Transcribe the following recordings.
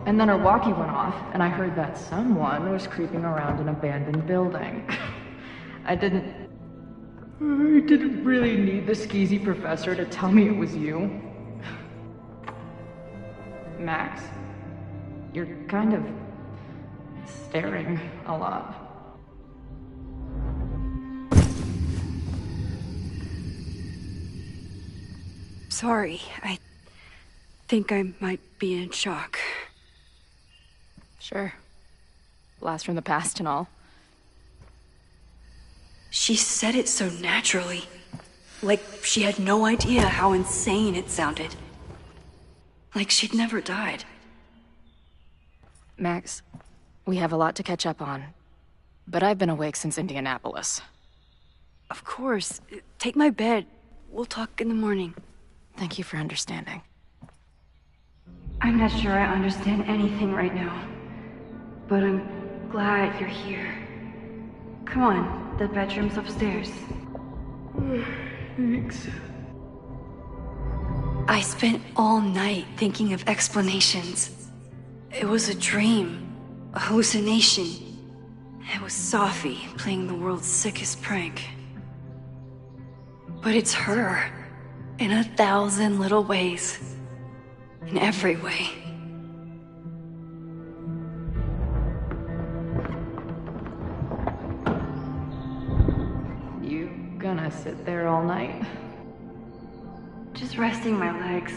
And then our walkie went off, and I heard that someone was creeping around an abandoned building. I didn't really need the skeezy professor to tell me it was you. Max, you're kind of staring a lot. Sorry, I think I might be in shock. Sure. Blast from the past and all. She said it so naturally. Like she had no idea how insane it sounded. Like she'd never died. Max, we have a lot to catch up on. But I've been awake since Indianapolis. Of course. Take my bed. We'll talk in the morning. Thank you for understanding. I'm not sure I understand anything right now. But I'm glad you're here. Come on, the bedroom's upstairs. Thanks. I spent all night thinking of explanations. It was a dream, a hallucination. It was Sophie playing the world's sickest prank. But it's her, in 1,000 little ways. In every way. You gonna sit there all night? Just resting my legs.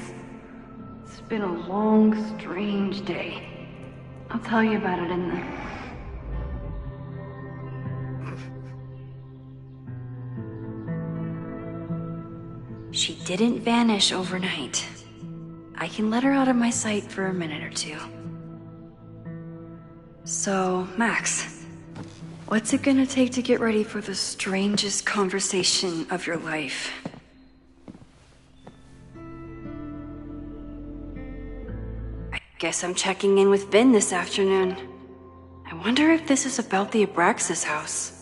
It's been a long, strange day. I'll tell you about it in the... She didn't vanish overnight. I can let her out of my sight for a minute or two. So, Max, what's it gonna take to get ready for the strangest conversation of your life? I guess I'm checking in with Vin this afternoon. I wonder if this is about the Abraxas house.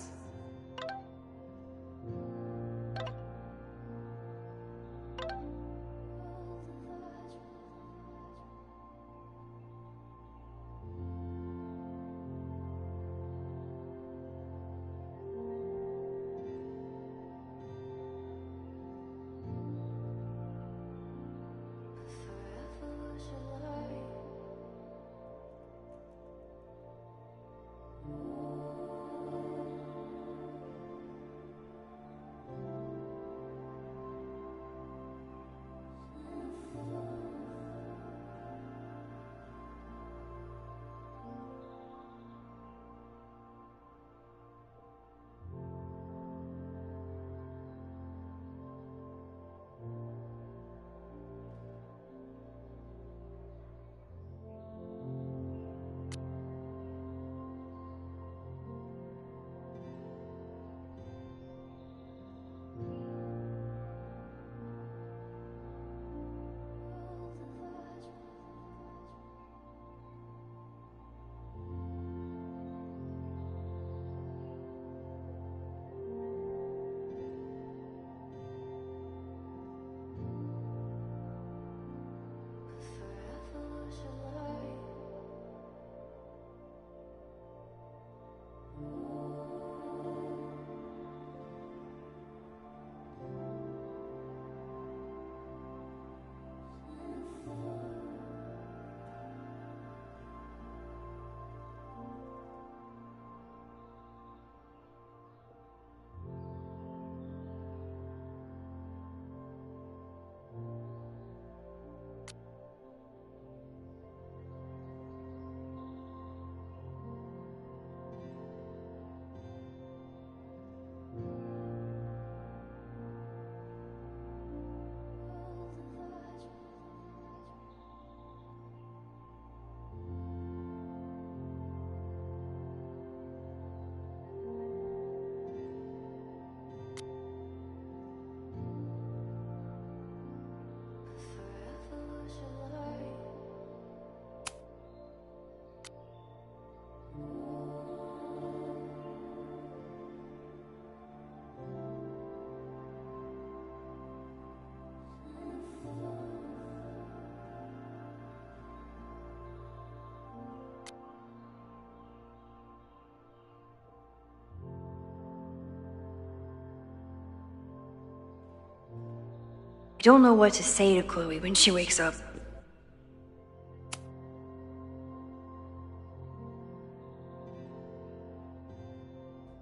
I don't know what to say to Chloe when she wakes up.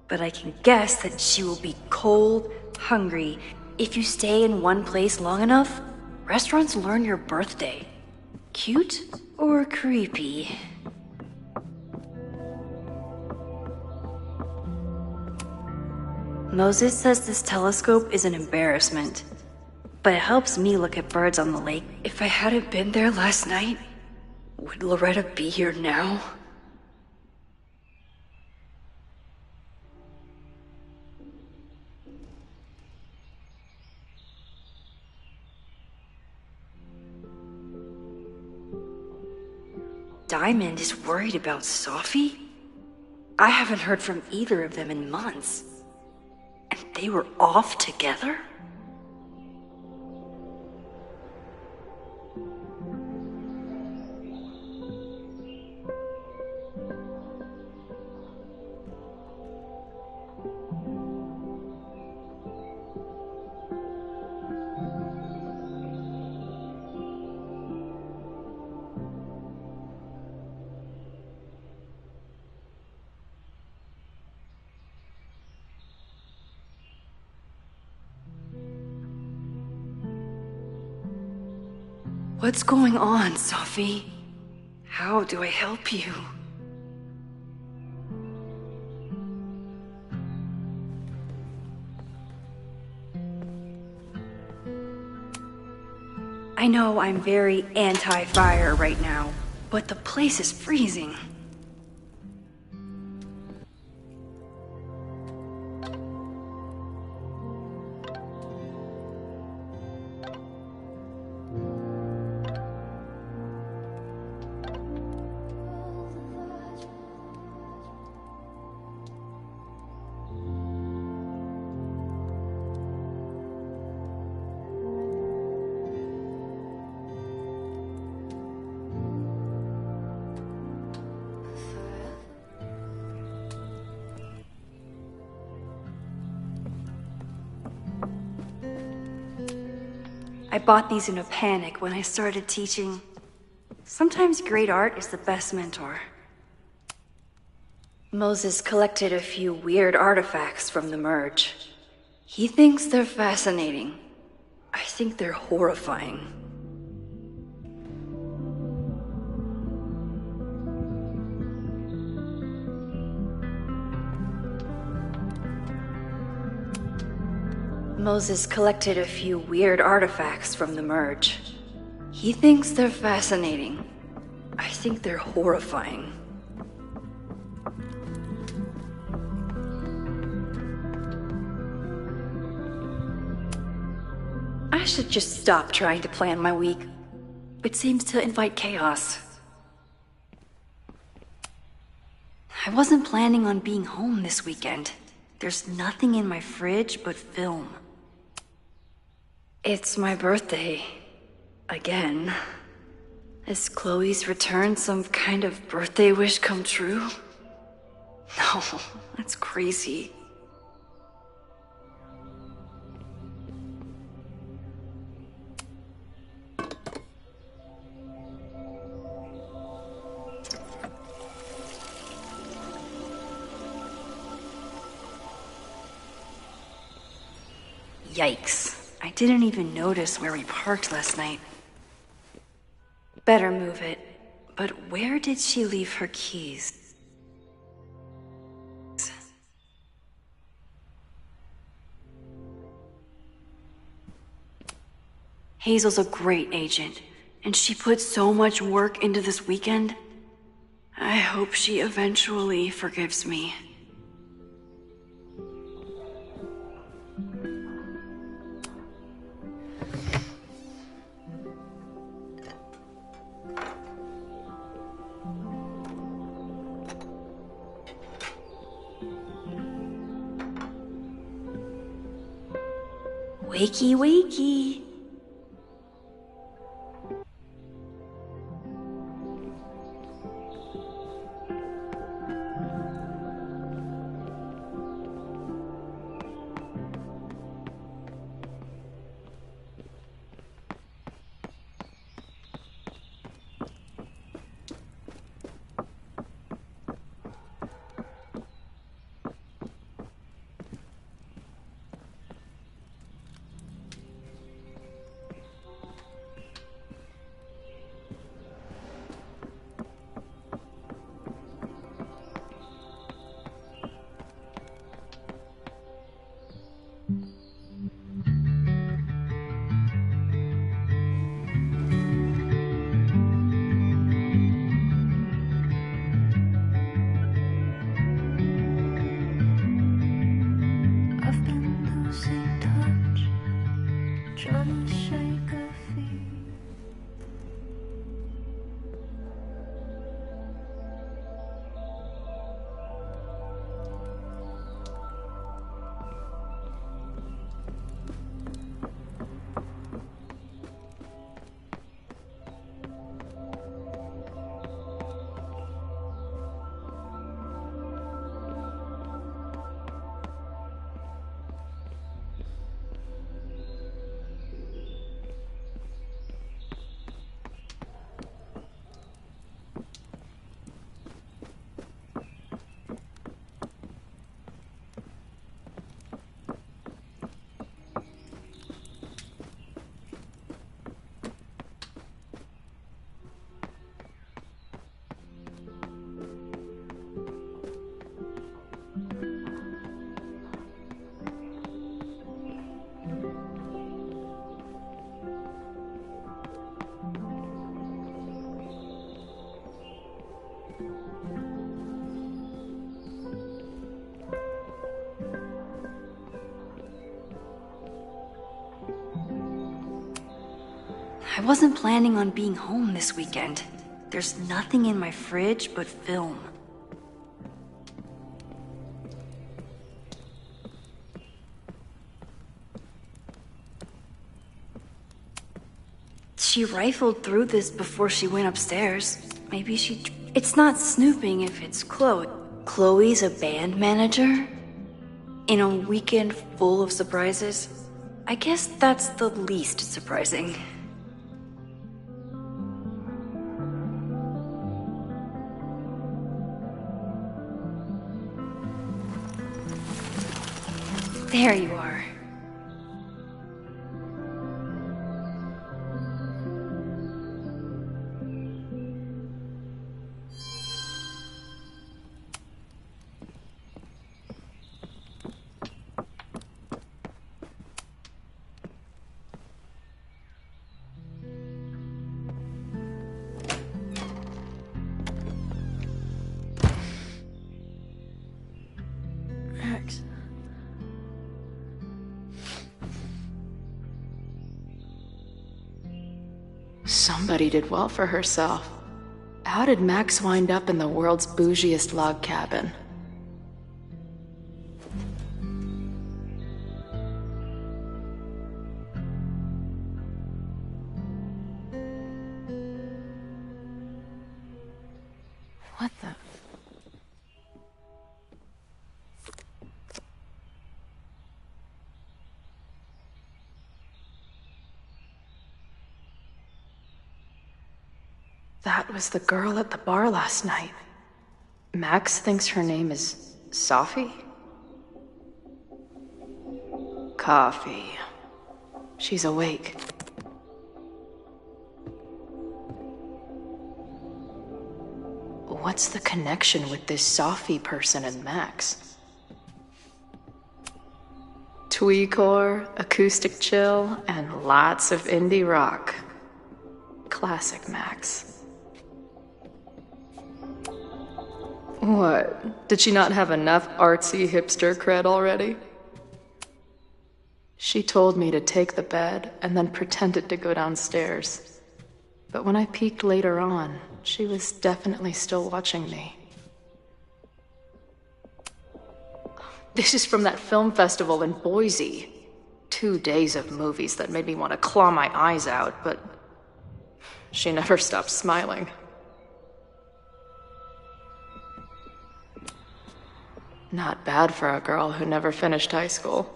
But I can guess that she will be cold, hungry. If you stay in one place long enough, restaurants learn your birthday. Cute or creepy? Moses says this telescope is an embarrassment, but it helps me look at birds on the lake. If I hadn't been there last night, would Loretta be here now? Diamond is worried about Sophie? I haven't heard from either of them in months. And they were off together? What's going on, Sophie? How do I help you? I know I'm very anti-fire right now, but the place is freezing. I bought these in a panic when I started teaching. Sometimes great art is the best mentor. Moses collected a few weird artifacts from the merge. He thinks they're fascinating. I think they're horrifying. Moses collected a few weird artifacts from the merge. He thinks they're fascinating. I think they're horrifying. I should just stop trying to plan my week. It seems to invite chaos. I wasn't planning on being home this weekend. There's nothing in my fridge but film. It's my birthday. Again. Is Chloe's return some kind of birthday wish come true? No, that's crazy. Yikes. I didn't even notice where we parked last night. Better move it. But where did she leave her keys? Hazel's a great agent, and she put so much work into this weekend. I hope she eventually forgives me. Wakey, wakey. I wasn't planning on being home this weekend. There's nothing in my fridge but film. She rifled through this before she went upstairs. Maybe she... It's not snooping if it's Chloe. Chloe's a band manager? In a weekend full of surprises? I guess that's the least surprising. There you are. Max. Somebody did well for herself. How did Max wind up in the world's bougiest log cabin? What the... That was the girl at the bar last night. Max thinks her name is Sophie? Coffee. She's awake. What's the connection with this Sophie person and Max? Tweecore, acoustic chill, and lots of indie rock. Classic Max. What? Did she not have enough artsy hipster cred already? She told me to take the bed and then pretended to go downstairs. But when I peeked later on, she was definitely still watching me. This is from that film festival in Boise. 2 days of movies that made me want to claw my eyes out, but she never stopped smiling. Not bad for a girl who never finished high school.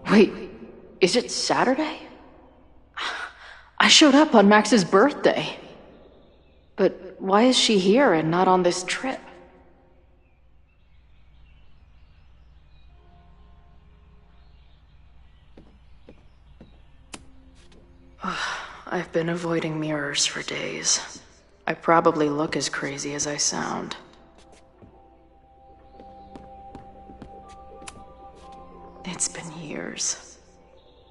Wait, is it Saturday? I showed up on Max's birthday. But why is she here and not on this trip? I've been avoiding mirrors for days. I probably look as crazy as I sound. It's been years.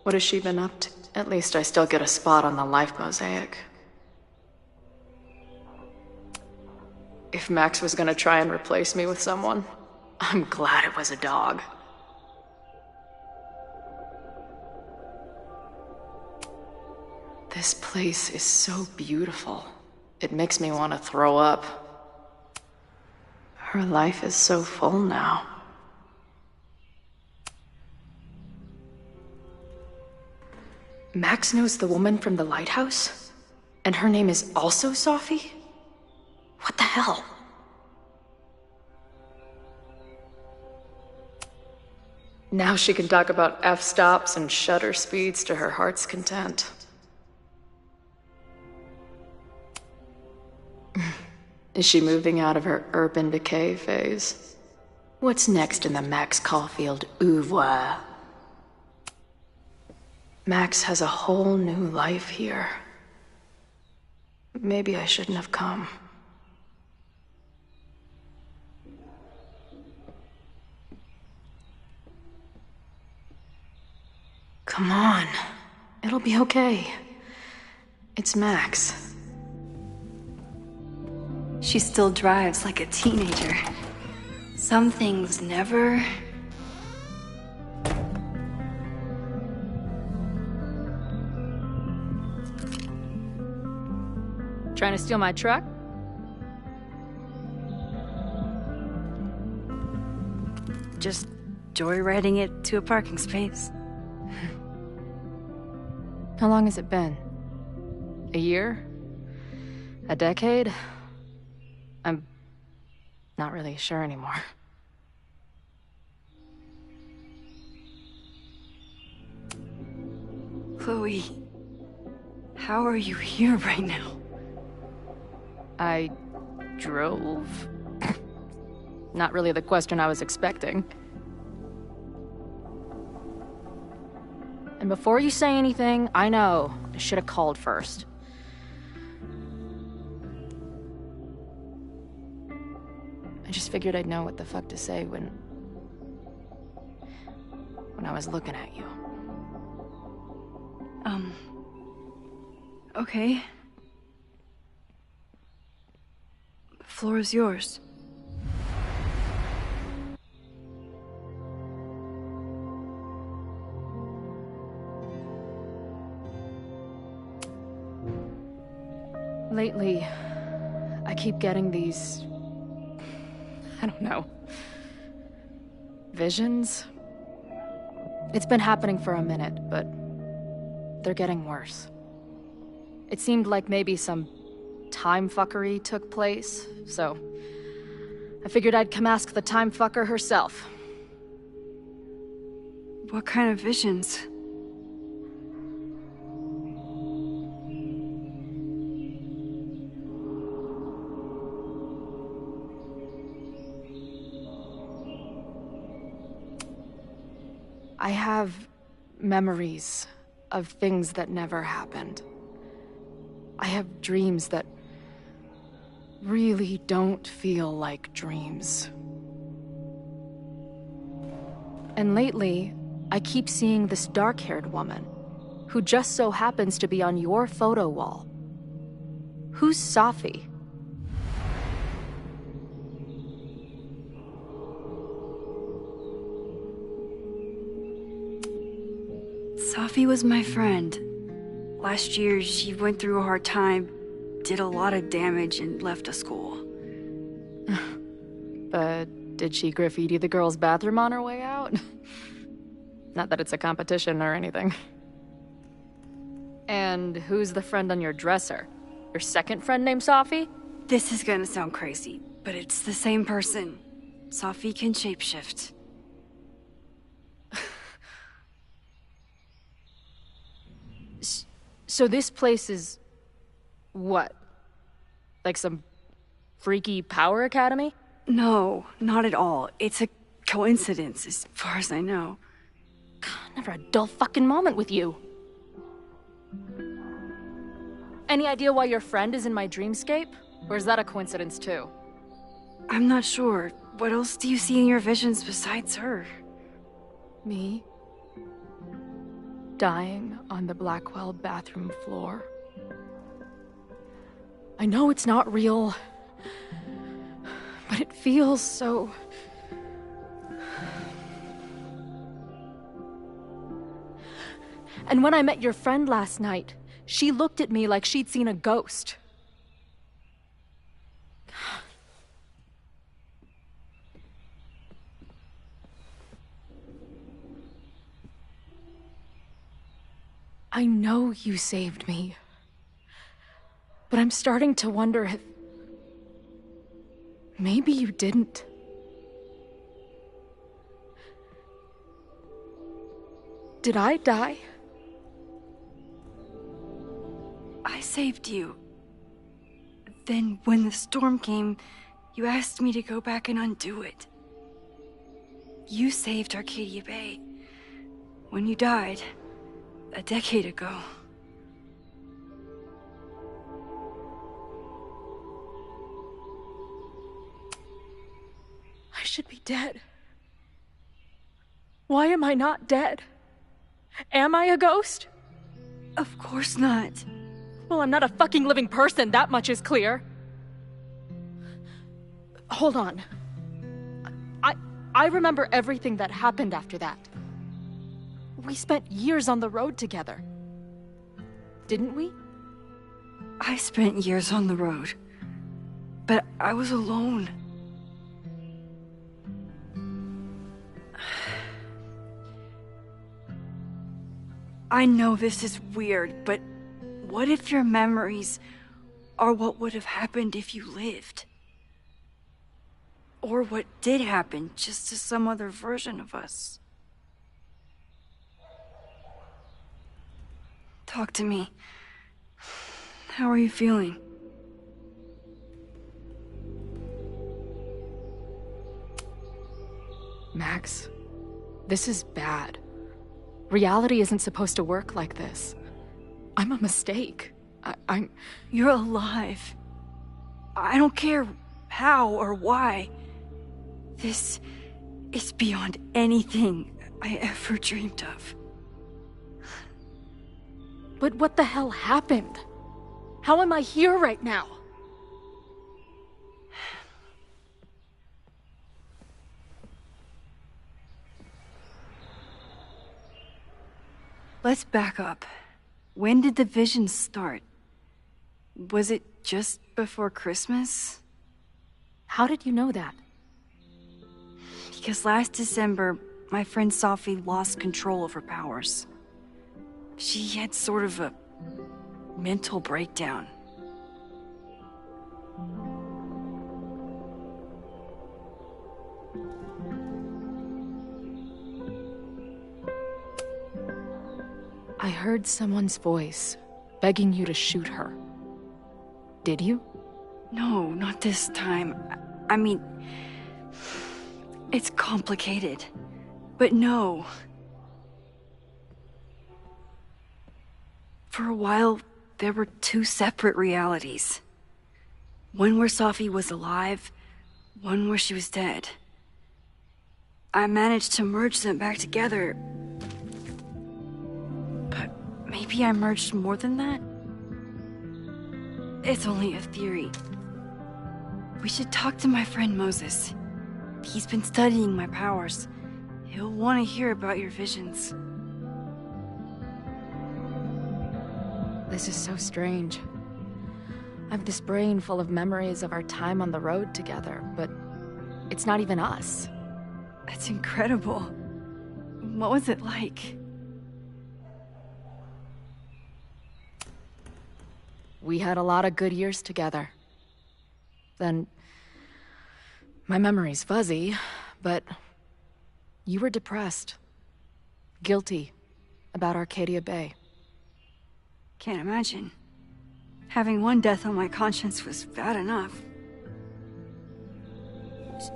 What has she been up to? At least I still get a spot on the life mosaic. If Max was gonna try and replace me with someone, I'm glad it was a dog. This place is so beautiful. It makes me want to throw up. Her life is so full now. Max knows the woman from the lighthouse? And her name is also Sophie? What the hell? Now she can talk about f-stops and shutter speeds to her heart's content. Is she moving out of her urban decay phase? What's next in the Max Caulfield oeuvre? Max has a whole new life here. Maybe I shouldn't have come. Come on. It'll be okay. It's Max. She still drives like a teenager. Some things never... Trying to steal my truck? Just joyriding it to a parking space. How long has it been? A year? A decade? I'm not really sure anymore. Chloe, how are you here right now? I drove. Not really the question I was expecting. And before you say anything, I know I should have called first. I just figured I'd know what the fuck to say when I was looking at you. Okay. The floor is yours. Lately, I keep getting these... I don't know... visions? It's been happening for a minute, but they're getting worse. It seemed like maybe some time fuckery took place, so I figured I'd come ask the time fucker herself. What kind of visions? I have memories of things that never happened. I have dreams that really don't feel like dreams. And lately, I keep seeing this dark-haired woman, who just so happens to be on your photo wall. Who's Safi? Safi was my friend. Last year, she went through a hard time, did a lot of damage, and left the school. But did she graffiti the girls' bathroom on her way out? Not that it's a competition or anything. And who's the friend on your dresser? Your second friend named Safi? This is gonna sound crazy, but it's the same person. Safi can shapeshift. So this place is... what? Like some freaky power academy? No, not at all. It's a coincidence, as far as I know. God, never a dull fucking moment with you. Any idea why your friend is in my dreamscape? Or is that a coincidence too? I'm not sure. What else do you see in your visions besides her? Me? Dying on the Blackwell bathroom floor. I know it's not real, but it feels so... And when I met your friend last night, she looked at me like she'd seen a ghost. I know you saved me, but I'm starting to wonder if... maybe you didn't. Did I die? I saved you. Then, when the storm came, you asked me to go back and undo it. You saved Arcadia Bay. When you died, a decade ago. I should be dead. Why am I not dead? Am I a ghost? Of course not. Well, I'm not a fucking living person, that much is clear. Hold on. I remember everything that happened after that. We spent years on the road together. Didn't we? I spent years on the road, but I was alone. I know this is weird, but what if your memories are what would have happened if you lived? Or what did happen, just to some other version of us? Talk to me. How are you feeling? Max, this is bad. Reality isn't supposed to work like this. I'm a mistake. I'm... You're alive. I don't care how or why. This is beyond anything I ever dreamed of. But what the hell happened? How am I here right now? Let's back up. When did the visions start? Was it just before Christmas? How did you know that? Because last December, my friend Sophie lost control of her powers. She had sort of a mental breakdown. I heard someone's voice, begging you to shoot her. Did you? No, not this time. I mean, it's complicated. But no. For a while, there were two separate realities. One where Sophie was alive, one where she was dead. I managed to merge them back together. But maybe I merged more than that? It's only a theory. We should talk to my friend Moses. He's been studying my powers. He'll want to hear about your visions. This is so strange. I have this brain full of memories of our time on the road together, but it's not even us. That's incredible. What was it like? We had a lot of good years together. Then... my memory's fuzzy, but... you were depressed. Guilty about Arcadia Bay. Can't imagine. Having one death on my conscience was bad enough.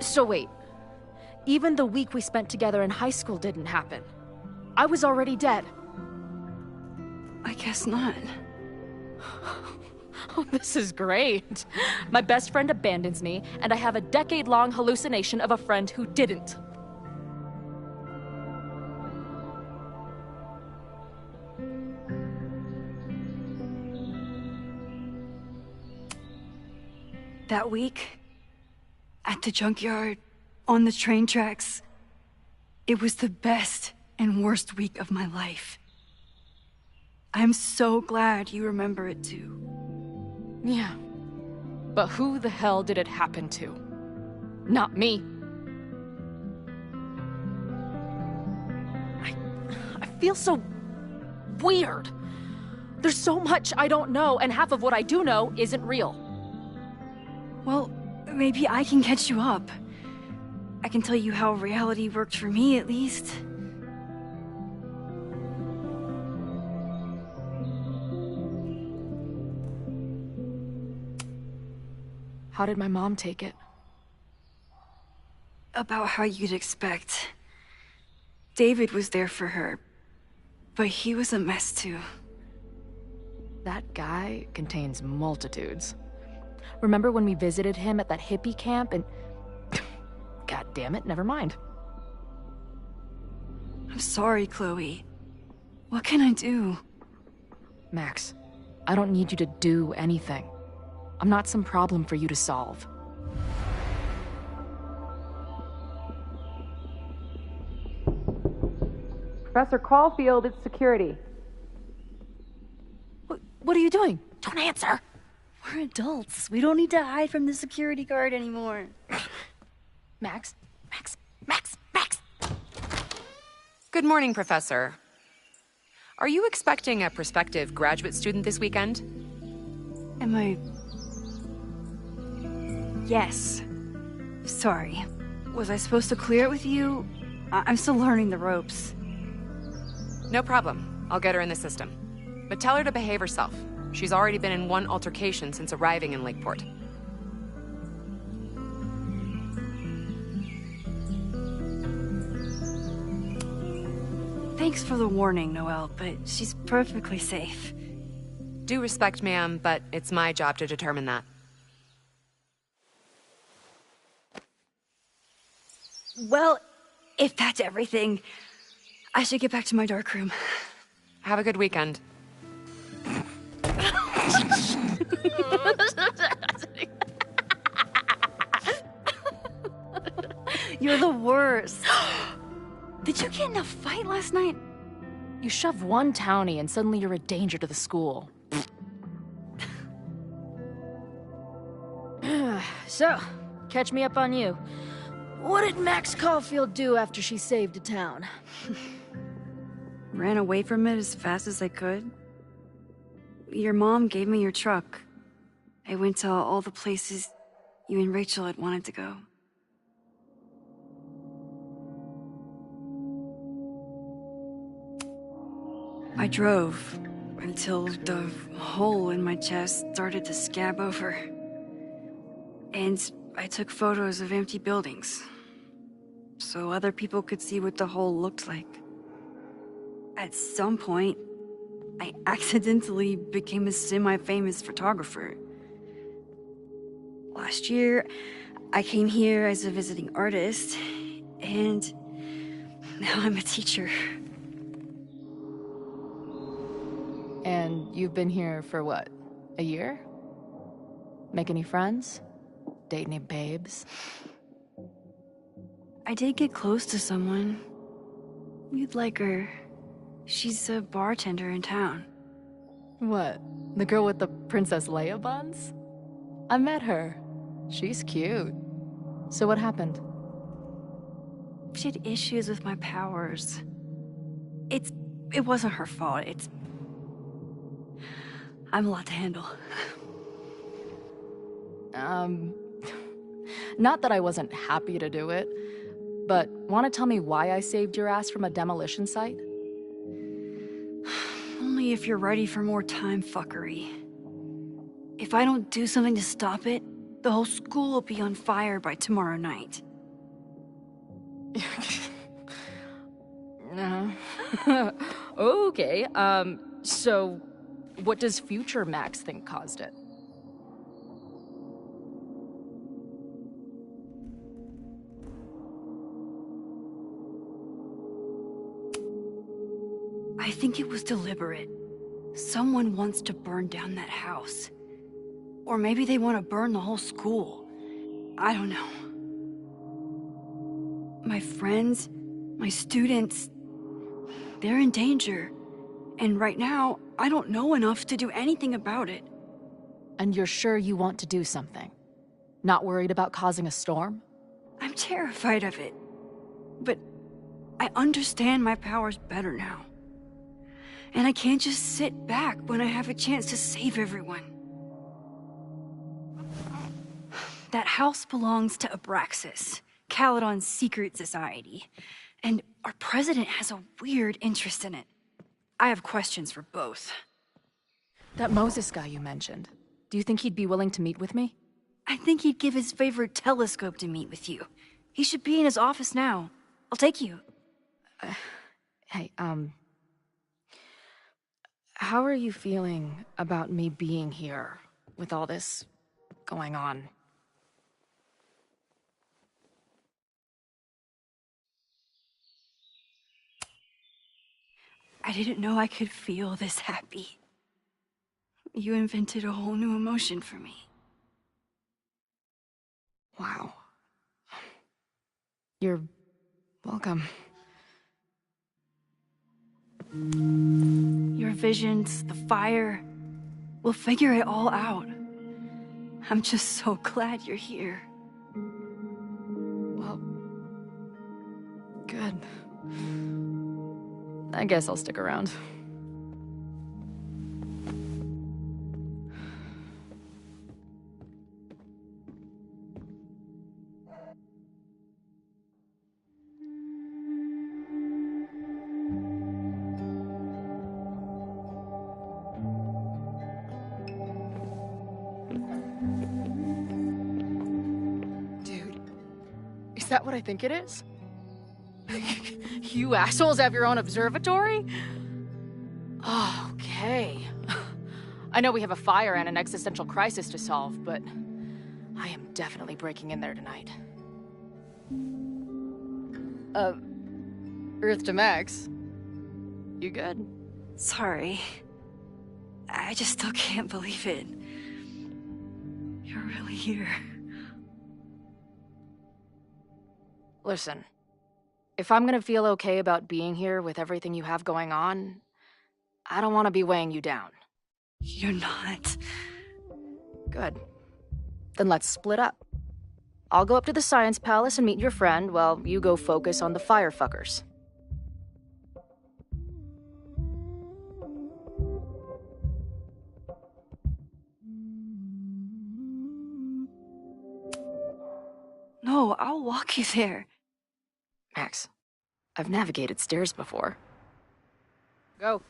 So wait. Even the week we spent together in high school didn't happen. I was already dead. I guess not. Oh, this is great. My best friend abandons me, and I have a decade-long hallucination of a friend who didn't. That week, at the junkyard, on the train tracks, it was the best and worst week of my life. I'm so glad you remember it too. Yeah. But who the hell did it happen to? Not me. I feel so weird. There's so much I don't know, and half of what I do know isn't real. Well, maybe I can catch you up. I can tell you how reality worked for me, at least. How did my mom take it? About how you'd expect. David was there for her, but he was a mess too. That guy contains multitudes. Remember when we visited him at that hippie camp and... God damn it, never mind. I'm sorry, Chloe. What can I do? Max, I don't need you to do anything. I'm not some problem for you to solve. Professor Caulfield, it's security. What are you doing? Don't answer. We're adults. We don't need to hide from the security guard anymore. Max? Max! Good morning, Professor. Are you expecting a prospective graduate student this weekend? Am I... Yes. Sorry. Was I supposed to clear it with you? I'm still learning the ropes. No problem. I'll get her in the system. But tell her to behave herself. She's already been in one altercation since arriving in Lakeport. Thanks for the warning, Noelle, but she's perfectly safe. Due respect, ma'am, but it's my job to determine that. Well, if that's everything, I should get back to my dark room. Have a good weekend. You're the worst. Did you get in a fight last night? You shove one townie and suddenly you're a danger to the school. So, catch me up on you. What did Max Caulfield do after she saved a town? Ran away from it as fast as I could. Your mom gave me your truck. I went to all the places you and Rachel had wanted to go. I drove until the hole in my chest started to scab over. And I took photos of empty buildings, so other people could see what the hole looked like. At some point, I accidentally became a semi-famous photographer. Last year, I came here as a visiting artist, and now I'm a teacher. And you've been here for what? A year? Make any friends? Date any babes? I did get close to someone. You'd like her. She's a bartender in town. What? The girl with the Princess Leia buns? I met her. She's cute. So what happened? She had issues with my powers. It wasn't her fault. I'm a lot to handle. Not that I wasn't happy to do it, but want to tell me why I saved your ass from a demolition site? Only if you're ready for more time fuckery. If I don't do something to stop it, the whole school will be on fire by tomorrow night. Okay, so what does future Max think caused it? I think it was deliberate. Someone wants to burn down that house. Or maybe they want to burn the whole school. I don't know. My friends, my students, they're in danger. And right now, I don't know enough to do anything about it. And you're sure you want to do something? Not worried about causing a storm? I'm terrified of it. But I understand my powers better now. And I can't just sit back when I have a chance to save everyone. That house belongs to Abraxas, Caledon's secret society. And our president has a weird interest in it. I have questions for both. That Moses guy you mentioned, do you think he'd be willing to meet with me? I think he'd give his favorite telescope to meet with you. He should be in his office now. I'll take you. Hey, how are you feeling about me being here with all this going on? I didn't know I could feel this happy. You invented a whole new emotion for me. Wow. You're welcome. Your visions, the fire. We'll figure it all out. I'm just so glad you're here. Well, good. I guess I'll stick around. Dude, is that what I think it is? You assholes have your own observatory? Okay. I know we have a fire and an existential crisis to solve, but I am definitely breaking in there tonight. Earth to Max. You good? Sorry. I just still can't believe it. You're really here. Listen, if I'm gonna feel okay about being here with everything you have going on, I don't want to be weighing you down. You're not. Good. Then let's split up. I'll go up to the Science Palace and meet your friend while you go focus on the firefuckers. No, I'll walk you there. Max, I've navigated stairs before. Go.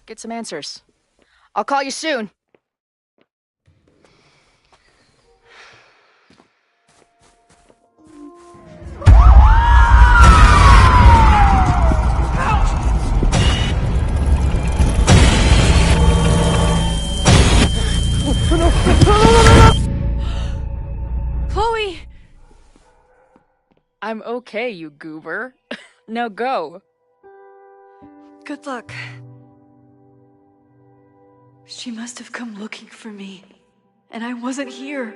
Get some answers. I'll call you soon. Chloe! I'm okay, you goober. Now go. Good luck. She must have come looking for me, and I wasn't here.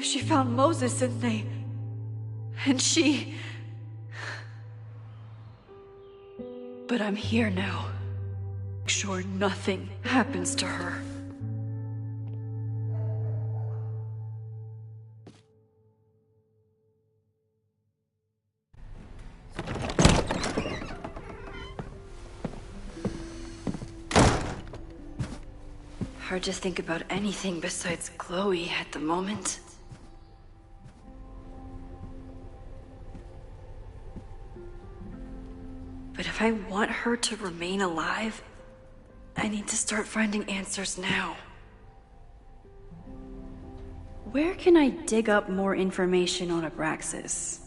She found Moses and she... But I'm here now. Make sure nothing happens to her. Hard to think about anything besides Chloe at the moment. But if I want her to remain alive, I need to start finding answers now. Where can I dig up more information on Abraxas?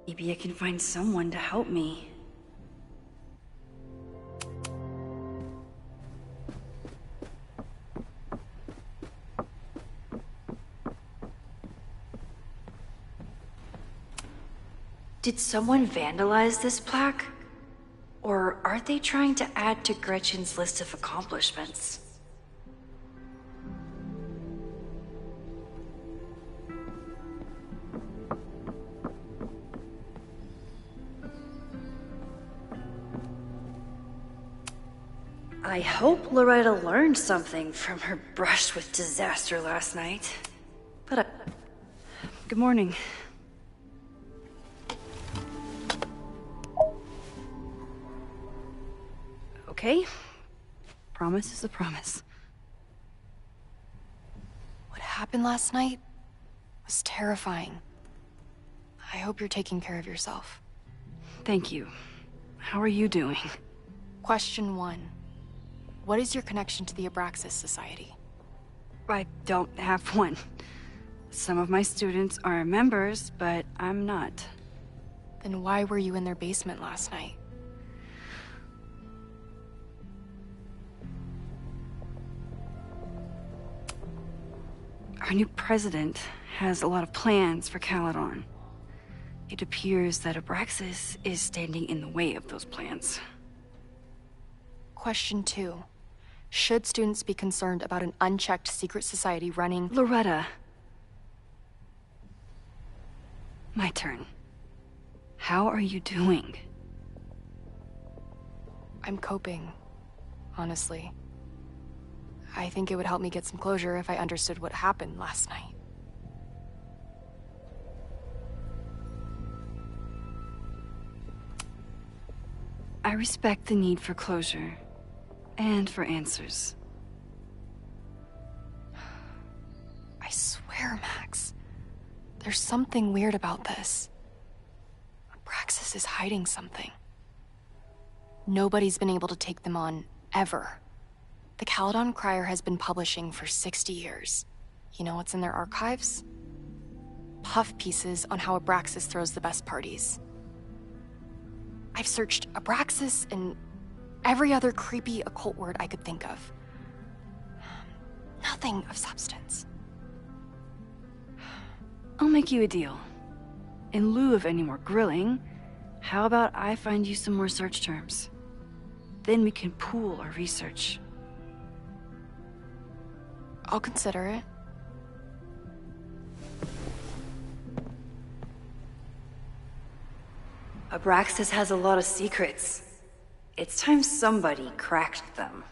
Maybe I can find someone to help me. Did someone vandalize this plaque? Or are they trying to add to Gretchen's list of accomplishments? I hope Loretta learned something from her brush with disaster last night. But, good morning. Okay. Promise is a promise. What happened last night was terrifying. I hope you're taking care of yourself. Thank you. How are you doing? Question 1. What is your connection to the Abraxas Society? I don't have one. Some of my students are members, but I'm not. Then why were you in their basement last night? Our new president has a lot of plans for Caledon. It appears that Abraxas is standing in the way of those plans. Question 2. Should students be concerned about an unchecked secret society running— Loretta. My turn. How are you doing? I'm coping, honestly. I think it would help me get some closure if I understood what happened last night. I respect the need for closure, and for answers. I swear, Max, there's something weird about this. Abraxas is hiding something. Nobody's been able to take them on, ever. The Caledon Crier has been publishing for 60 years. You know what's in their archives? Puff pieces on how Abraxas throws the best parties. I've searched Abraxas and every other creepy occult word I could think of. Nothing of substance. I'll make you a deal. In lieu of any more grilling, how about I find you some more search terms? Then we can pool our research. I'll consider it. Abraxas has a lot of secrets. It's time somebody cracked them.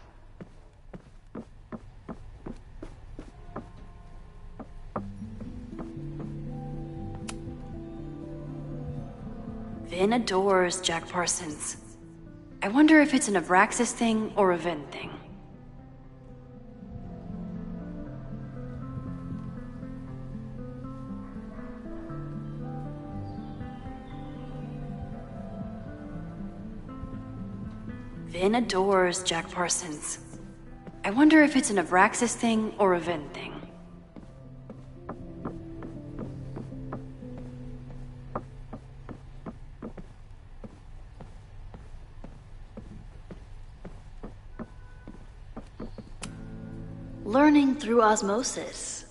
Vin adores Jack Parsons. I wonder if it's an Abraxas thing or a Vin thing. Vin adores Jack Parsons. I wonder if it's an Abraxas thing or a Vin thing. Learning through osmosis.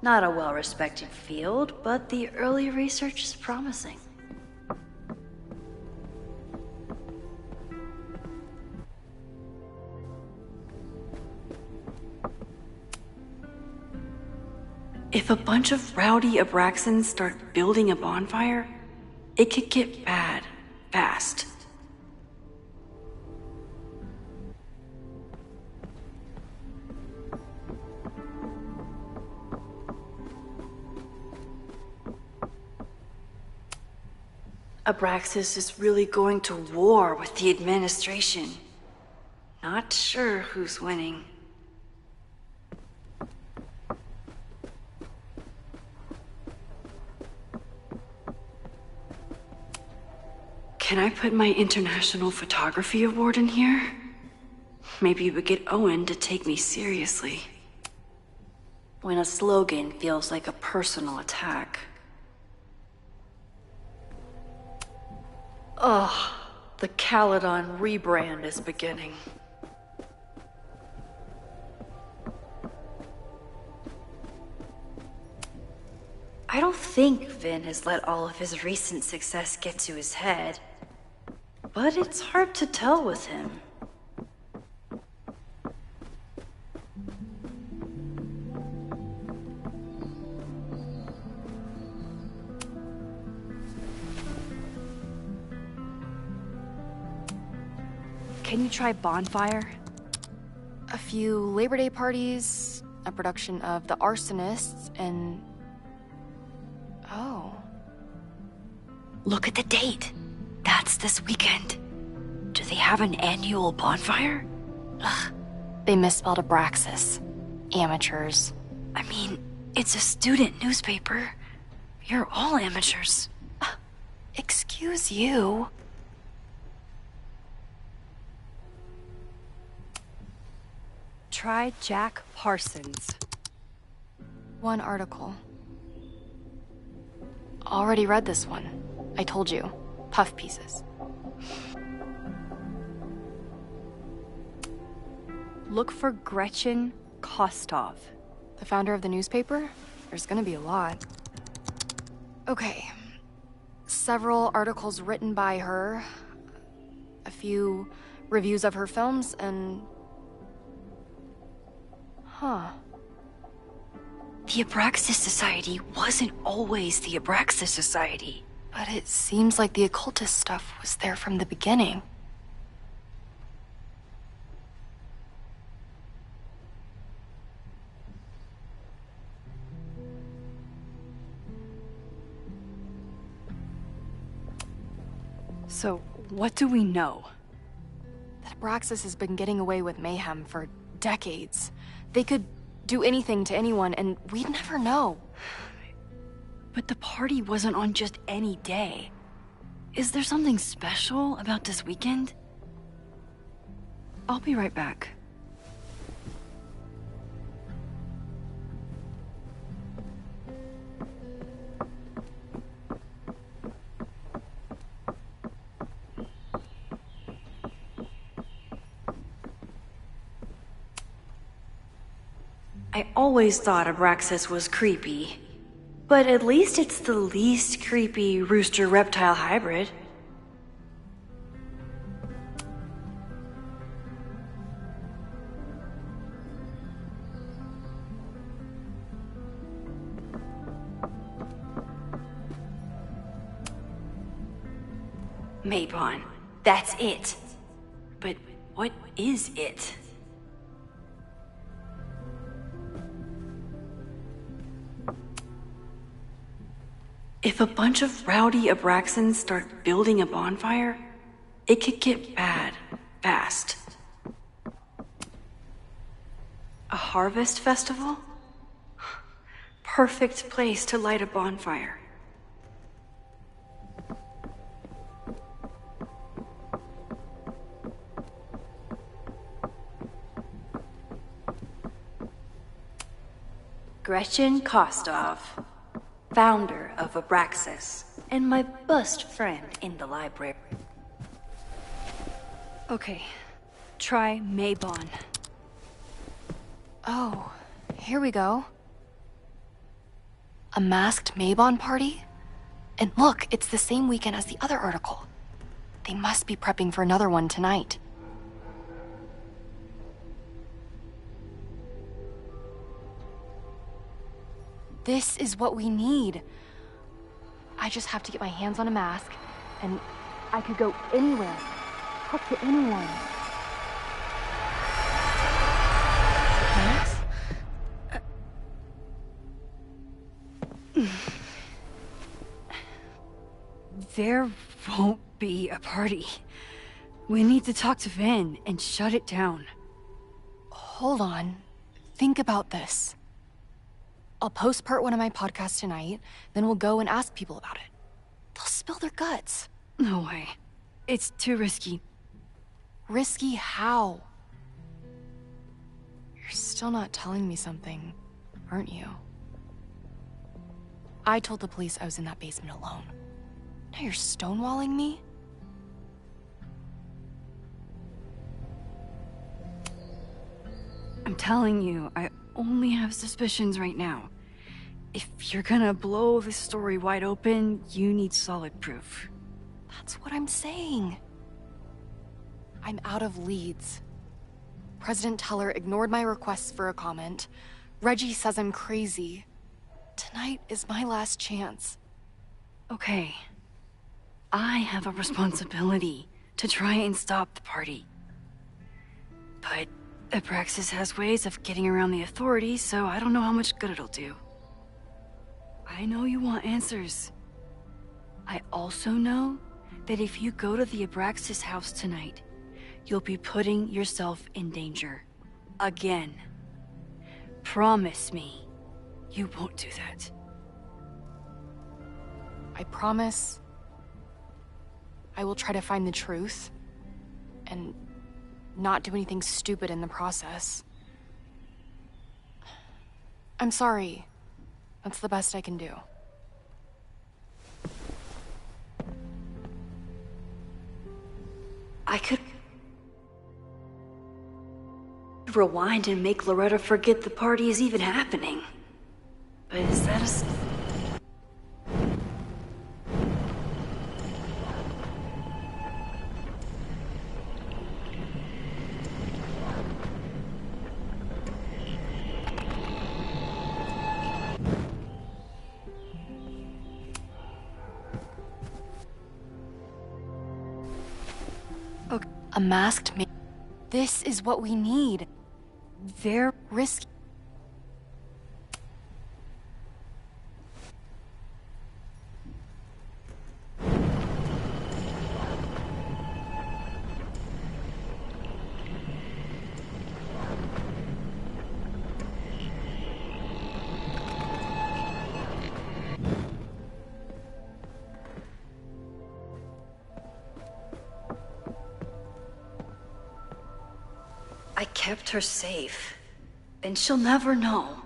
Not a well-respected field, but the early research is promising. If a bunch of rowdy Abraxans start building a bonfire, it could get bad, fast. Abraxas is really going to war with the administration. Not sure who's winning. Can I put my International Photography Award in here? Maybe we get Owen to take me seriously. When a slogan feels like a personal attack. Ugh, the Caledon rebrand is beginning. I don't think Vin has let all of his recent success get to his head. But it's hard to tell with him. Can you try Bonfire? A few Labor Day parties, a production of The Arsonists, and... Oh. Look at the date. That's this weekend. Do they have an annual bonfire? Ugh. They misspelled Abraxas. Amateurs. I mean, it's a student newspaper. You're all amateurs. Excuse you. Try Jack Parsons. One article. Already read this one. I told you. Puff pieces. Look for Gretchen Kostov. The founder of the newspaper? There's gonna be a lot. Okay. Several articles written by her. A few reviews of her films, and... Huh. The Abraxas Society wasn't always the Abraxas Society. But it seems like the occultist stuff was there from the beginning. So, what do we know? That Abraxas has been getting away with mayhem for decades. They could do anything to anyone, and we'd never know. But the party wasn't on just any day. Is there something special about this weekend? I'll be right back. I always thought Abraxas was creepy. But at least it's the least creepy rooster-reptile hybrid. Mabon, that's it. But what is it? If a bunch of rowdy Abraxans start building a bonfire, it could get bad, fast. A harvest festival? Perfect place to light a bonfire. Gretchen Kostov, founder of Abraxas, and my best friend in the library. Okay, try Mabon. Oh, here we go. A masked Mabon party? And look, it's the same weekend as the other article. They must be prepping for another one tonight. This is what we need. I just have to get my hands on a mask, and I could go anywhere, talk to anyone. There won't be a party. We need to talk to Vin and shut it down. Hold on. Think about this. I'll post-part one of my podcasts tonight, then we'll go and ask people about it. They'll spill their guts. No way. It's too risky. Risky how? You're still not telling me something, aren't you? I told the police I was in that basement alone. Now you're stonewalling me? I'm telling you, I only have suspicions right now. If you're gonna blow this story wide open, you need solid proof. That's what I'm saying. I'm out of leads. President Teller ignored my requests for a comment. Reggie says I'm crazy. Tonight is my last chance. Okay. I have a responsibility to try and stop the party. But Abraxas has ways of getting around the authorities, so I don't know how much good it'll do. I know you want answers. I also know that if you go to the Abraxas house tonight, you'll be putting yourself in danger. Again. Promise me you won't do that. I promise I will try to find the truth and not do anything stupid in the process. I'm sorry. That's the best I can do. I could rewind and make Loretta forget the party is even happening. But is that a... A masked man. This is what we need. They're risky. I kept her safe, and she'll never know.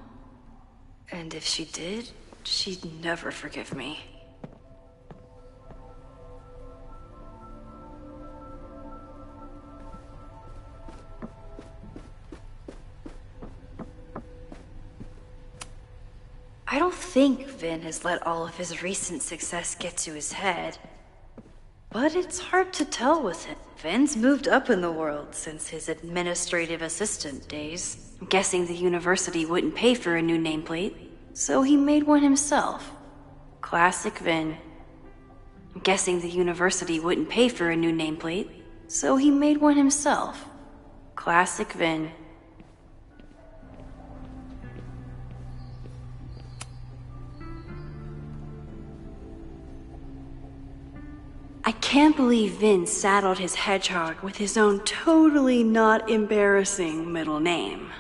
And if she did, she'd never forgive me. I don't think Vin has let all of his recent success get to his head. But it's hard to tell with him. Vin's moved up in the world since his administrative assistant days. I'm guessing the university wouldn't pay for a new nameplate, so he made one himself. Classic Vin. I'm guessing the university wouldn't pay for a new nameplate, so he made one himself. Classic Vin. I can't believe Vin saddled his hedgehog with his own totally not embarrassing middle name.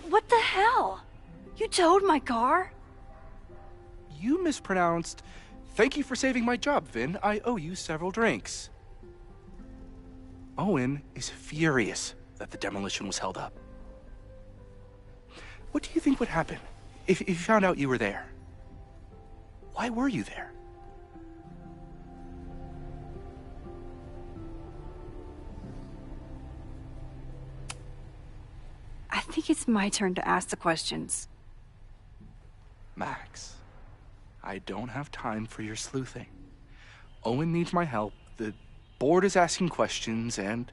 What the hell? You towed my car? You mispronounced... Thank you for saving my job, Vin. I owe you several drinks. Owen is furious that the demolition was held up. What do you think would happen if you found out you were there? Why were you there? I think it's my turn to ask the questions. Max, I don't have time for your sleuthing. Owen needs my help, the board is asking questions, and...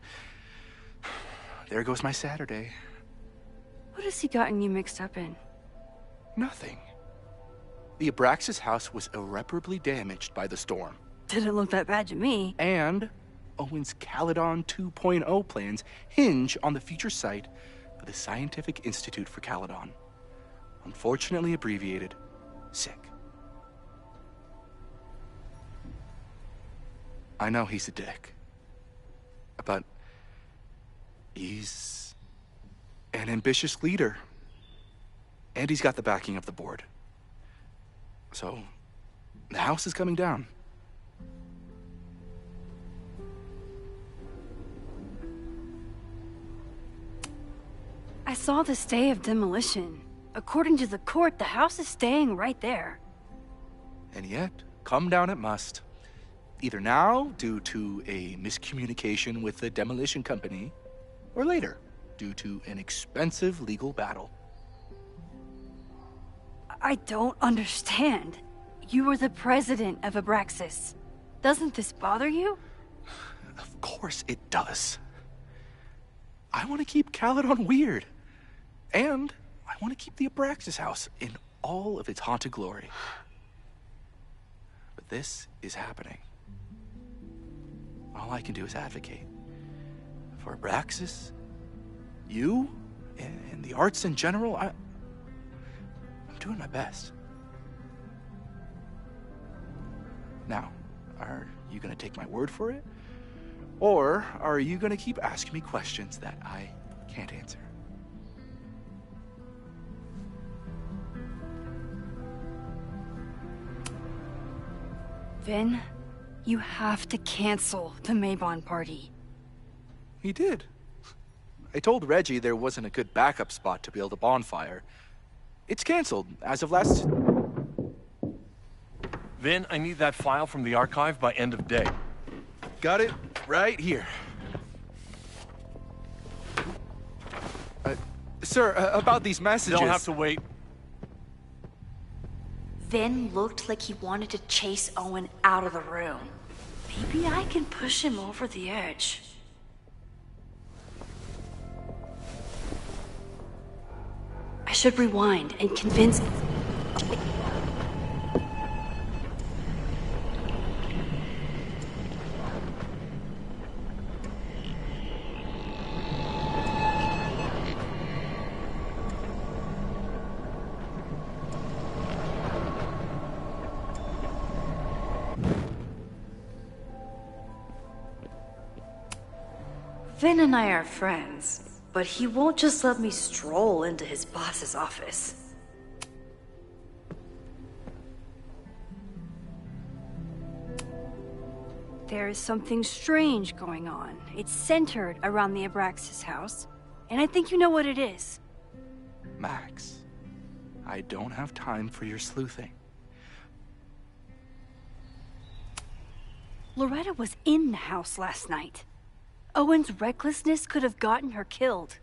there goes my Saturday. What has he gotten you mixed up in? Nothing. The Abraxas house was irreparably damaged by the storm. Didn't look that bad to me. And Owen's Caledon 2.0 plans hinge on the future site of the Scientific Institute for Caledon. Unfortunately abbreviated, SICK. I know he's a dick, but he's an ambitious leader, and he's got the backing of the board. So, the house is coming down. I saw the stay of demolition. According to the court, the house is staying right there. And yet, come down it must. Either now, due to a miscommunication with the demolition company, or later, due to an expensive legal battle. I don't understand. You were the president of Abraxas. Doesn't this bother you? Of course it does. I want to keep Caledon weird. And I want to keep the Abraxas house in all of its haunted glory. But this is happening. All I can do is advocate. For Abraxas, you, and the arts in general, I'm doing my best. Now, are you gonna take my word for it? Or are you gonna keep asking me questions that I can't answer? Vin, you have to cancel the Maybon party. He did. I told Reggie there wasn't a good backup spot to build a bonfire. It's canceled as of last... Vin, I need that file from the archive by end of day. Got it right here. Sir, about these messages... They'll have to wait. Vin looked like he wanted to chase Owen out of the room. Maybe I can push him over the edge. I should rewind and convince... Vin and I are friends, but he won't just let me stroll into his boss's office. There is something strange going on. It's centered around the Abraxas house, and I think you know what it is. Max, I don't have time for your sleuthing. Loretta was in the house last night. Owen's recklessness could have gotten her killed.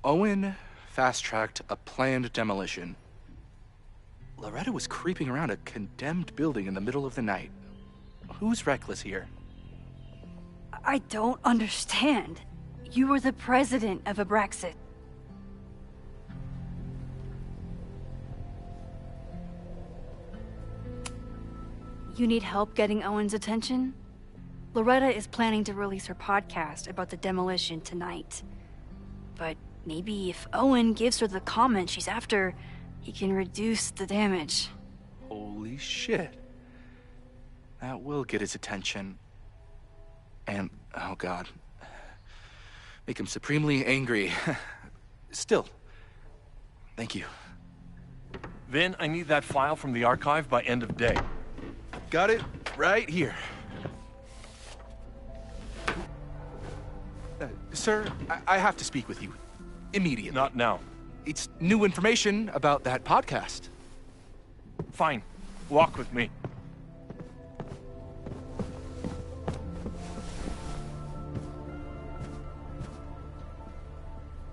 Owen fast-tracked a planned demolition. Loretta was creeping around a condemned building in the middle of the night. Who's reckless here? I don't understand. You were the president of Abraxas. You need help getting Owen's attention? Loretta is planning to release her podcast about the demolition tonight. But maybe if Owen gives her the comment she's after, he can reduce the damage. Holy shit. That will get his attention. And, oh god, make him supremely angry. Still, thank you. Vin, I need that file from the archive by end of day. Got it right here. Sir, I have to speak with you. Immediately. Not now. It's new information about that podcast. Fine. Walk with me.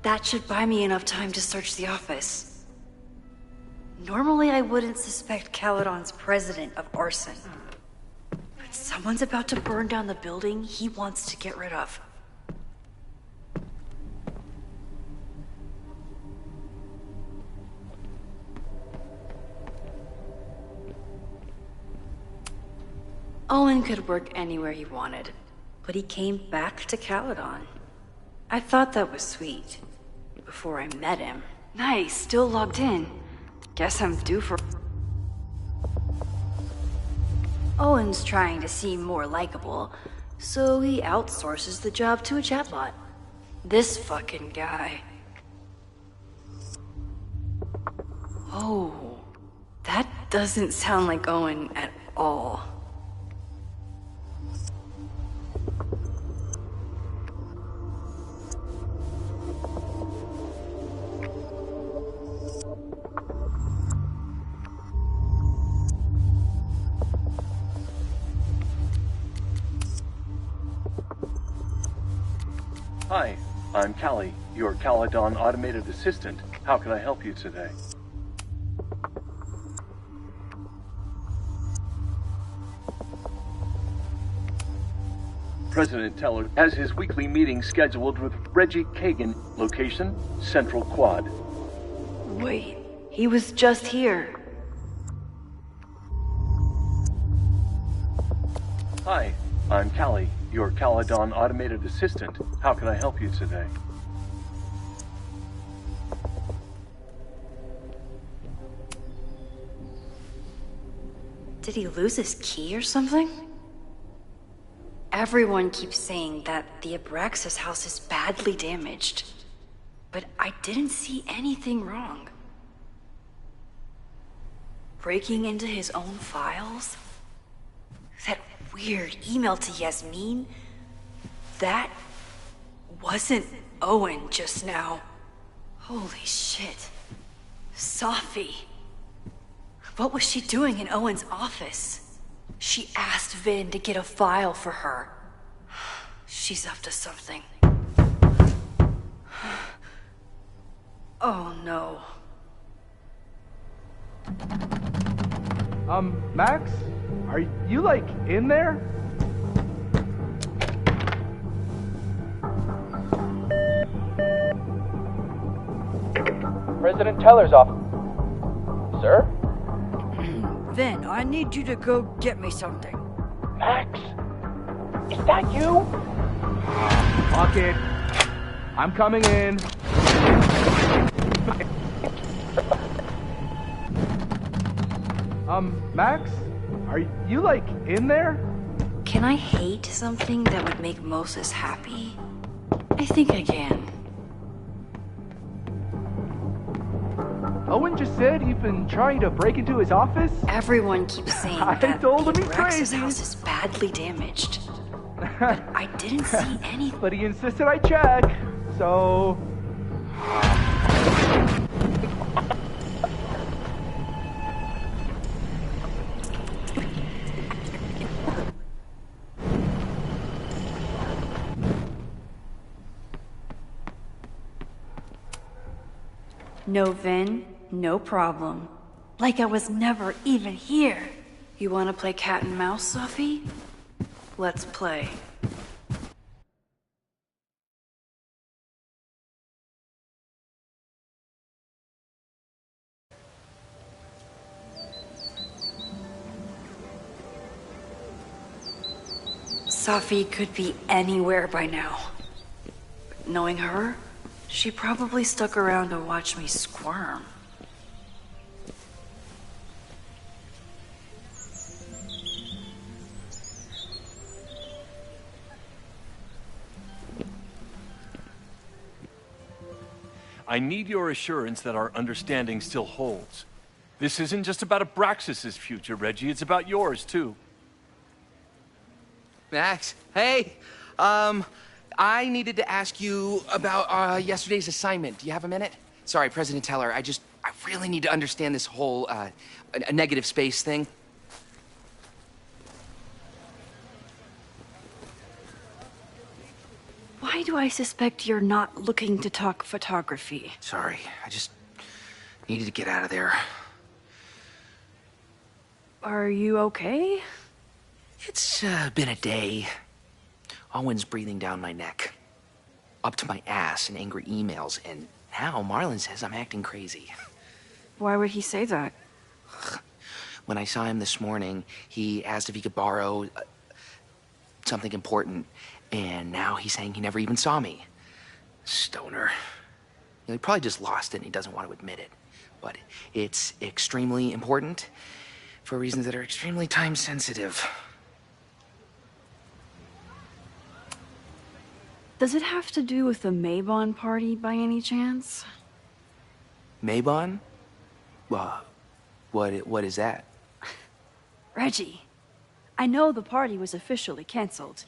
That should buy me enough time to search the office. Normally I wouldn't suspect Caledon's president of arson. But someone's about to burn down the building he wants to get rid of. Owen could work anywhere he wanted, but he came back to Caledon. I thought that was sweet. Before I met him. Nice, still logged in. Guess I'm due for... Owen's trying to seem more likable, so he outsources the job to a chatbot. This fucking guy. Oh, that doesn't sound like Owen at all. I'm Callie, your Caledon automated assistant. How can I help you today? President Teller has his weekly meeting scheduled with Reggie Kagan. Location, Central Quad. Wait, he was just here. Hi, I'm Callie, your Caledon automated assistant. How can I help you today? Did he lose his key or something? Everyone keeps saying that the Abraxas house is badly damaged, but I didn't see anything wrong. Breaking into his own files? That weird email to Yasmin? That wasn't Owen just now. Holy shit. Sophie. What was she doing in Owen's office? She asked Vin to get a file for her. She's up to something. Oh no. Max? Are you, like, in there? President Teller's office. Sir? Vin, I need you to go get me something. Max? Is that you? Fuck it. I'm coming in. Max? Are you, like, in there? Can I hate something that would make Moses happy? I think I can. Owen just said you've been trying to break into his office? Everyone keeps saying I that told the him he's Abraxas crazy. house is badly damaged. But I didn't see anything. But he insisted I check, so... No Vin, no problem. Like I was never even here. You want to play cat and mouse, Sophie? Let's play. Sophie could be anywhere by now. But knowing her, she probably stuck around to watch me squirm. I need your assurance that our understanding still holds. This isn't just about Abraxas' future, Reggie. It's about yours, too. Max, hey, I needed to ask you about yesterday's assignment. Do you have a minute? Sorry, President Teller, I really need to understand this whole a negative space thing. Why do I suspect you're not looking to talk photography? Sorry, I just needed to get out of there. Are you okay? It's been a day. Owen's breathing down my neck, up to my ass in angry emails, and now Marlon says I'm acting crazy. Why would he say that? When I saw him this morning, he asked if he could borrow something important, and now he's saying he never even saw me. Stoner. He probably just lost it and he doesn't want to admit it. But it's extremely important for reasons that are extremely time sensitive. Does it have to do with the Maybon party by any chance? Maybon? What is that? Reggie, I know the party was officially canceled.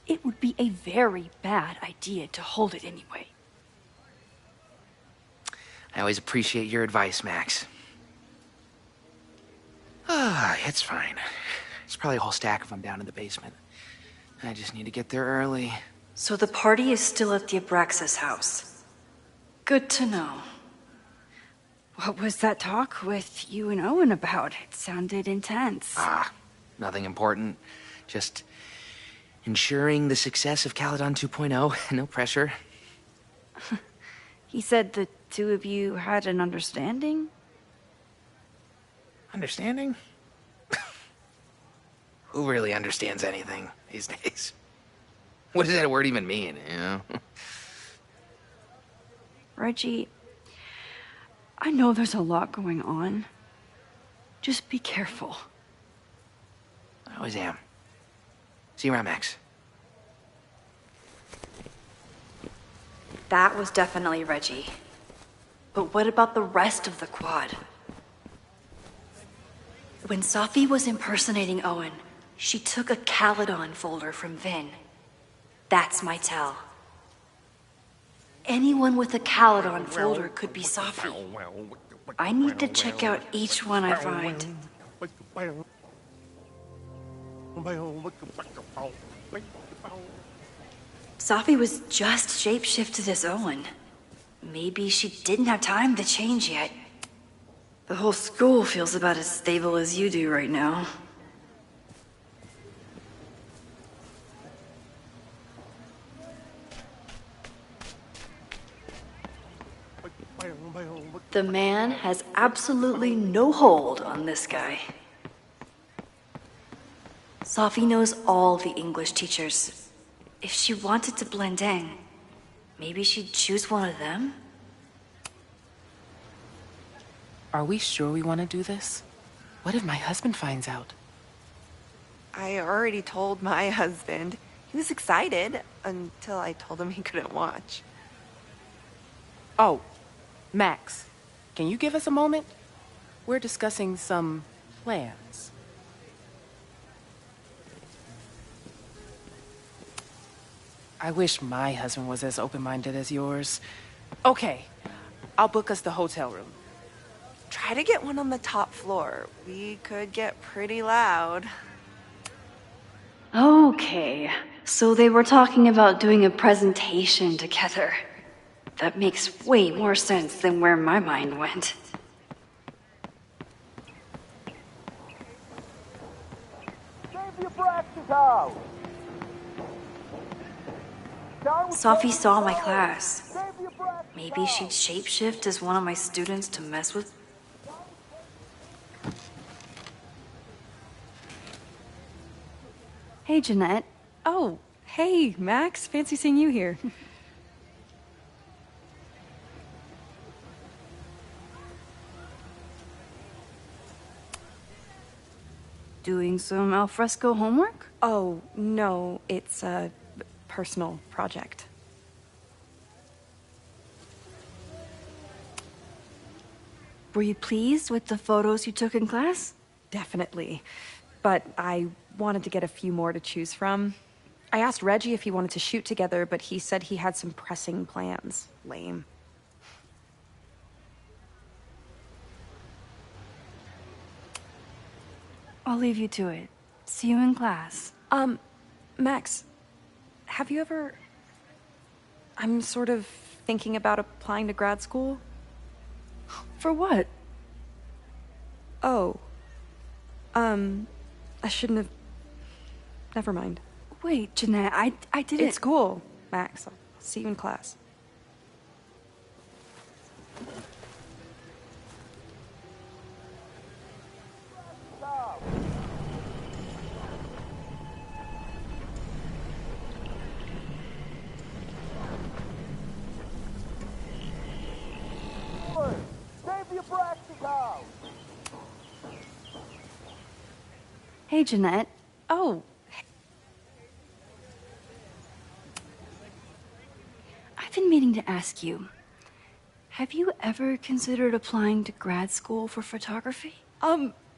It would be a very bad idea to hold it anyway. I always appreciate your advice, Max. It's fine. It's probably a whole stack if I'm down in the basement. I just need to get there early. So the party is still at the Abraxas house. Good to know. What was that talk with you and Owen about? It sounded intense. Nothing important. Just ensuring the success of Caledon 2.0. No pressure. He said the two of you had an understanding? Understanding? Who really understands anything these days? What does that word even mean, you know? Reggie, I know there's a lot going on. Just be careful. I always am. See you around, Max. That was definitely Reggie. But what about the rest of the quad? When Safi was impersonating Owen, she took a Caledon folder from Vin. That's my tell. Anyone with a Caledon folder could be Safi. I need to check out each one I find. Safi was just shapeshifted as Owen. Maybe she didn't have time to change yet. The whole school feels about as stable as you do right now. The man has absolutely no hold on this guy. Safi knows all the English teachers. If she wanted to blend in, maybe she'd choose one of them? Are we sure we want to do this? What if my husband finds out? I already told my husband. He was excited until I told him he couldn't watch. Oh, Max, can you give us a moment? We're discussing some plans. I wish my husband was as open-minded as yours. Okay, I'll book us the hotel room. Try to get one on the top floor. We could get pretty loud. Okay, so they were talking about doing a presentation together. That makes way more sense than where my mind went. Safi saw my class. Maybe she'd shapeshift as one of my students to mess with. Hey, Jeanette. Oh, hey, Max. Fancy seeing you here. Doing some alfresco homework? Oh, no, it's a personal project. Were you pleased with the photos you took in class? Definitely. But I wanted to get a few more to choose from. I asked Reggie if he wanted to shoot together, but he said he had some pressing plans. Lame. I'll leave you to it. See you in class. Max, have you ever... I'm sort of thinking about applying to grad school. For what? Oh. I shouldn't have... Never mind. Wait, Jeanette, I didn't... It's cool, Max. I'll see you in class. Hey, Jeanette. Oh. I've been meaning to ask you. Have you ever considered applying to grad school for photography?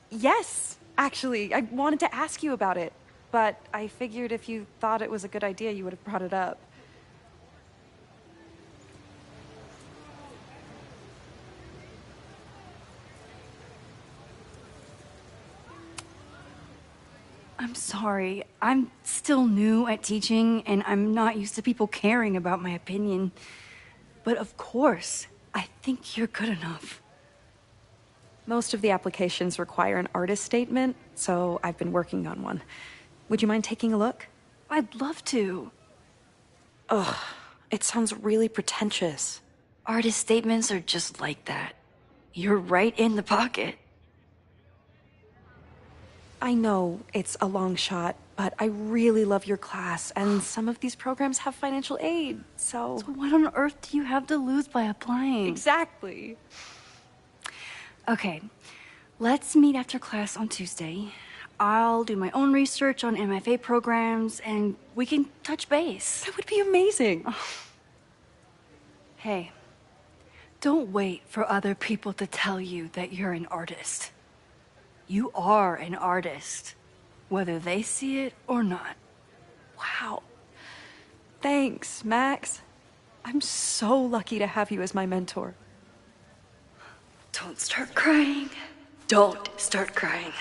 Yes. Actually, I wanted to ask you about it, but I figured if you thought it was a good idea, you would have brought it up. I'm sorry. I'm still new at teaching, and I'm not used to people caring about my opinion. But of course, I think you're good enough. Most of the applications require an artist statement, so I've been working on one. Would you mind taking a look? I'd love to. Ugh, it sounds really pretentious. Artist statements are just like that. You're right in the pocket. I know it's a long shot, but I really love your class, and some of these programs have financial aid, so... So what on earth do you have to lose by applying? Exactly. Okay, let's meet after class on Tuesday. I'll do my own research on MFA programs, and we can touch base. That would be amazing. Hey, don't wait for other people to tell you that you're an artist. You are an artist, whether they see it or not. Wow. Thanks, Max. I'm so lucky to have you as my mentor. Don't start crying. Don't start crying.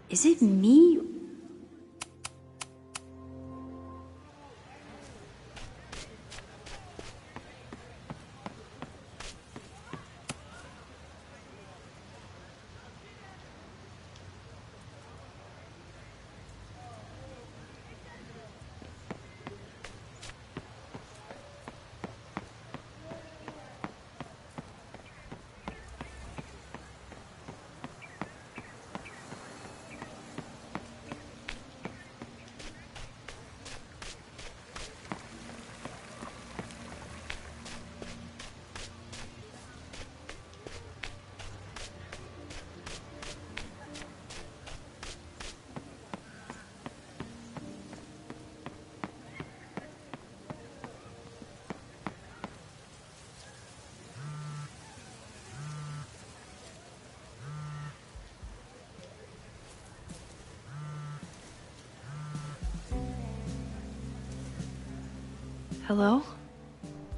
Is it me? Hello?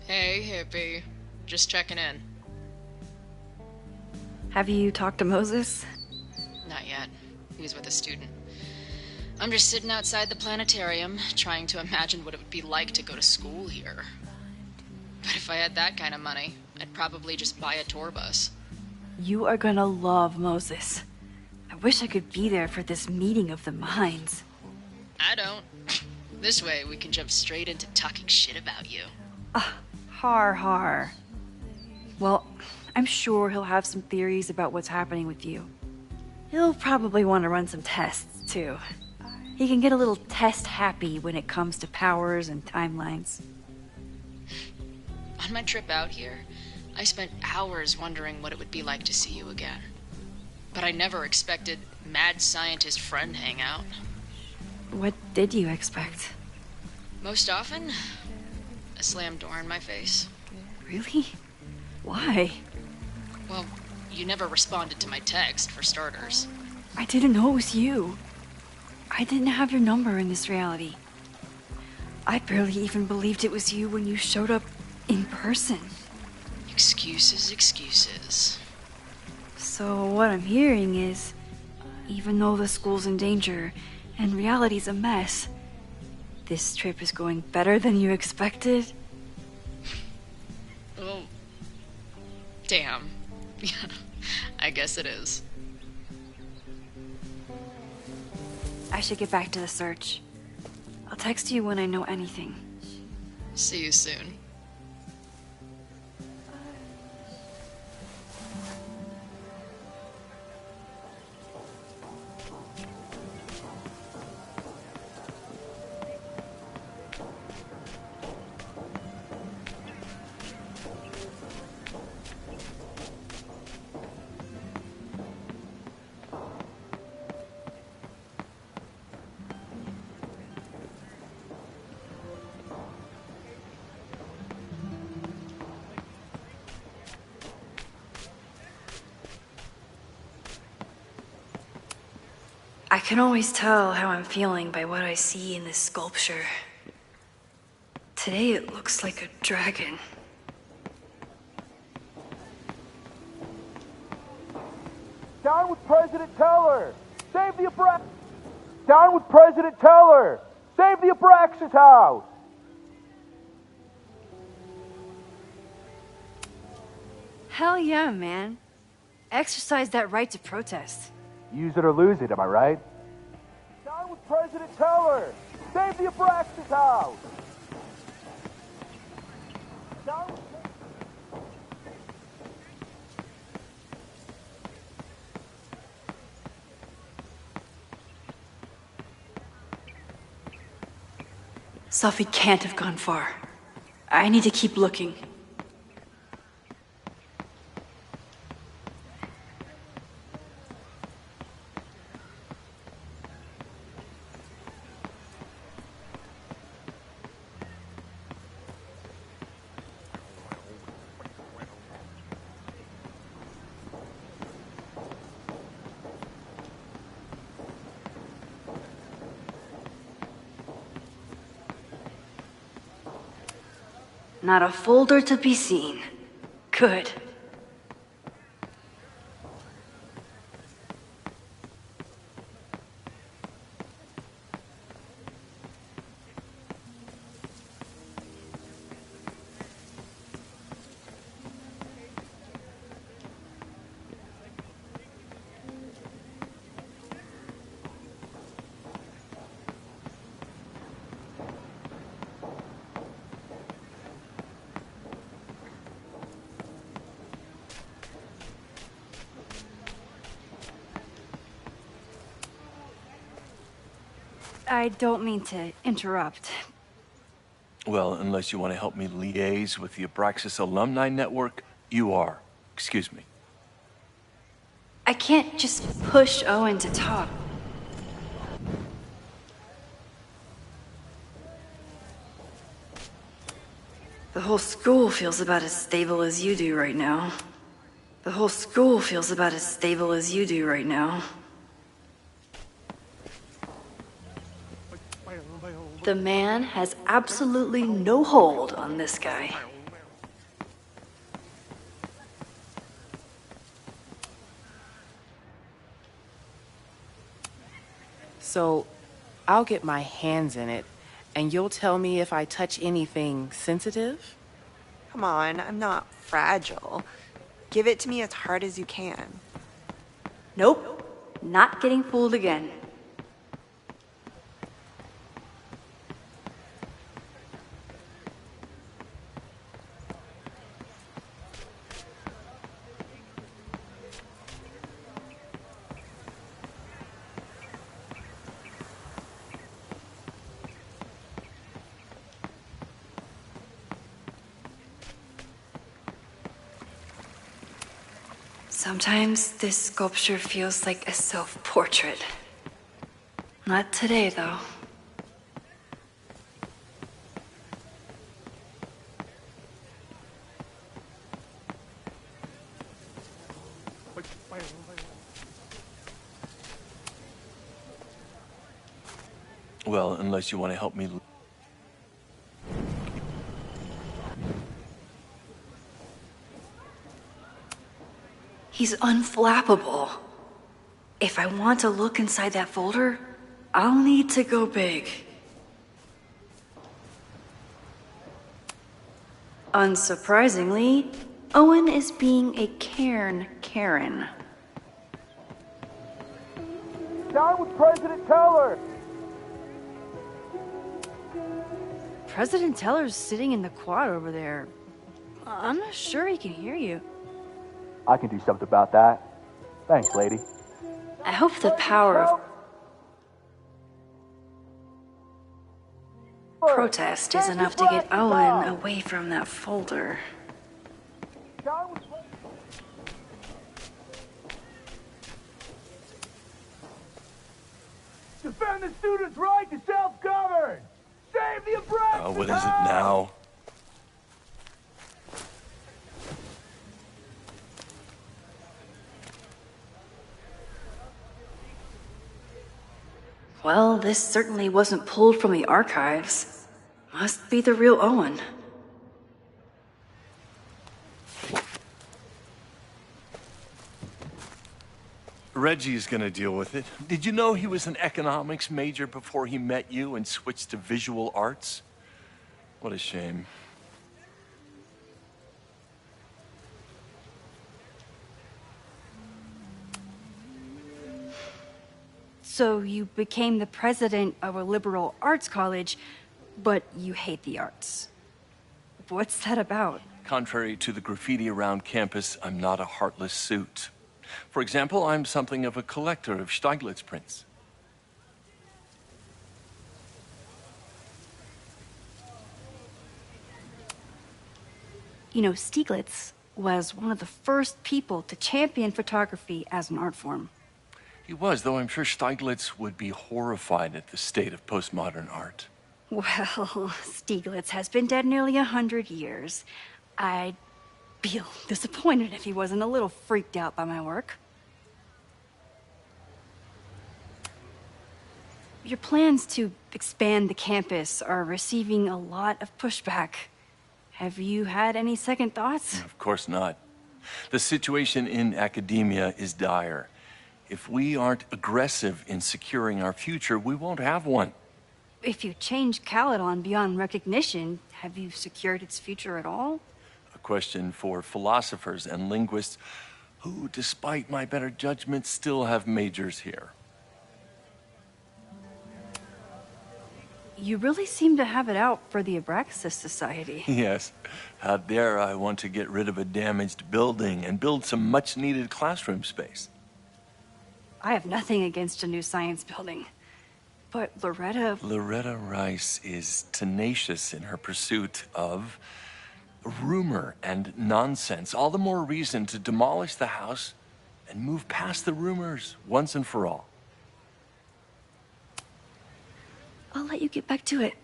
Hey, hippie. Just checking in. Have you talked to Moses? Not yet. He was with a student. I'm just sitting outside the planetarium, trying to imagine what it would be like to go to school here. But if I had that kind of money, I'd probably just buy a tour bus. You are gonna love Moses. I wish I could be there for this meeting of the minds. I don't. This way, we can jump straight into talking shit about you. Har. Well, I'm sure he'll have some theories about what's happening with you. He'll probably want to run some tests, too. He can get a little test-happy when it comes to powers and timelines. On my trip out here, I spent hours wondering what it would be like to see you again. But I never expected mad scientist friend hangout. What did you expect? Most often, a slammed door in my face. Really? Why? Well, you never responded to my text, for starters. I didn't know it was you. I didn't have your number in this reality. I barely even believed it was you when you showed up in person. Excuses. So what I'm hearing is, even though the school's in danger and reality's a mess, this trip is going better than you expected? Oh. Damn. I guess it is. I should get back to the search. I'll text you when I know anything. See you soon. can always tell how I'm feeling by what I see in this sculpture. Today it looks like a dragon. Down with President Teller! Save the Down with President Teller! Save the Abraxas house! Hell yeah, man. Exercise that right to protest. Use it or lose it, am I right? Down with President Teller! Save the Abraxas house! Down with... Sophie can't have gone far. I need to keep looking. Not a folder to be seen. Good. I don't mean to interrupt. Well, unless you want to help me liaise with the Abraxas Alumni Network, you are. Excuse me. I can't just push Owen to talk. The whole school feels about as stable as you do right now. The whole school feels about as stable as you do right now. The man has absolutely no hold on this guy. So, I'll get my hands in it, and you'll tell me if I touch anything sensitive? Come on, I'm not fragile. Give it to me as hard as you can. Nope, not getting fooled again. Sometimes this sculpture feels like a self-portrait. Not today, though. Well, unless you want to help me... He's unflappable. If I want to look inside that folder, I'll need to go big. Unsurprisingly, Owen is being a Karen. Down with President Teller! President Teller's sitting in the quad over there. I'm not sure he can hear you. I can do something about that. Thanks, lady. I hope the power of protest is enough to get Owen away from that folder. Defend the students' right to self-govern! Save the Abraxas! What is it now? Well, this certainly wasn't pulled from the archives. Must be the real Owen. Reggie's gonna deal with it. Did you know he was an economics major before he met you and switched to visual arts? What a shame. So you became the president of a liberal arts college, but you hate the arts. What's that about? Contrary to the graffiti around campus, I'm not a heartless suit. For example, I'm something of a collector of Stieglitz prints. You know, Stieglitz was one of the first people to champion photography as an art form. He was, though I'm sure Stieglitz would be horrified at the state of postmodern art. Well, Stieglitz has been dead nearly 100 years. I'd feel disappointed if he wasn't a little freaked out by my work. Your plans to expand the campus are receiving a lot of pushback. Have you had any second thoughts? Of course not. The situation in academia is dire. If we aren't aggressive in securing our future, we won't have one. If you change Caledon beyond recognition, have you secured its future at all? A question for philosophers and linguists who, despite my better judgment, still have majors here. You really seem to have it out for the Abraxas Society. Yes. Out there, I want to get rid of a damaged building and build some much-needed classroom space. I have nothing against a new science building. But Loretta Rice is tenacious in her pursuit of rumor and nonsense. All the more reason to demolish the house and move past the rumors once and for all. I'll let you get back to it.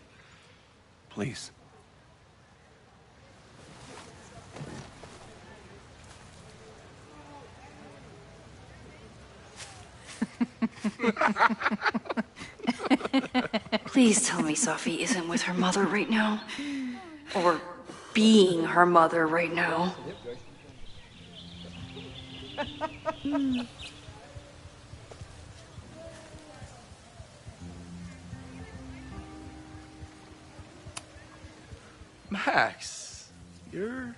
Please. Please tell me Sophie isn't with her mother right now. Or being her mother right now. Max, you're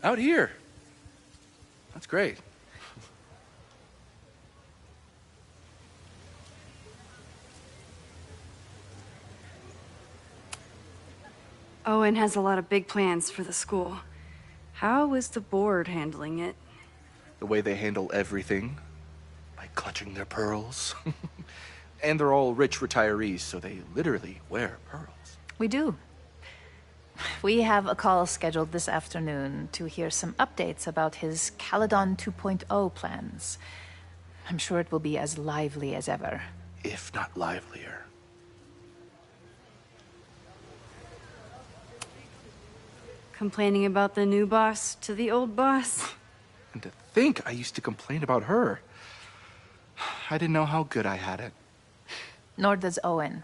out here. That's great. Owen has a lot of big plans for the school. How is the board handling it? The way they handle everything, by clutching their pearls. And they're all rich retirees, so they literally wear pearls. We do. We have a call scheduled this afternoon to hear some updates about his Caledon 2.0 plans. I'm sure it will be as lively as ever. If not livelier. Complaining about the new boss to the old boss? And to think I used to complain about her. I didn't know how good I had it. Nor does Owen.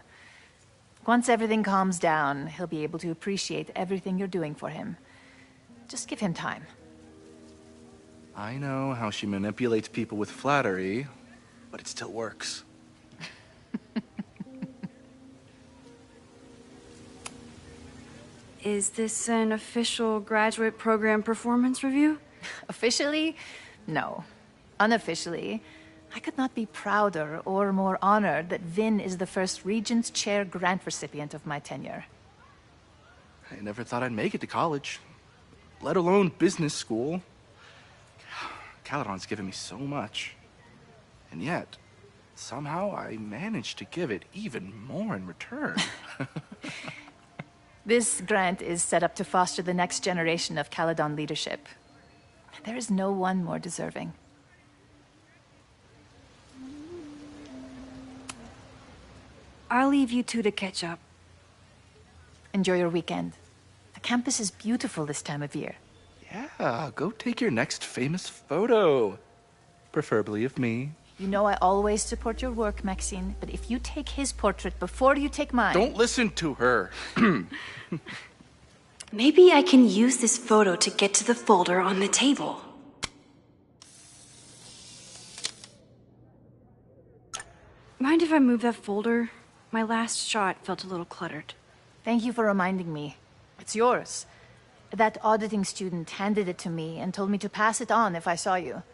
Once everything calms down, he'll be able to appreciate everything you're doing for him. Just give him time. I know how she manipulates people with flattery, but it still works. Is this an official graduate program performance review? Officially? No. Unofficially, I could not be prouder or more honored that Vin is the first Regents Chair grant recipient of my tenure. I never thought I'd make it to college, let alone business school. Caledon's given me so much. And yet, somehow I managed to give it even more in return. This grant is set up to foster the next generation of Caledon leadership. There is no one more deserving. I'll leave you two to catch up. Enjoy your weekend. The campus is beautiful this time of year. Yeah, go take your next famous photo. Preferably of me. You know I always support your work, Maxine, but if you take his portrait before you take mine... Don't listen to her. Maybe I can use this photo to get to the folder on the table. Mind if I move that folder? My last shot felt a little cluttered. Thank you for reminding me. It's yours. That auditing student handed it to me and told me to pass it on if I saw you.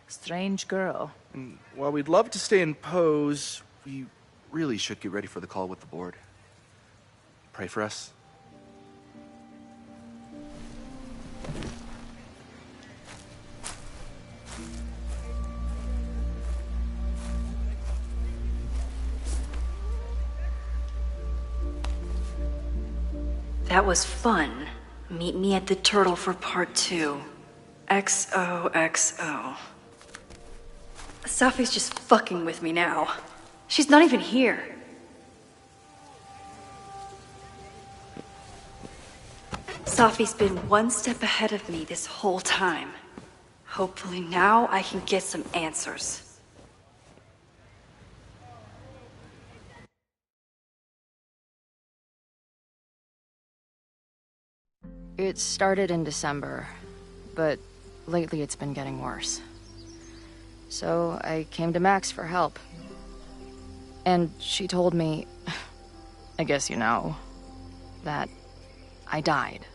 Strange girl. While we'd love to stay in pose, we really should get ready for the call with the board. Pray for us. That was fun. Meet me at the Turtle for part 2. XOXO. Safi's just fucking with me now. She's not even here. Safi's been one step ahead of me this whole time. Hopefully now I can get some answers. It started in December, but lately it's been getting worse. So I came to Max for help. And she told me, I guess you know, that I died.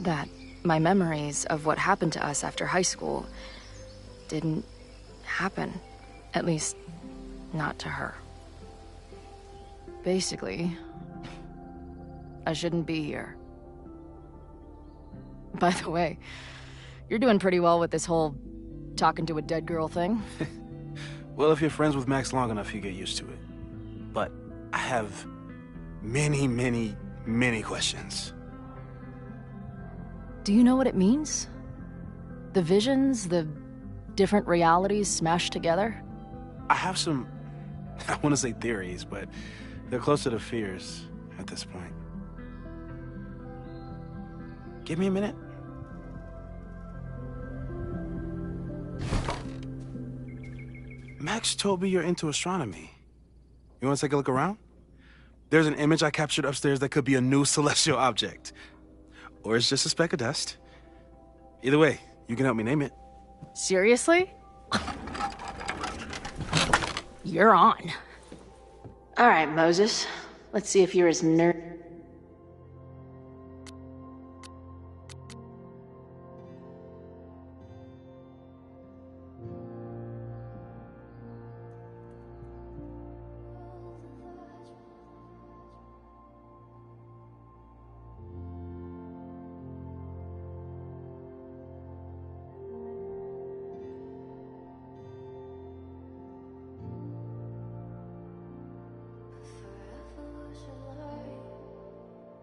That my memories of what happened to us after high school didn't happen. At least, not to her. Basically, I shouldn't be here. By the way, you're doing pretty well with this whole talking to a dead girl thing. Well, if you're friends with Max long enough, you get used to it. But I have many, many, many questions. Do you know what it means? The visions, the different realities smashed together? I have some, I want to say theories, but they're closer to fears at this point. Give me a minute. Max told me you're into astronomy. You want to take a look around? There's an image I captured upstairs that could be a new celestial object. Or it's just a speck of dust. Either way, you can help me name it. Seriously? You're on. All right, Moses. Let's see if you're as nerd.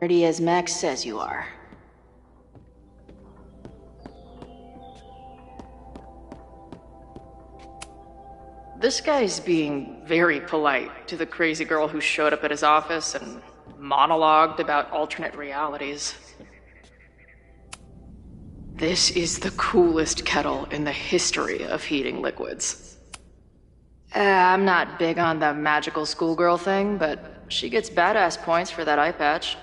Nerdy as Max says you are. This guy's being very polite to the crazy girl who showed up at his office and monologued about alternate realities. This is the coolest kettle in the history of heating liquids. I'm not big on the magical schoolgirl thing, but she gets badass points for that eye patch.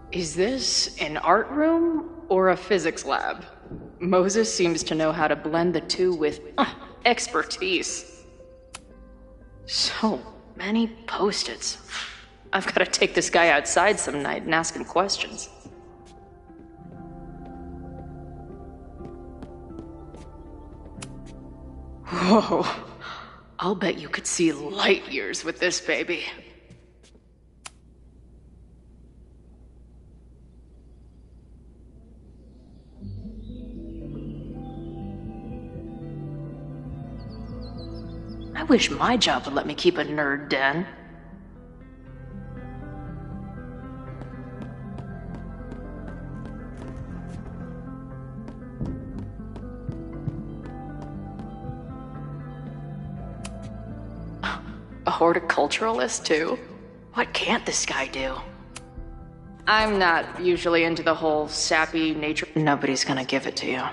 Is this an art room or a physics lab? Moses seems to know how to blend the two with expertise. So many post-its. I've got to take this guy outside some night and ask him questions. Whoa. I'll bet you could see light years with this baby. I wish my job would let me keep a nerd den. A horticulturalist, too? What can't this guy do? I'm not usually into the whole sappy nature. Nobody's gonna give it to you.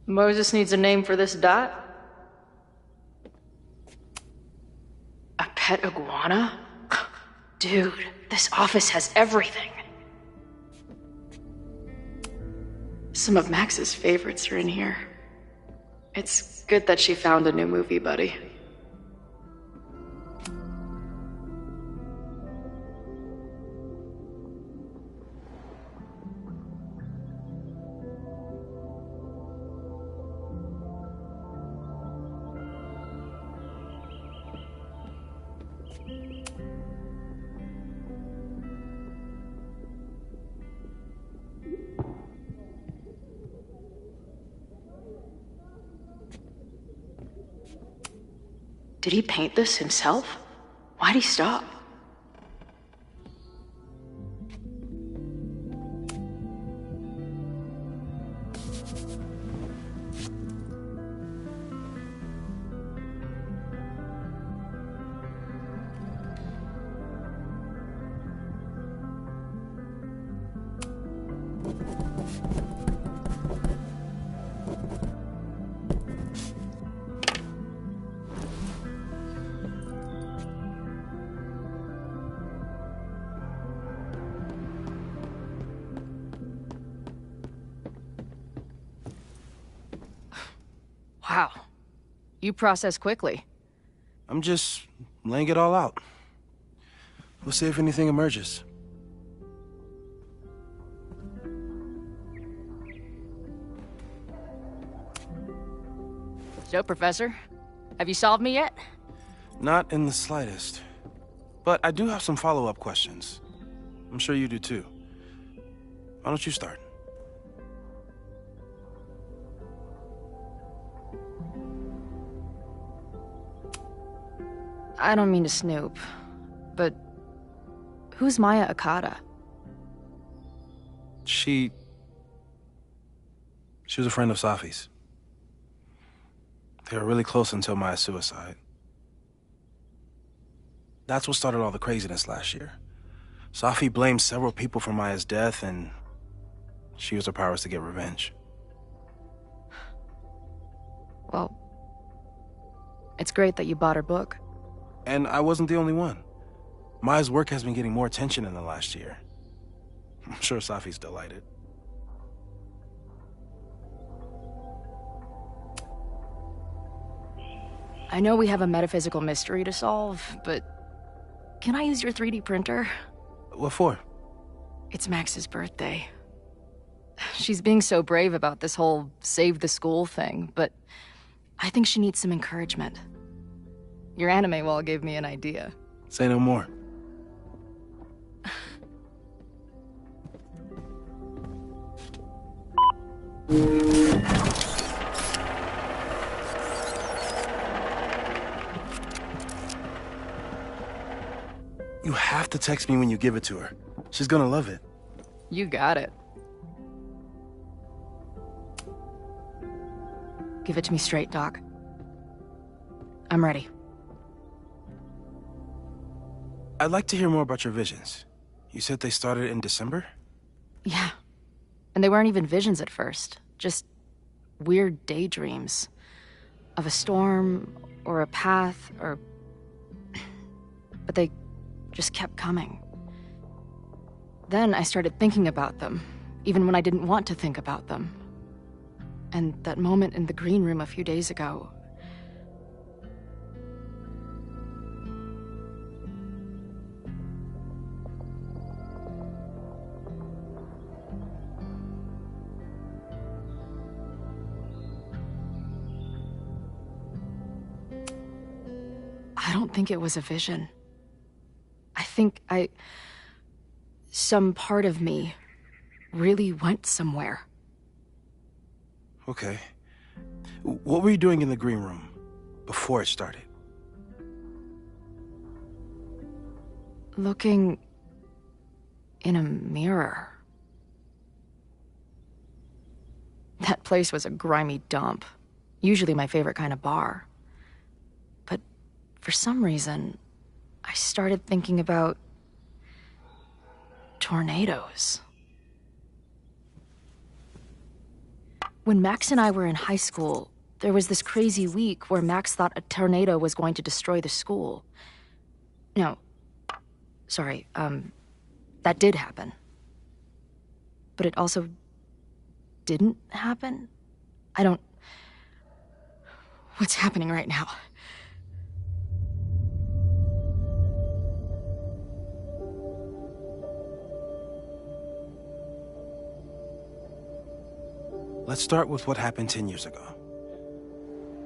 Moses needs a name for this dot? A pet iguana? Dude, this office has everything. Some of Max's favorites are in here. It's good that she found a new movie buddy. Did he paint this himself? Why'd he stop? Wow. You process quickly. I'm just laying it all out. We'll see if anything emerges. So, Professor, have you solved me yet? Not in the slightest. But I do have some follow-up questions. I'm sure you do too. Why don't you start? I don't mean to snoop, but who's Maya Akata? She was a friend of Safi's. They were really close until Maya's suicide. That's what started all the craziness last year. Safi blamed several people for Maya's death, and she used her powers to get revenge. Well, it's great that you bought her book. And I wasn't the only one. Maya's work has been getting more attention in the last year. I'm sure Safi's delighted. I know we have a metaphysical mystery to solve, but can I use your 3D printer? What for? It's Max's birthday. She's being so brave about this whole save the school thing, but I think she needs some encouragement. Your anime wall gave me an idea. Say no more. You have to text me when you give it to her. She's gonna love it. You got it. Give it to me straight, Doc. I'm ready. I'd like to hear more about your visions. You said they started in December? Yeah. And they weren't even visions at first. Just weird daydreams. Of a storm, or a path, or... But they just kept coming. Then I started thinking about them, even when I didn't want to think about them. And that moment in the green room a few days ago... I don't think it was a vision. I think some part of me really went somewhere. Okay. What were you doing in the green room before it started? Looking in a mirror. That place was a grimy dump. Usually my favorite kind of bar. But for some reason, I started thinking about tornadoes. When Max and I were in high school, there was this crazy week where Max thought a tornado was going to destroy the school. No, sorry, that did happen. But it also didn't happen? What's happening right now? Let's start with what happened 10 years ago.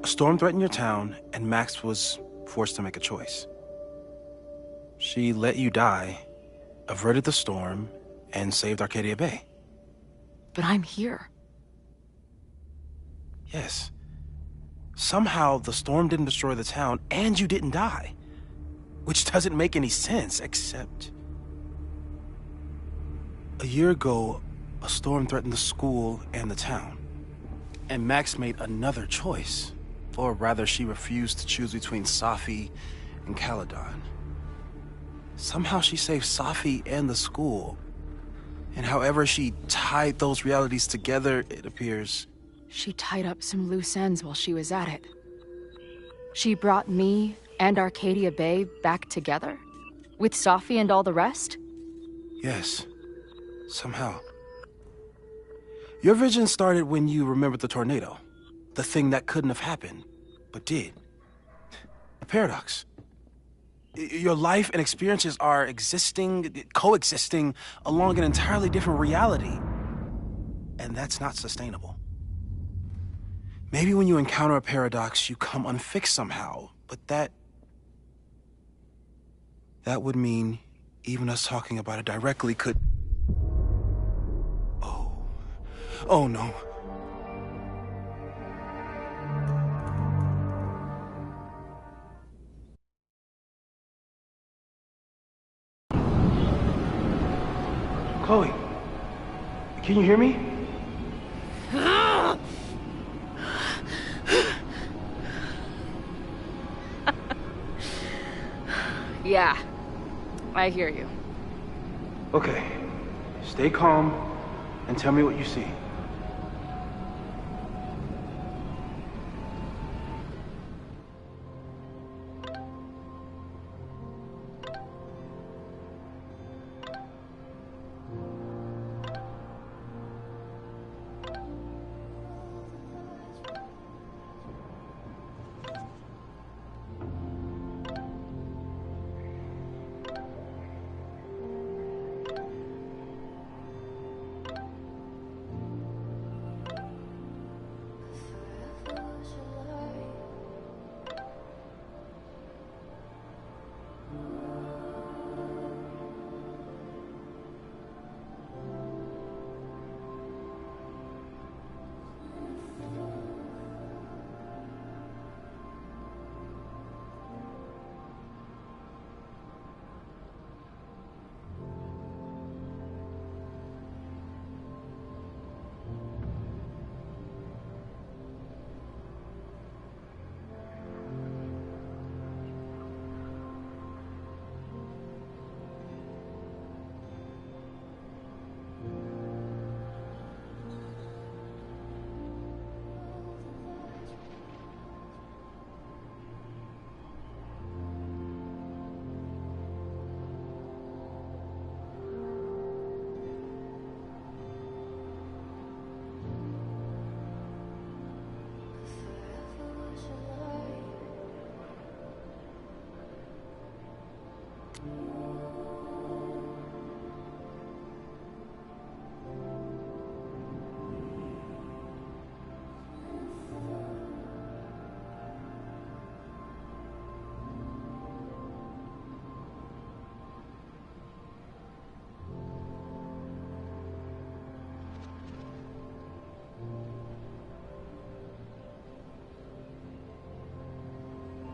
A storm threatened your town, and Max was forced to make a choice. She let you die, averted the storm, and saved Arcadia Bay. But I'm here. Yes. Somehow, the storm didn't destroy the town, and you didn't die. Which doesn't make any sense, except... A year ago, a storm threatened the school and the town. And Max made another choice. Or rather, she refused to choose between Safi and Caledon. Somehow she saved Safi and the school. And however she tied those realities together, it appears... She tied up some loose ends while she was at it. She brought me and Arcadia Bay back together? With Safi and all the rest? Yes. Somehow. Your vision started when you remembered the tornado. The thing that couldn't have happened, but did. A paradox. Your life and experiences are coexisting along an entirely different reality. And that's not sustainable. Maybe when you encounter a paradox, you come unfixed somehow, but that would mean even us talking about it directly could... Oh no. Chloe, can you hear me? Yeah, I hear you. Okay, stay calm and tell me what you see.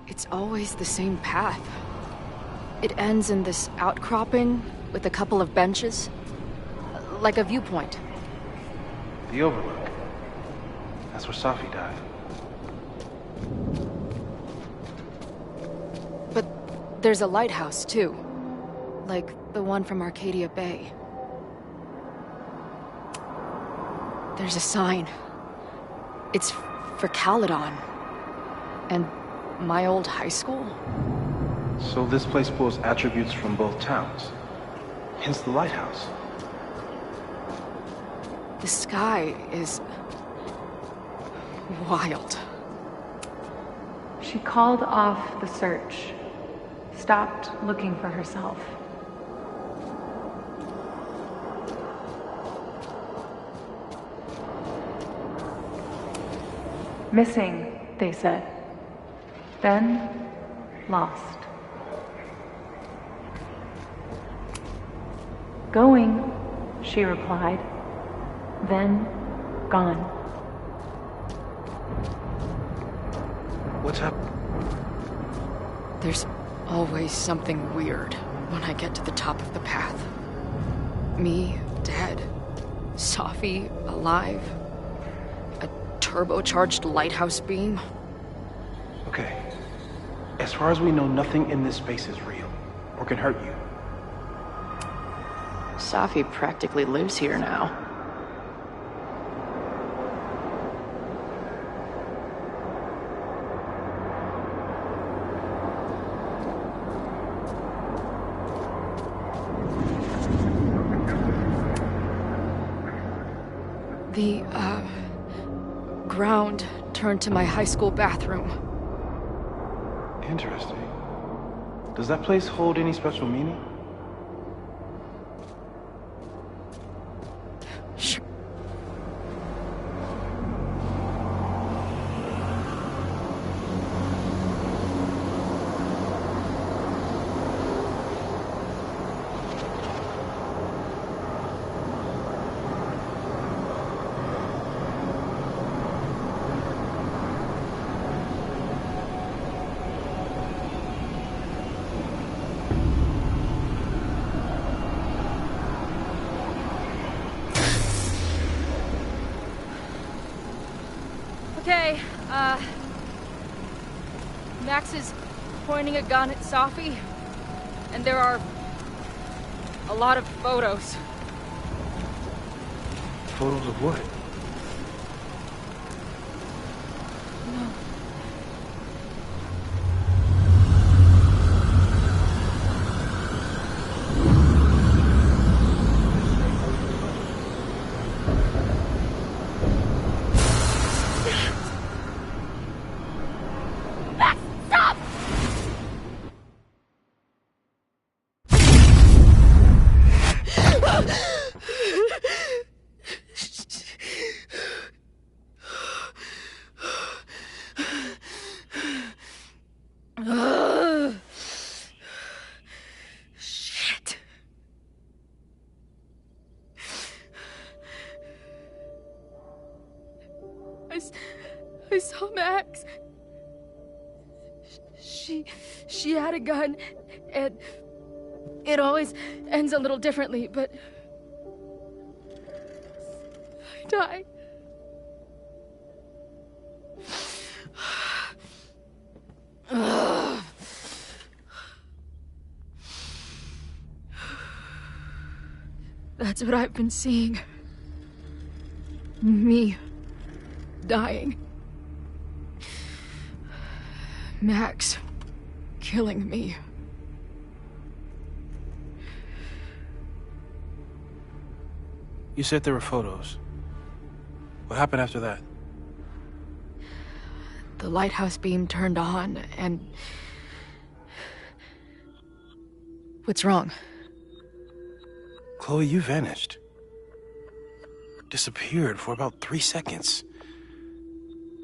It's always the same path. It ends in this outcropping with a couple of benches. Like a viewpoint. The Overlook. That's where Safi died. But there's a lighthouse, too. Like the one from Arcadia Bay. There's a sign. It's for Caledon. And my old high school? So this place pulls attributes from both towns. Hence the lighthouse. The sky is wild. She called off the search, stopped looking for herself. Missing, they said. Then, lost. Going, she replied. Then, gone. What's up? There's always something weird when I get to the top of the path. Me, dead. Safi, alive. A turbocharged lighthouse beam. Okay. As far as we know, nothing in this space is real, or can hurt you. Safi practically lives here now. The, ground turned to my high school bathroom. Interesting. Does that place hold any special meaning? Sure. Okay, Max is pointing a gun at Safi, and there are a lot of photos. Photos of what? Shit. I saw Max. She had a gun, and it always ends a little differently, but I died. That's what I've been seeing. Me dying. Max killing me. You said there were photos. What happened after that? The lighthouse beam turned on, and... What's wrong? Chloe, you vanished. Disappeared for about 3 seconds.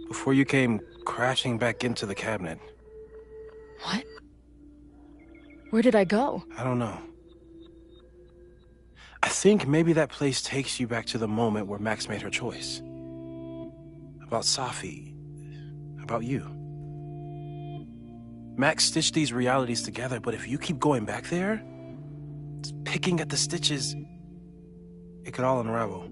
Before you came crashing back into the cabinet. What? Where did I go? I don't know. I think maybe that place takes you back to the moment where Max made her choice. About Safi. About you. Max stitched these realities together, but if you keep going back there, picking at the stitches, it could all unravel.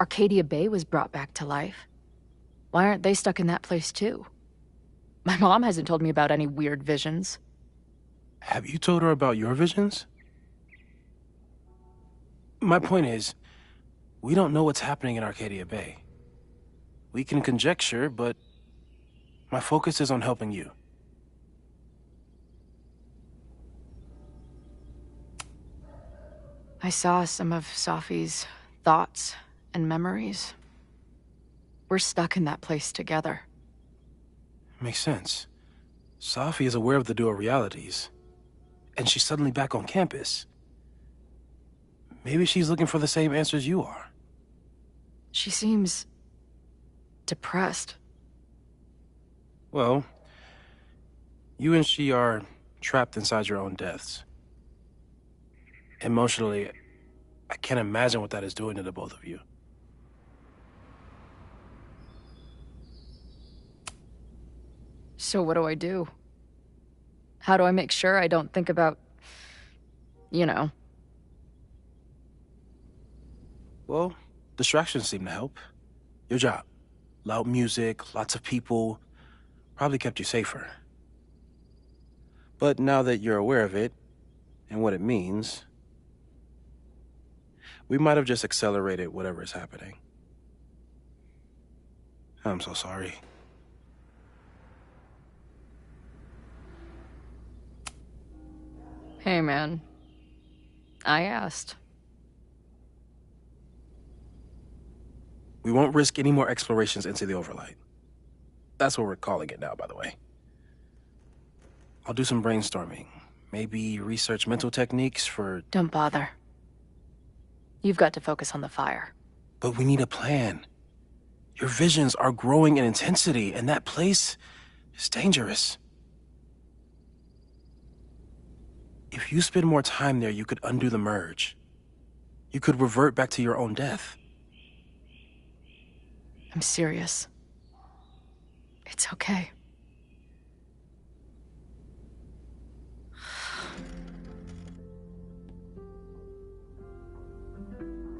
Arcadia Bay was brought back to life. Why aren't they stuck in that place too? My mom hasn't told me about any weird visions. Have you told her about your visions? My point is, we don't know what's happening in Arcadia Bay. We can conjecture, but my focus is on helping you. I saw some of Safi's thoughts and memories. We're stuck in that place together. Makes sense. Safi is aware of the dual realities, and she's suddenly back on campus. Maybe she's looking for the same answers you are. She seems depressed. Well, you and she are trapped inside your own deaths. Emotionally, I can't imagine what that is doing to the both of you. So what do I do? How do I make sure I don't think about, you know? Well, distractions seem to help. Your job. Loud music, lots of people, probably kept you safer. But now that you're aware of it, and what it means, we might have just accelerated whatever is happening. I'm so sorry. Hey, man. I asked. We won't risk any more explorations into the Overlight. That's what we're calling it now, by the way. I'll do some brainstorming. Maybe research mental techniques for... Don't bother. You've got to focus on the fire. But we need a plan. Your visions are growing in intensity, and that place is dangerous. If you spend more time there, you could undo the merge. You could revert back to your own death. I'm serious. It's okay.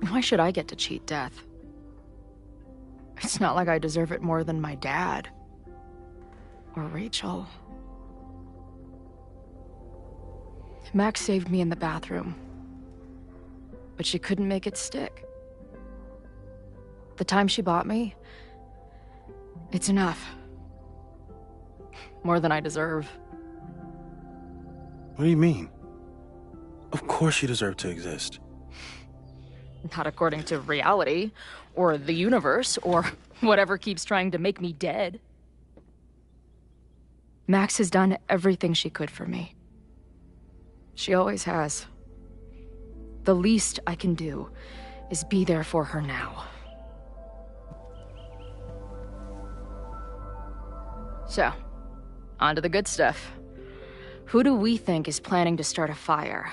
Why should I get to cheat death? It's not like I deserve it more than my dad. Or Rachel. Max saved me in the bathroom. But she couldn't make it stick. The time she bought me, it's enough. More than I deserve. What do you mean? Of course you deserve to exist. Not according to reality, or the universe, or whatever keeps trying to make me dead. Max has done everything she could for me. She always has. The least I can do is be there for her now. So, on to the good stuff. Who do we think is planning to start a fire?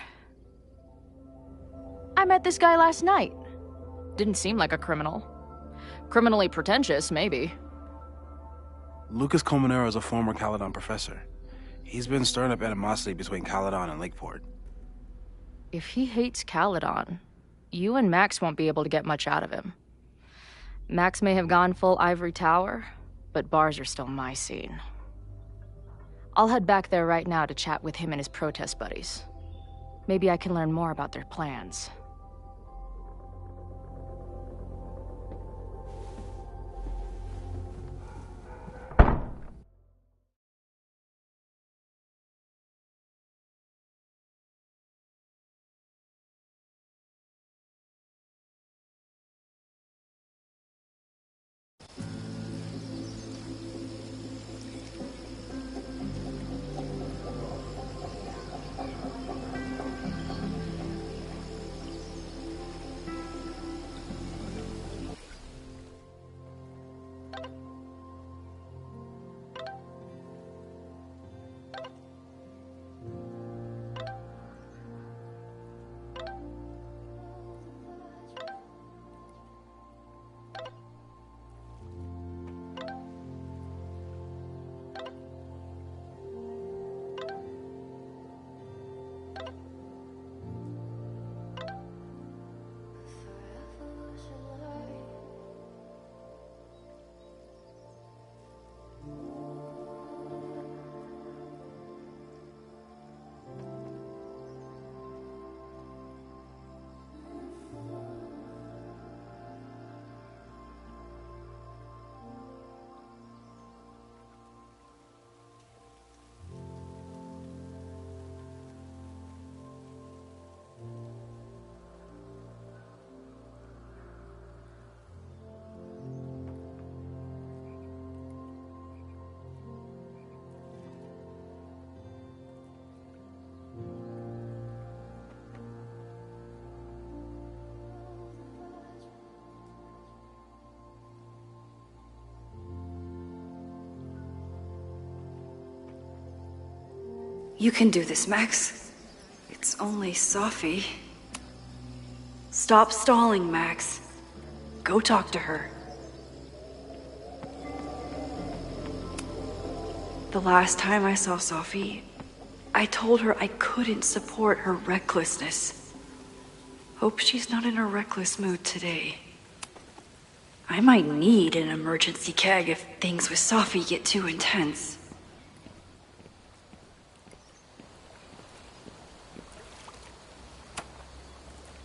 I met this guy last night. Didn't seem like a criminal. Criminally pretentious, maybe. Lucas Colmenero is a former Caledon professor. He's been stirring up animosity between Caledon and Lakeport. If he hates Caledon, you and Max won't be able to get much out of him. Max may have gone full ivory tower, but bars are still my scene. I'll head back there right now to chat with him and his protest buddies. Maybe I can learn more about their plans. You can do this, Max. It's only Sophie. Stop stalling, Max. Go talk to her. The last time I saw Sophie, I told her I couldn't support her recklessness. Hope she's not in a reckless mood today. I might need an emergency keg if things with Sophie get too intense.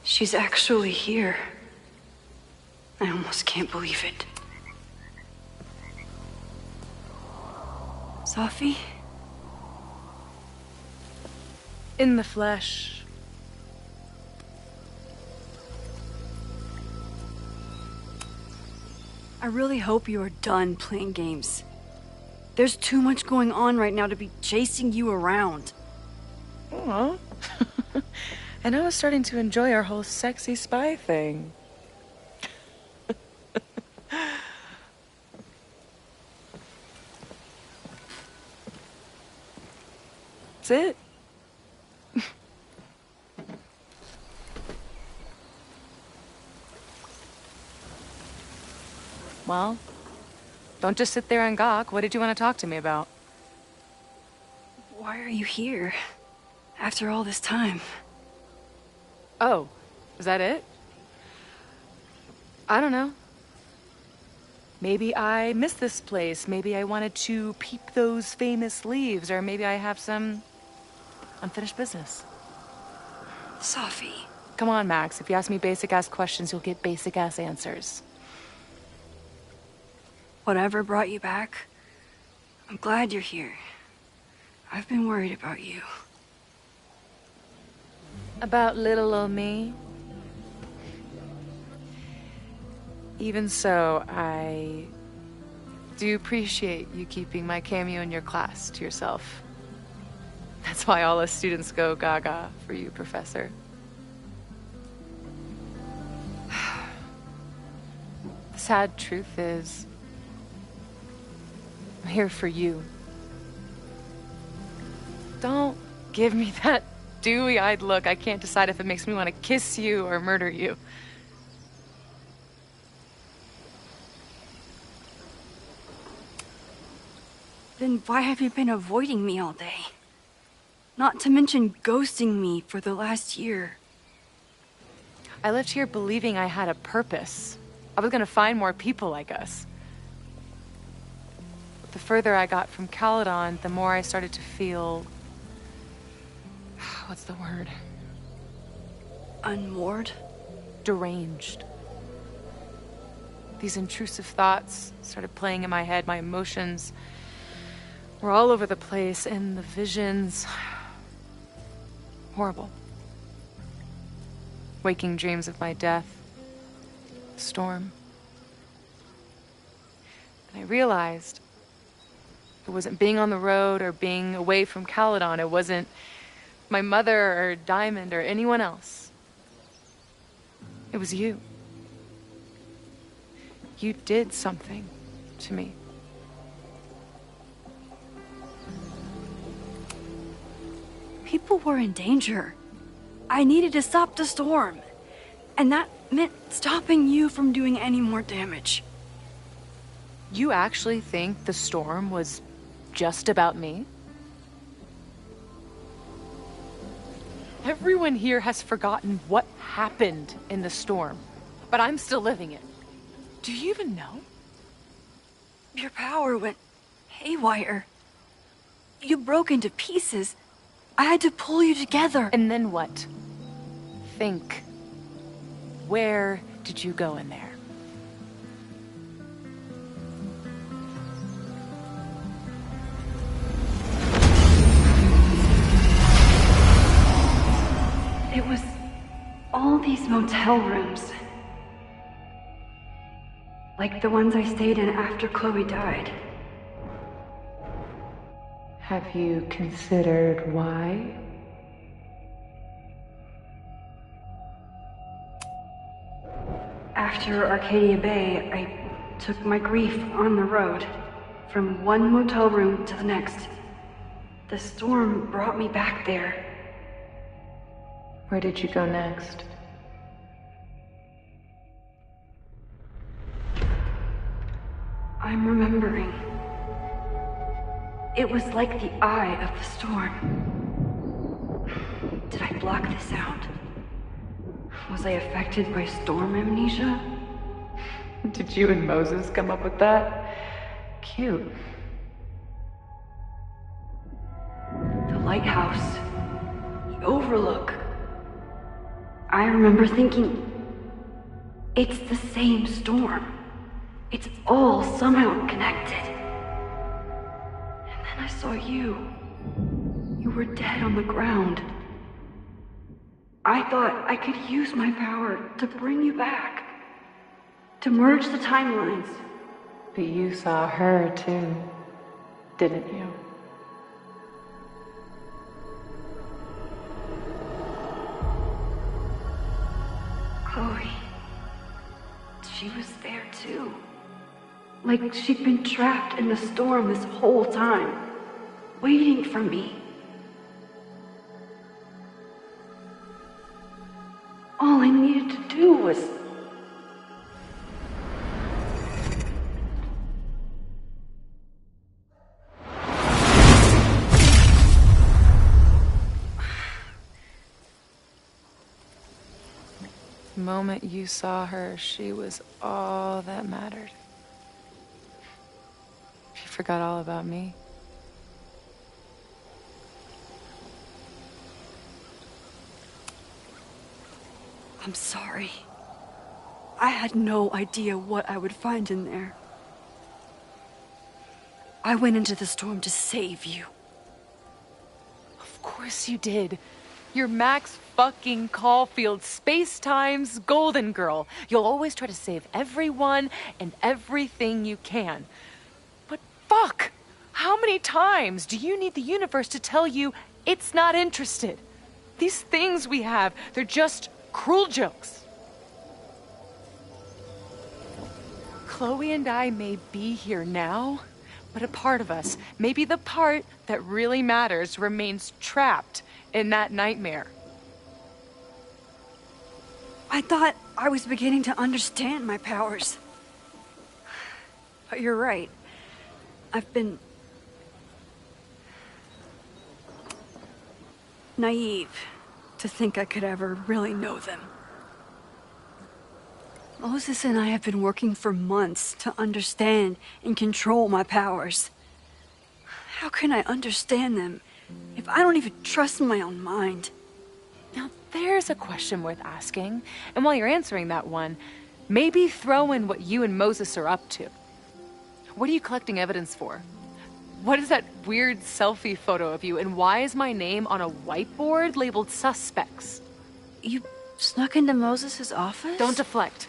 She's actually here. I almost can't believe it. Sophie? In the flesh. I really hope you are done playing games. There's too much going on right now to be chasing you around. Aw. And I was starting to enjoy our whole sexy spy thing. That's it. Well, don't just sit there and gawk. What did you want to talk to me about? Why are you here? After all this time? Oh, is that it? I don't know. Maybe I miss this place. Maybe I wanted to peep those famous leaves, or maybe I have some unfinished business. Sophie. Come on, Max. If you ask me basic-ass questions, you'll get basic-ass answers. Whatever brought you back, I'm glad you're here. I've been worried about you. About little old me? Even so, I do appreciate you keeping my cameo in your class to yourself. That's why all us students go gaga for you, Professor. The sad truth is, I'm here for you. Don't give me that dewy-eyed look. I can't decide if it makes me want to kiss you or murder you. Then why have you been avoiding me all day? Not to mention ghosting me for the last year. I left here believing I had a purpose. I was gonna find more people like us. But the further I got from Caledon, the more I started to feel... what's the word? Unmoored? Deranged. These intrusive thoughts started playing in my head. My emotions were all over the place, and the visions... horrible. Waking dreams of my death. The storm. And I realized it wasn't being on the road or being away from Caledon. It wasn't my mother or Diamond or anyone else. It was you. You did something to me. People were in danger. I needed to stop the storm. And that meant stopping you from doing any more damage. You actually think the storm was just about me? Everyone here has forgotten what happened in the storm, but I'm still living it. Do you even know? Your power went haywire. You broke into pieces. I had to pull you together. And then what? Think. Where did you go in there? It was all these motel rooms. Like the ones I stayed in after Chloe died. Have you considered why? After Arcadia Bay, I took my grief on the road, from one motel room to the next. The storm brought me back there. Where did you go next? I'm remembering. It was like the eye of the storm. Did I block this out? Was I affected by storm amnesia? Did you and Moses come up with that? Cute. The lighthouse. The overlook. I remember thinking, it's the same storm. It's all somehow connected. And then I saw you. You were dead on the ground. I thought I could use my power to bring you back. To merge the timelines. But you saw her too, didn't you? Chloe. She was there too. Like she'd been trapped in the storm this whole time, waiting for me. All I needed to do was... The moment you saw her, she was all that mattered. She forgot all about me. I'm sorry. I had no idea what I would find in there. I went into the storm to save you. Of course you did. You're Max fucking Caulfield, Space-Time's golden girl. You'll always try to save everyone and everything you can. But fuck! How many times do you need the universe to tell you it's not interested? These things we have, they're just cruel jokes. Chloe and I may be here now, but a part of us, maybe the part that really matters, remains trapped in that nightmare. I thought I was beginning to understand my powers. But you're right. I've been... naive to think I could ever really know them. Moses and I have been working for months to understand and control my powers. How can I understand them if I don't even trust my own mind? Now, there's a question worth asking. And while you're answering that one, maybe throw in what you and Moses are up to. What are you collecting evidence for? What is that weird selfie photo of you? And why is my name on a whiteboard labeled suspects? You snuck into Moses' office? Don't deflect.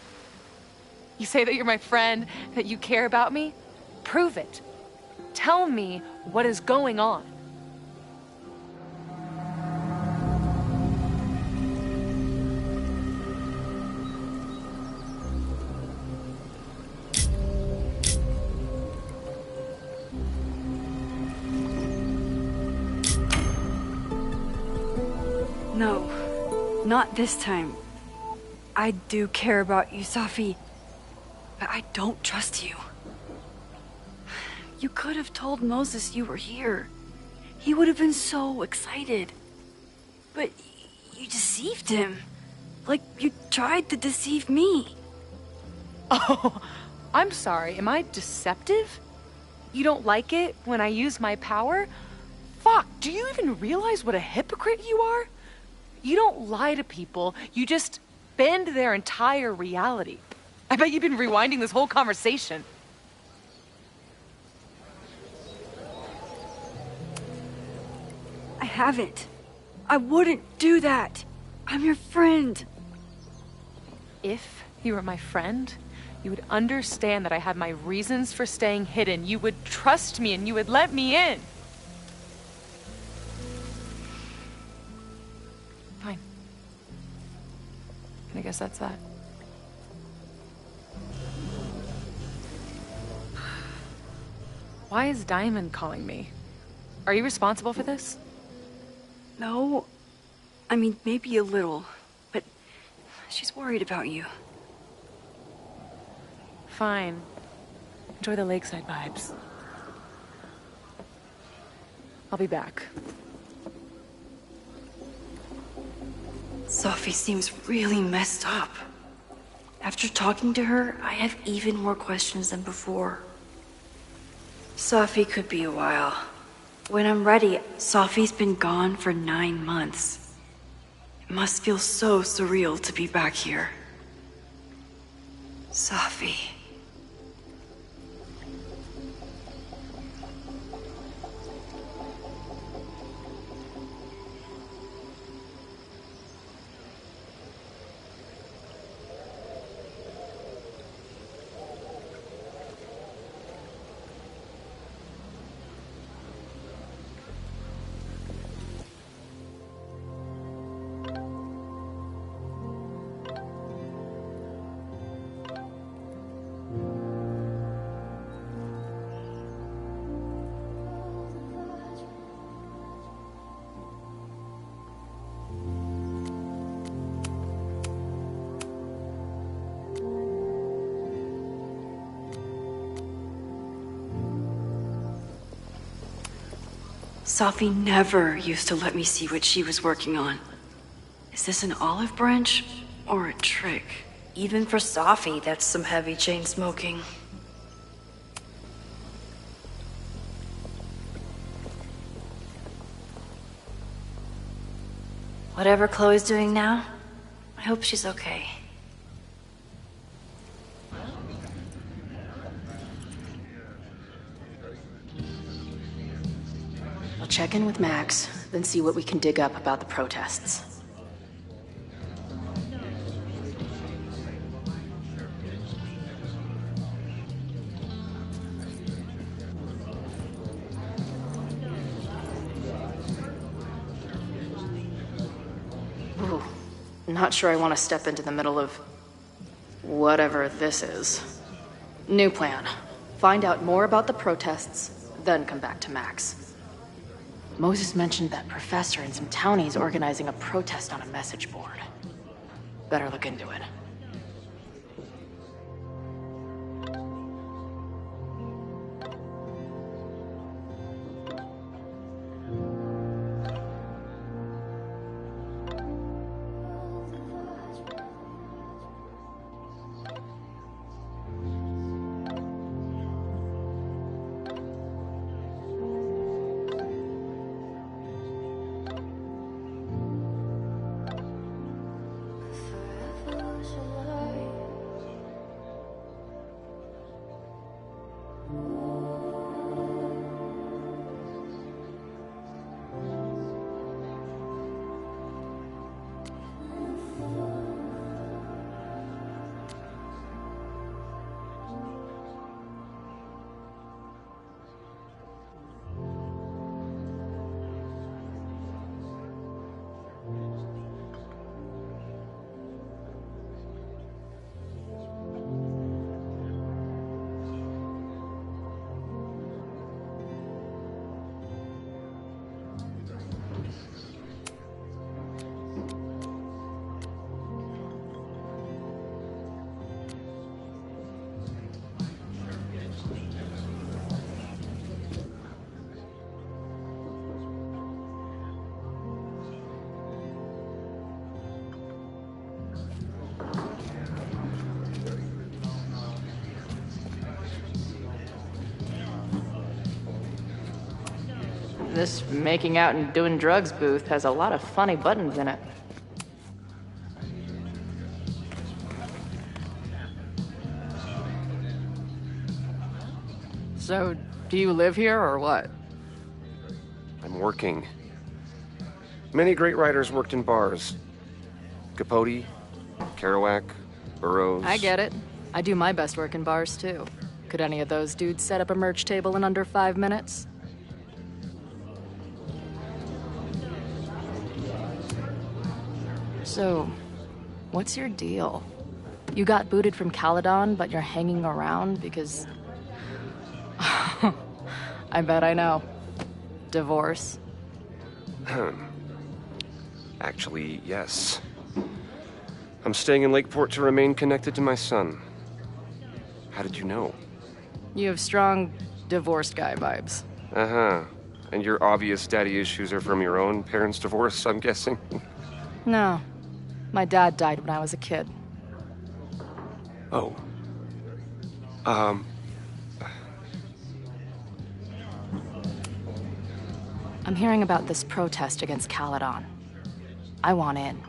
You say that you're my friend, that you care about me? Prove it. Tell me what is going on. No, not this time. I do care about you, Safi, but I don't trust you. You could have told Moses you were here. He would have been so excited. But you deceived him. Like you tried to deceive me. Oh, I'm sorry. Am I deceptive? You don't like it when I use my power? Fuck, do you even realize what a hypocrite you are? You don't lie to people, you just bend their entire reality. I bet you've been rewinding this whole conversation. I haven't. I wouldn't do that. I'm your friend. If you were my friend, you would understand that I had my reasons for staying hidden. You would trust me and you would let me in. Fine. I guess that's that. Why is Diamond calling me? Are you responsible for this? No. I mean, maybe a little, but she's worried about you. Fine. Enjoy the lakeside vibes. I'll be back. Sophie seems really messed up. After talking to her, I have even more questions than before. Sophie could be a while. When I'm ready, Sophie's been gone for 9 months. It must feel so surreal to be back here. Sophie. Sophie never used to let me see what she was working on. Is this an olive branch or a trick? Even for Sophie, that's some heavy chain smoking. Whatever Chloe's doing now, I hope she's okay. I'll check in with Max, then see what we can dig up about the protests. Ooh, not sure I want to step into the middle of whatever this is. New plan. Find out more about the protests, then come back to Max. Moses mentioned that professor and some townies organizing a protest on a message board. Better look into it. This making out and doing drugs booth has a lot of funny buttons in it. So, do you live here or what? I'm working. Many great writers worked in bars. Capote, Kerouac, Burroughs. I get it. I do my best work in bars too. Could any of those dudes set up a merch table in under 5 minutes? So, what's your deal? You got booted from Caledon, but you're hanging around because... I bet I know. Divorce? Actually, yes. I'm staying in Lakeport to remain connected to my son. How did you know? You have strong divorced guy vibes. Uh-huh. And your obvious daddy issues are from your own parents' divorce, I'm guessing? No. My dad died when I was a kid. Oh. I'm hearing about this protest against Caledon. I want in.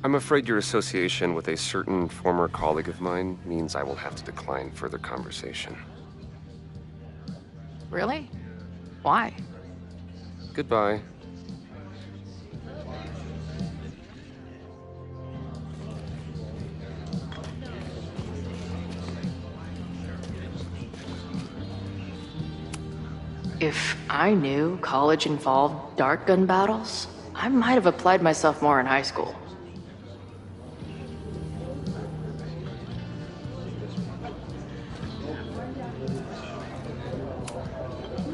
I'm afraid your association with a certain former colleague of mine means I will have to decline further conversation. Really? Why? Goodbye. If I knew college involved dart gun battles, I might have applied myself more in high school.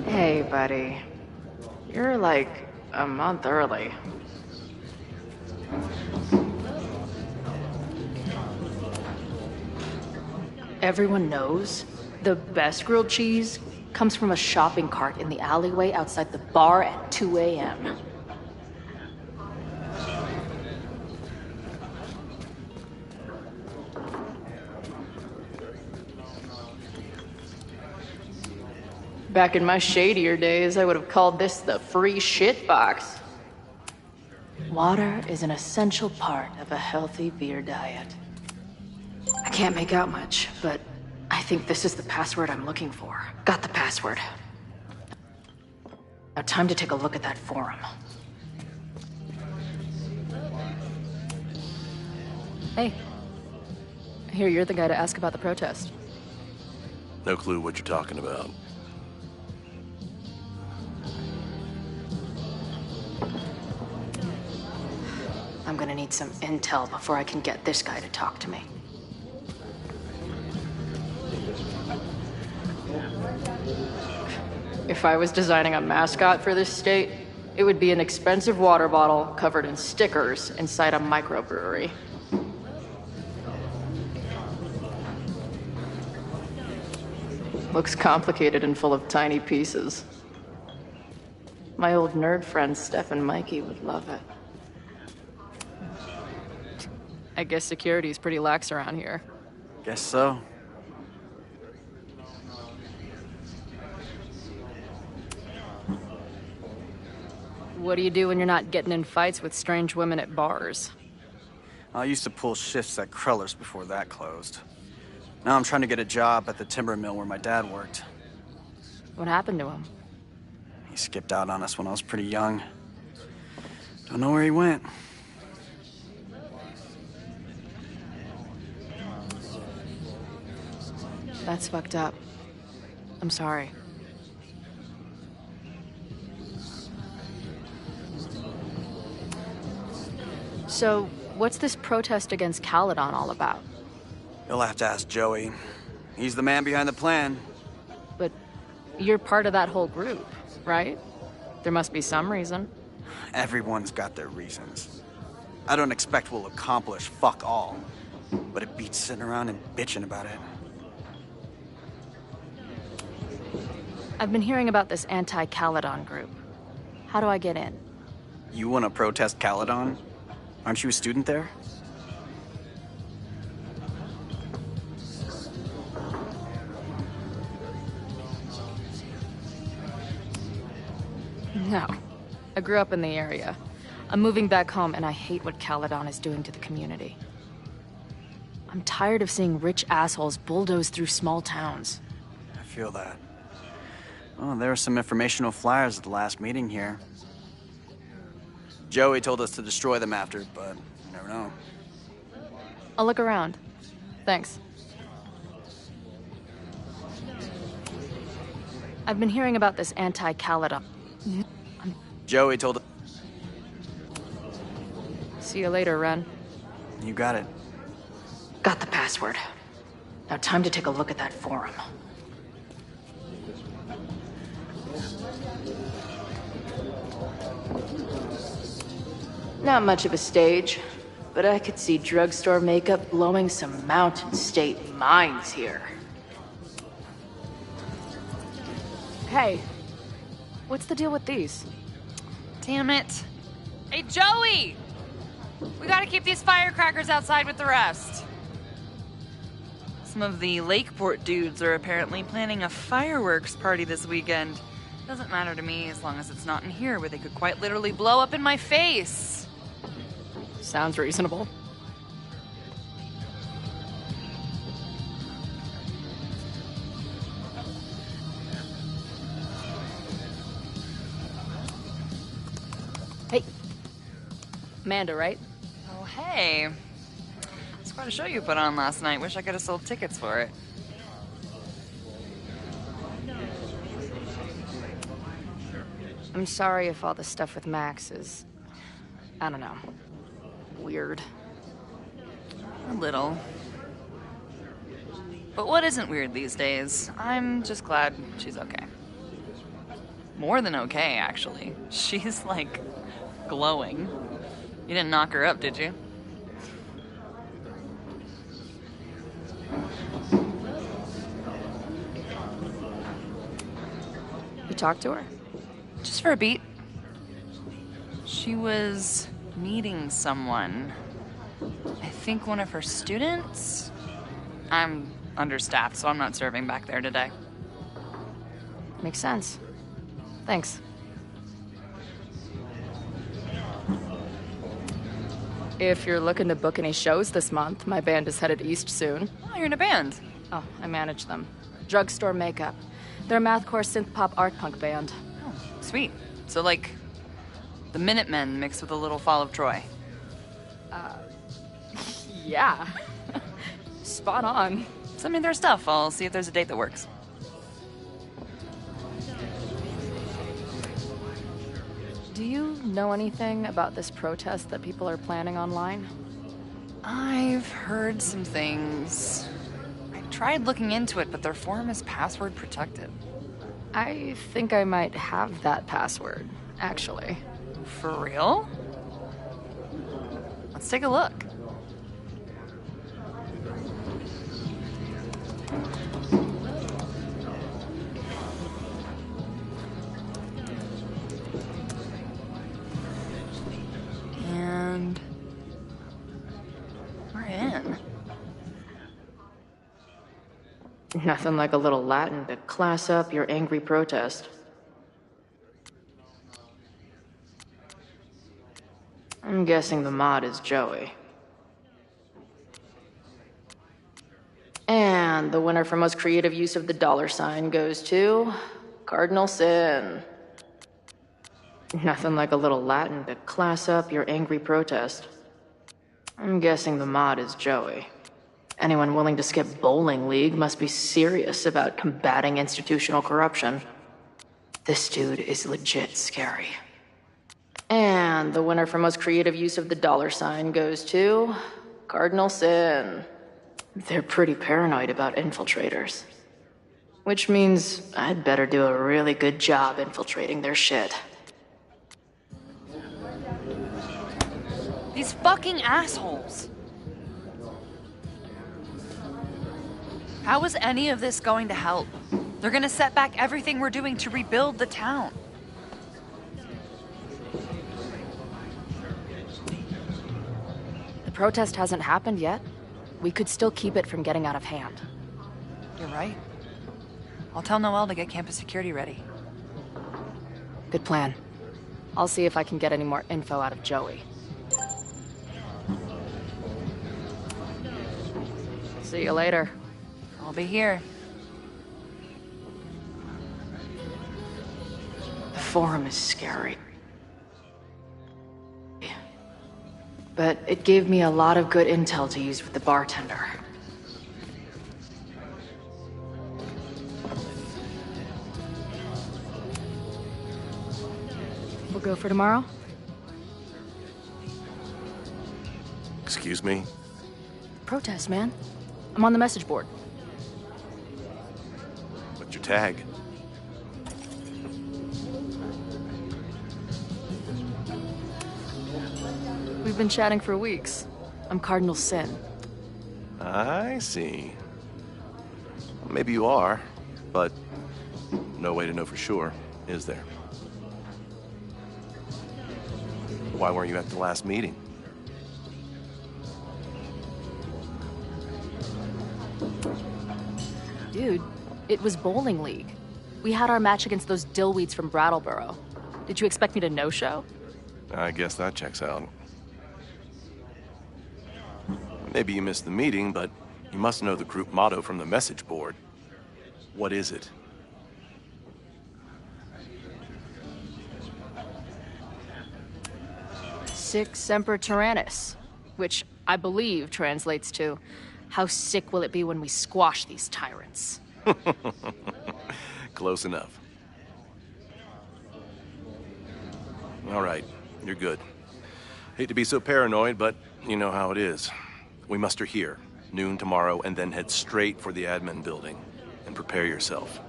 Hey, buddy. You're like a month early. Everyone knows the best grilled cheese comes from a shopping cart in the alleyway outside the bar at 2 a.m. Back in my shadier days, I would have called this the free shit box. Water is an essential part of a healthy beer diet. I can't make out much, but I think this is the password I'm looking for. Got the password. Now time to take a look at that forum. Hey. I hear you're the guy to ask about the protest. No clue what you're talking about. I'm gonna need some intel before I can get this guy to talk to me. If I was designing a mascot for this state, it would be an expensive water bottle covered in stickers inside a microbrewery. Looks complicated and full of tiny pieces. My old nerd friends Steph and Mikey would love it. I guess security's pretty lax around here. Guess so. What do you do when you're not getting in fights with strange women at bars? I used to pull shifts at Kreller's before that closed. Now I'm trying to get a job at the timber mill where my dad worked. What happened to him? He skipped out on us when I was pretty young. Don't know where he went. That's fucked up. I'm sorry. So, what's this protest against Caledon all about? You'll have to ask Joey. He's the man behind the plan. But you're part of that whole group, right? There must be some reason. Everyone's got their reasons. I don't expect we'll accomplish fuck all, but it beats sitting around and bitching about it. I've been hearing about this anti-Caledon group. How do I get in? You want to protest Caledon? Aren't you a student there? No. I grew up in the area. I'm moving back home, and I hate what Caledon is doing to the community. I'm tired of seeing rich assholes bulldoze through small towns. I feel that. Well, there were some informational flyers at the last meeting here. Joey told us to destroy them after, but you never know. I'll look around. Thanks. I've been hearing about this anti-Caledon. Joey told us... See you later, Ren. You got it. Got the password. Now time to take a look at that forum. Not much of a stage, but I could see drugstore makeup blowing some Mountain State minds here. Hey, what's the deal with these? Damn it. Hey, Joey! We gotta keep these firecrackers outside with the rest. Some of the Lakeport dudes are apparently planning a fireworks party this weekend. Doesn't matter to me as long as it's not in here where they could quite literally blow up in my face. Sounds reasonable. Hey. Amanda, right? Oh, hey. It's quite a show you put on last night. Wish I could have sold tickets for it. I'm sorry if all the stuff with Max is, I don't know, weird. A little. But what isn't weird these days? I'm just glad she's okay. More than okay, actually. She's, like, glowing. You didn't knock her up, did you? You talked to her? Just for a beat. She was meeting someone. I think one of her students? I'm understaffed, so I'm not serving back there today. Makes sense. Thanks. If you're looking to book any shows this month, my band is headed east soon. Oh, you're in a band? Oh, I manage them. Drugstore Makeup. They're a mathcore synth-pop art punk band. Oh, sweet. So, like, the Minutemen mixed with a little Fall of Troy. Yeah. Spot on. Send me their stuff. I'll see if there's a date that works. Do you know anything about this protest that people are planning online? I've heard some things. I tried looking into it, but their forum is password protected. I think I might have that password, actually. For real? Let's take a look. And we're in. Nothing like a little Latin to class up your angry protest. I'm guessing the mod is Joey. And the winner for most creative use of the $sign goes to Cardinal Sin. Nothing like a little Latin to class up your angry protest. I'm guessing the mod is Joey. Anyone willing to skip bowling league must be serious about combating institutional corruption. This dude is legit scary. And the winner for most creative use of the $sign goes to Cardinal Sin. They're pretty paranoid about infiltrators. Which means I'd better do a really good job infiltrating their shit. These fucking assholes. How is any of this going to help? They're gonna set back everything we're doing to rebuild the town. The protest hasn't happened yet. We could still keep it from getting out of hand. You're right. I'll tell Noelle to get campus security ready. Good plan. I'll see if I can get any more info out of Joey. See you later. I'll be here. The forum is scary. But it gave me a lot of good intel to use with the bartender. We'll go for tomorrow? Excuse me? Protest, man. I'm on the message board. What's your tag? We've been chatting for weeks. I'm Cardinal Sin. I see. Maybe you are, but no way to know for sure, is there? Why weren't you at the last meeting? Dude, it was bowling league. We had our match against those dillweeds from Brattleboro. Did you expect me to no-show? I guess that checks out. Maybe you missed the meeting, but you must know the group motto from the message board. What is it? Sic Semper Tyrannis, which I believe translates to, how sick will it be when we squash these tyrants? Close enough. All right, you're good. Hate to be so paranoid, but you know how it is. We muster here, noon tomorrow, and then head straight for the admin building. And prepare yourself.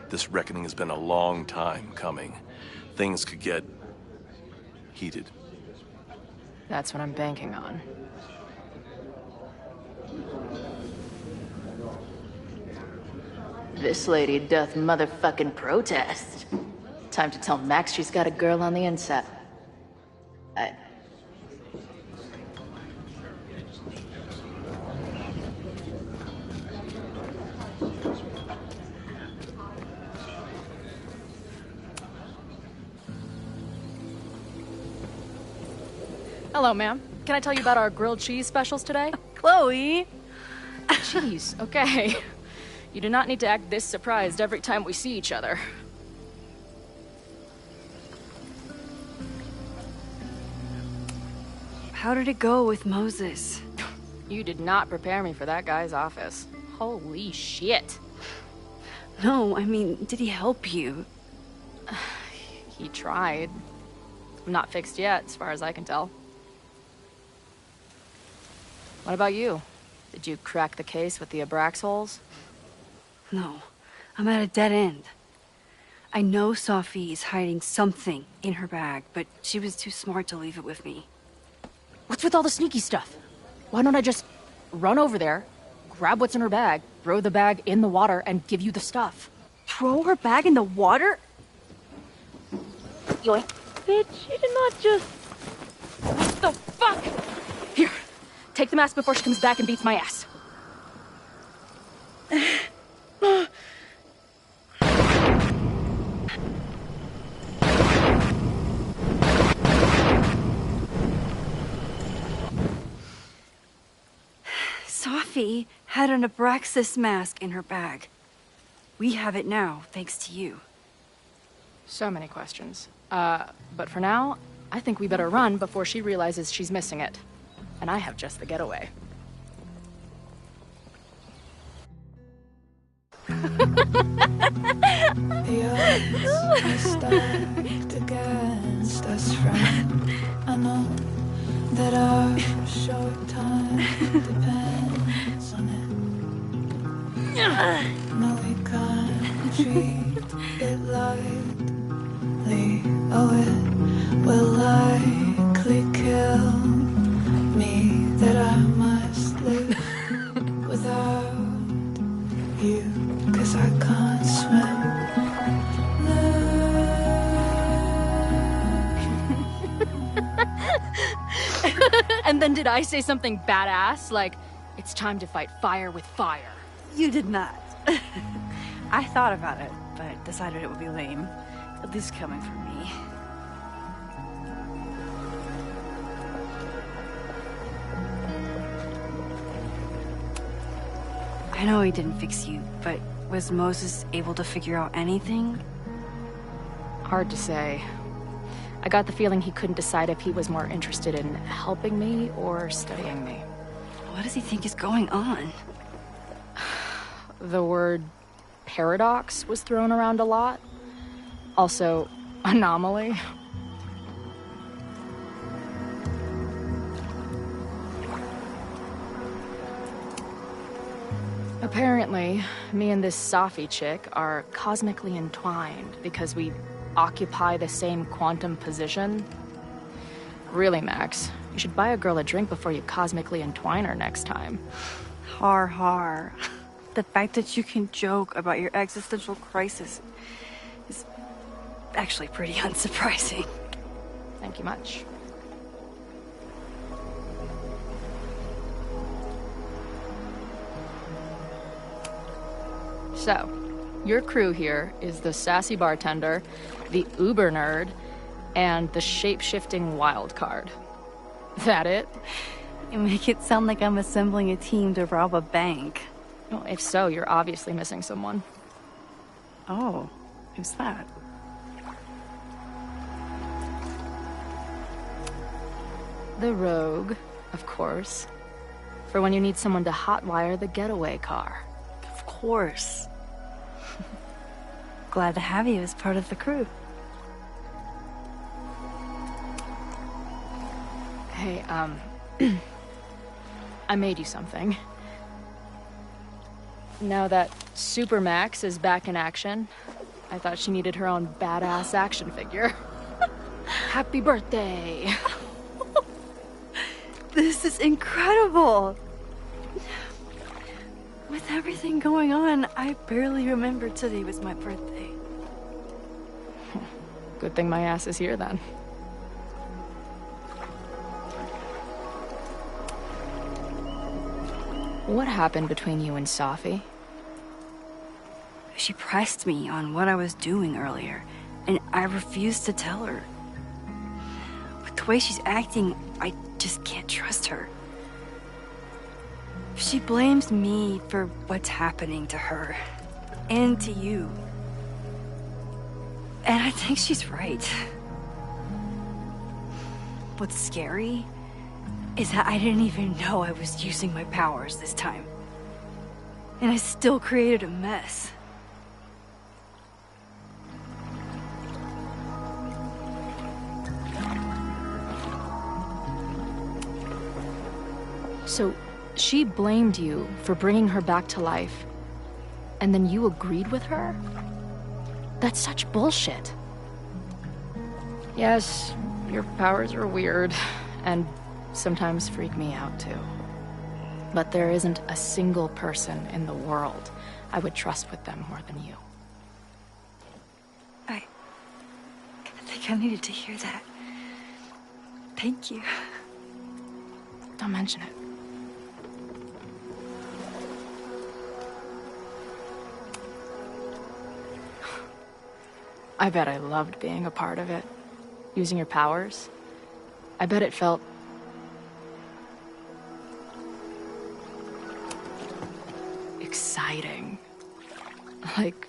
This reckoning has been a long time coming. Things could get heated. That's what I'm banking on. This lady doth motherfucking protest. Time to tell Max she's got a girl on the inside. Hello, ma'am. Can I tell you about our grilled cheese specials today? Chloe! Jeez, okay. You do not need to act this surprised every time we see each other. How did it go with Moses? You did not prepare me for that guy's office. Holy shit. No, I mean, did he help you? He tried. Not fixed yet, as far as I can tell. What about you? Did you crack the case with the Abrax holes? No, I'm at a dead end. I know Sophie is hiding something in her bag, but she was too smart to leave it with me. What's with all the sneaky stuff? Why don't I just run over there, grab what's in her bag, throw the bag in the water, and give you the stuff? Throw her bag in the water? Yoink. Bitch, you did not just... What the fuck? Here, take the mask before she comes back and beats my ass. Sophie had an Abraxas mask in her bag. We have it now, thanks to you. So many questions. But for now, I think we better run before she realizes she's missing it. And I have just the getaway. The odds are stacked against us, friend. I know that our short time depends on it. No, we can't treat it lightly. Oh, it will likely kill me that I must live without you, 'cause I can't swim. And then did I say something badass? Like, it's time to fight fire with fire. You did not. I thought about it, but decided it would be lame. At least coming from me. I know he didn't fix you, but was Moses able to figure out anything? Hard to say. I got the feeling he couldn't decide if he was more interested in helping me or studying me. What does he think is going on? The word paradox was thrown around a lot. Also, anomaly. Apparently, me and this Safi chick are cosmically entwined because we occupy the same quantum position. Really, Max, You should buy a girl a drink before you cosmically entwine her next time. Har har. The fact that you can joke about your existential crisis is actually pretty unsurprising. Thank you much. So, your crew here is the sassy bartender, the uber nerd, and the shape-shifting wild card. That it? You make it sound like I'm assembling a team to rob a bank. Well, if so, you're obviously missing someone. Oh, who's that? The rogue, of course. For when you need someone to hotwire the getaway car. Of course. Glad to have you as part of the crew. Hey, I made you something. Now that Super Max is back in action, I thought she needed her own badass action figure. Happy birthday! This is incredible! With everything going on, I barely remembered today was my birthday. Good thing my ass is here then. What happened between you and Safi? She pressed me on what I was doing earlier, and I refused to tell her. With the way she's acting, I just can't trust her. She blames me for what's happening to her, and to you. And I think she's right. What's scary is that I didn't even know I was using my powers this time. And I still created a mess. So, she blamed you for bringing her back to life, and then you agreed with her? That's such bullshit. Yes, your powers are weird, and sometimes freak me out too. But there isn't a single person in the world I would trust with them more than you. I think I needed to hear that. Thank you. Don't mention it. I bet I loved being a part of it. Using your powers. I bet it felt... exciting. Like...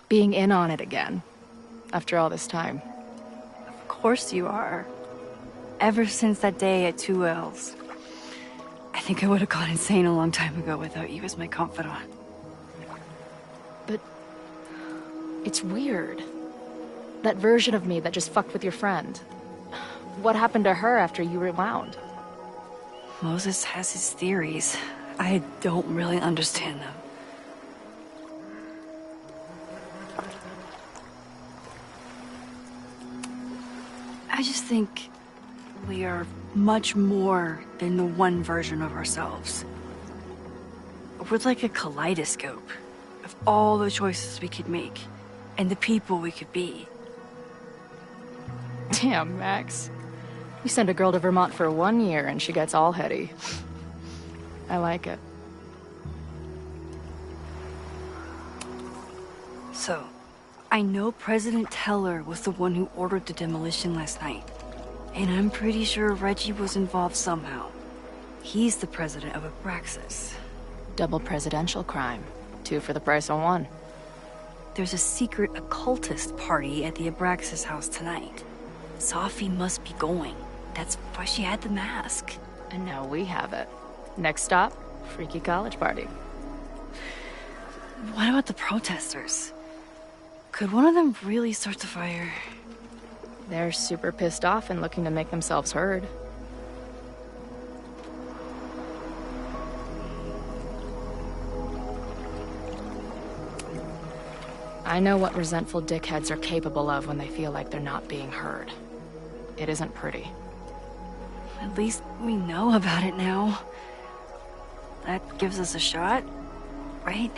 being in on it again. After all this time. Of course you are. Ever since that day at 2L's. I think I would have gone insane a long time ago without you as my confidant. But... it's weird. That version of me that just fucked with your friend. What happened to her after you rewound? Moses has his theories. I don't really understand them. I just think we are much more than the one version of ourselves. We're like a kaleidoscope of all the choices we could make and the people we could be. Damn, Max. You send a girl to Vermont for 1 year and she gets all heady. I like it. So, I know President Teller was the one who ordered the demolition last night. And I'm pretty sure Reggie was involved somehow. He's the president of Abraxas. Double presidential crime. 2 for the price of 1. There's a secret occultist party at the Abraxas house tonight. Safi must be going. That's why she had the mask. And now we have it. Next stop, freaky college party. What about the protesters? Could one of them really start the fire? They're super pissed off and looking to make themselves heard. I know what resentful dickheads are capable of when they feel like they're not being heard. It isn't pretty. At least we know about it now. That gives us a shot, right?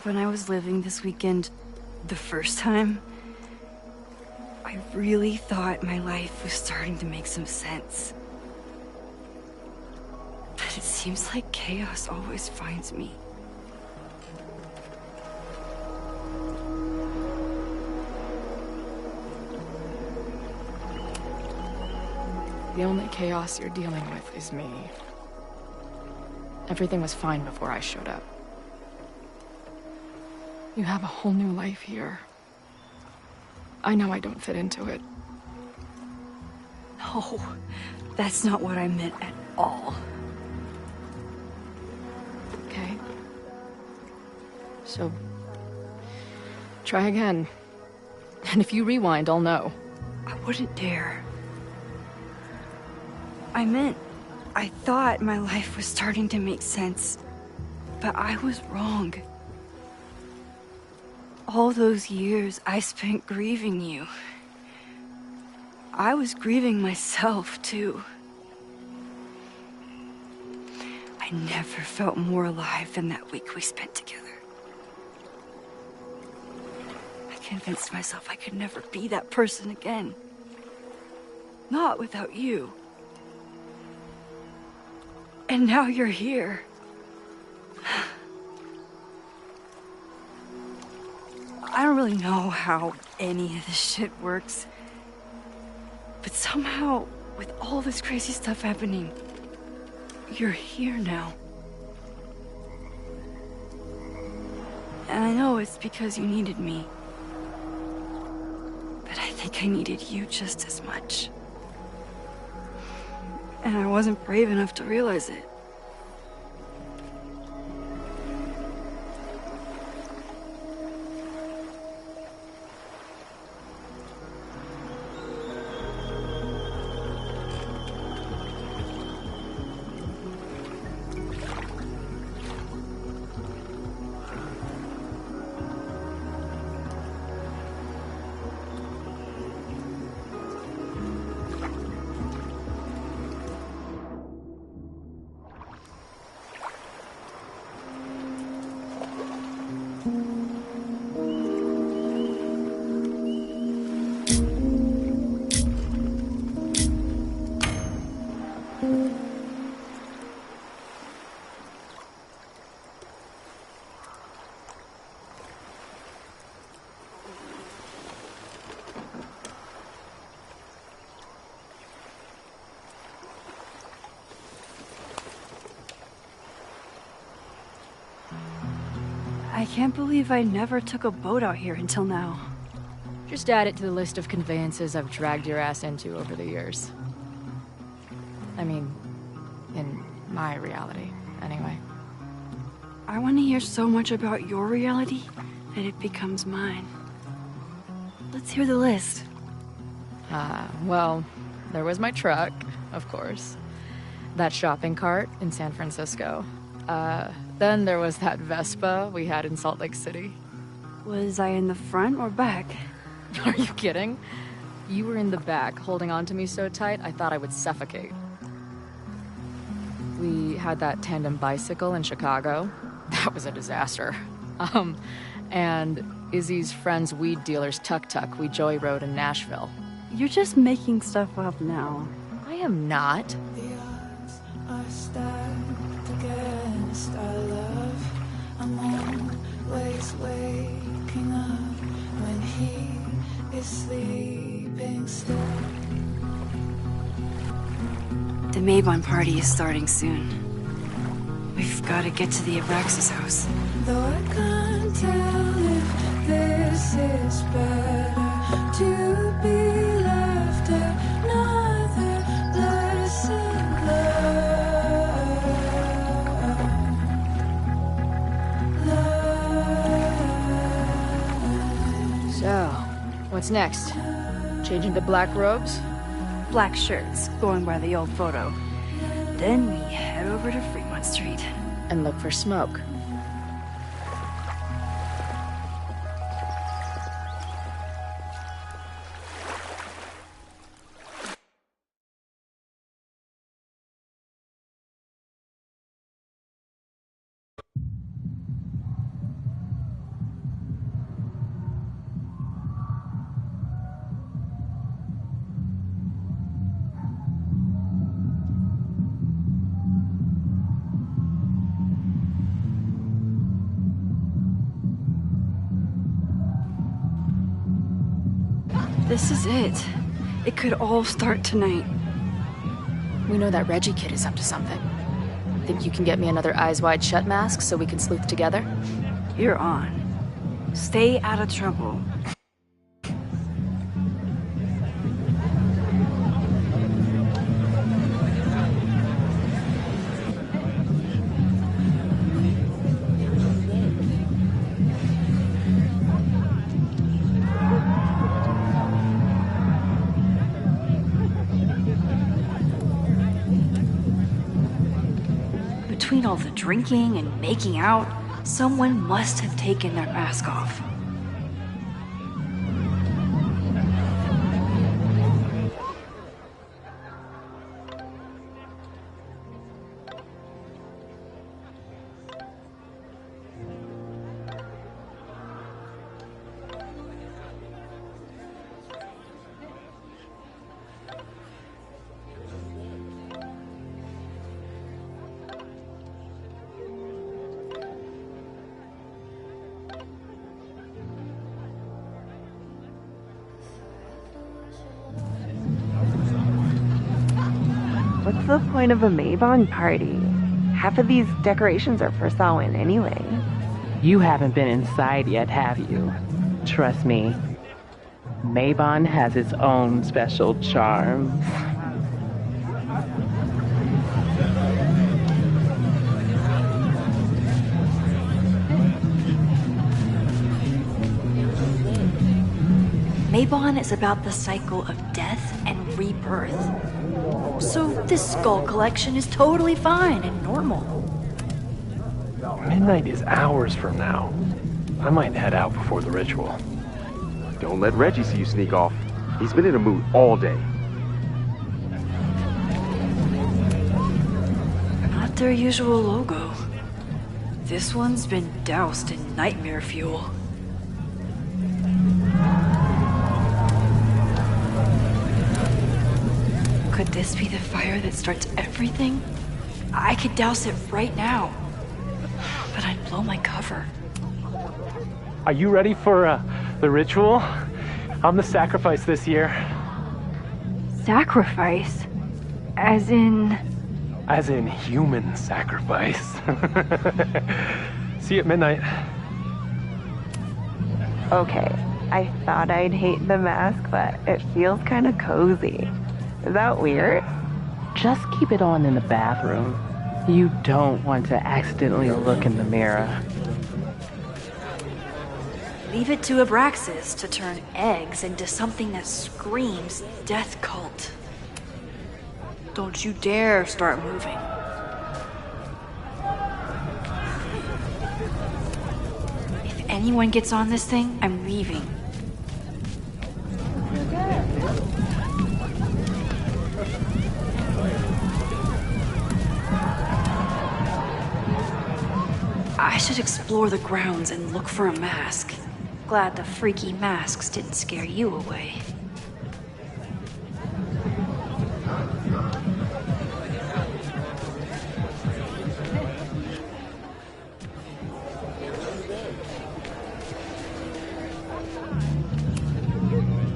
When I was living this weekend, the first time, I really thought my life was starting to make some sense. But it seems like chaos always finds me. The only chaos you're dealing with is me. Everything was fine before I showed up. You have a whole new life here. I know I don't fit into it. No, that's not what I meant at all. Okay. So, try again. And if you rewind, I'll know. I wouldn't dare. I thought my life was starting to make sense, but I was wrong. All those years I spent grieving you. I was grieving myself, too. I never felt more alive than that week we spent together. I convinced myself I could never be that person again. Not without you. And now you're here. I don't really know how any of this shit works. But somehow, with all this crazy stuff happening, you're here now. And I know it's because you needed me. But I think I needed you just as much. And I wasn't brave enough to realize it. I can't believe I never took a boat out here until now. Just add it to the list of conveyances I've dragged your ass into over the years. I mean, in my reality, anyway. I want to hear so much about your reality that it becomes mine. Let's hear the list. Well, there was my truck, of course. That shopping cart in San Francisco. Then there was that Vespa we had in Salt Lake City. Was I in the front or back? Are you kidding? You were in the back, holding on to me so tight, I thought I would suffocate. We had that tandem bicycle in Chicago. That was a disaster. And Izzy's friend's weed dealer's tuk-tuk we joyrode in Nashville. You're just making stuff up now. I am not. The odds are stacked against our love. I'm always waking up when he is sleeping still. The Maybon party is starting soon. We've got to get to the Abraxas house. Though I can't tell if this is better to be left another lesson learned. So, what's next? Changing to black robes? black shirts, going by the old photo. Then we head over to Fremont Street. And look for smoke. This is it. It could all start tonight. We know that Reggie kid is up to something. Think you can get me another Eyes Wide Shut mask so we can sleuth together? You're on. Stay out of trouble. Between all the drinking and making out, someone must have taken their mask off. What's the point of a Mabon party? Half of these decorations are for Samhain anyway. You haven't been inside yet, have you? Trust me. Mabon has its own special charms. Mabon is about the cycle of death and rebirth. So this skull collection is totally fine and normal. Midnight is hours from now. I might head out before the ritual. Don't let Reggie see you sneak off. He's been in a mood all day. Not their usual logo. This one's been doused in nightmare fuel. Could this be the fire that starts everything? I could douse it right now. But I'd blow my cover. Are you ready for the ritual? I'm the sacrifice this year. Sacrifice? As in... As in human sacrifice. See you at midnight. Okay, I thought I'd hate the mask, but it feels kind of cozy. Is that weird? Just keep it on in the bathroom. You don't want to accidentally look in the mirror. Leave it to Abraxas to turn eggs into something that screams death cult. Don't you dare start moving. If anyone gets on this thing, I'm leaving. I should explore the grounds and look for a mask. Glad the freaky masks didn't scare you away.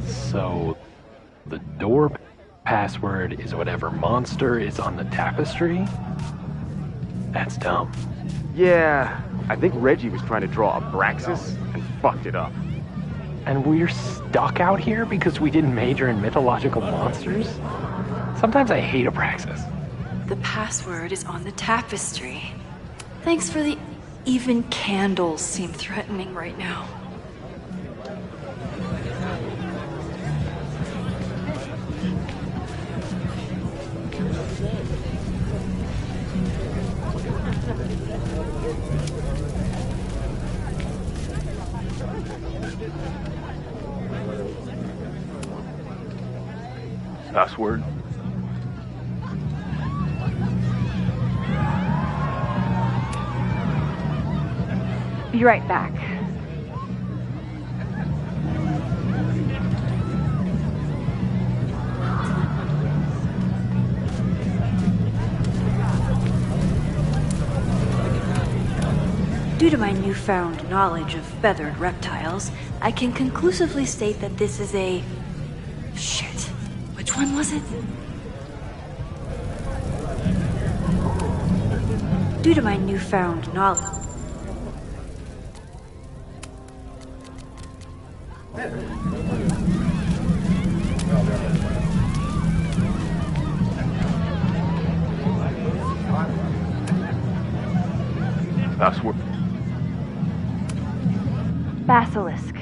So, the door password is whatever monster is on the tapestry? That's dumb. Yeah, I think Reggie was trying to draw Abraxas and fucked it up. And we're stuck out here because we didn't major in mythological monsters? Sometimes I hate Abraxas. The password is on the tapestry. Thanks for the... Even candles seem threatening right now. Password? Be right back. Due to my newfound knowledge of feathered reptiles, I can conclusively state that this is a... Shit. Which one was it? Due to my newfound knowledge... Password? Basilisk.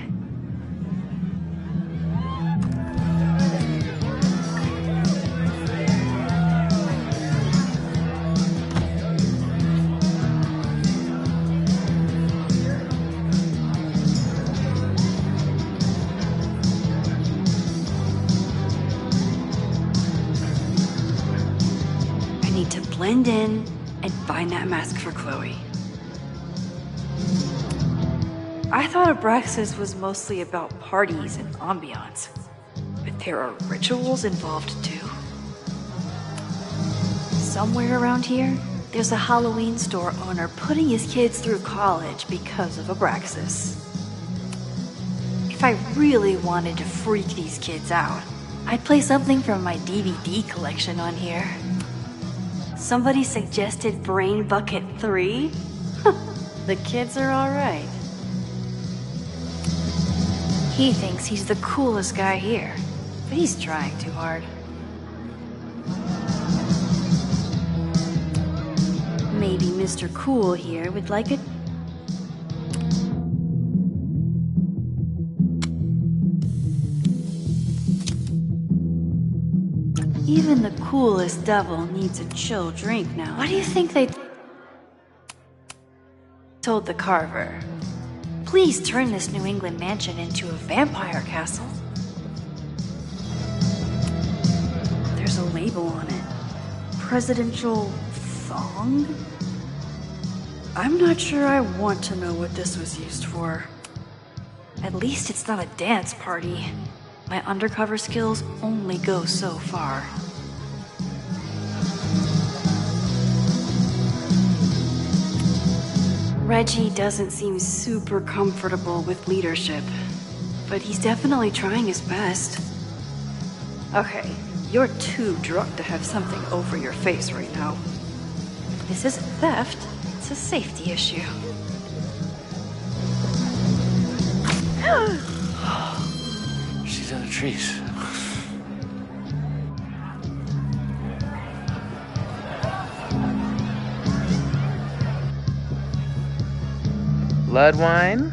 I need to blend in and find that mask for Chloe. I thought Abraxas was mostly about parties and ambiance, but there are rituals involved too. Somewhere around here, there's a Halloween store owner putting his kids through college because of Abraxas. If I really wanted to freak these kids out, I'd play something from my DVD collection on here. Somebody suggested Brain Bucket 3? The kids are alright. He thinks he's the coolest guy here, but he's trying too hard. Maybe Mr. Cool here would like it. Even the coolest devil needs a chill drink now. What do you think they told the carver? Please turn this New England mansion into a vampire castle. There's a label on it. Presidential thong? I'm not sure I want to know what this was used for. At least it's not a dance party. My undercover skills only go so far. Reggie doesn't seem super comfortable with leadership, but he's definitely trying his best. Okay, you're too drunk to have something over your face right now. This isn't theft, it's a safety issue. She's in the trees. Blood wine?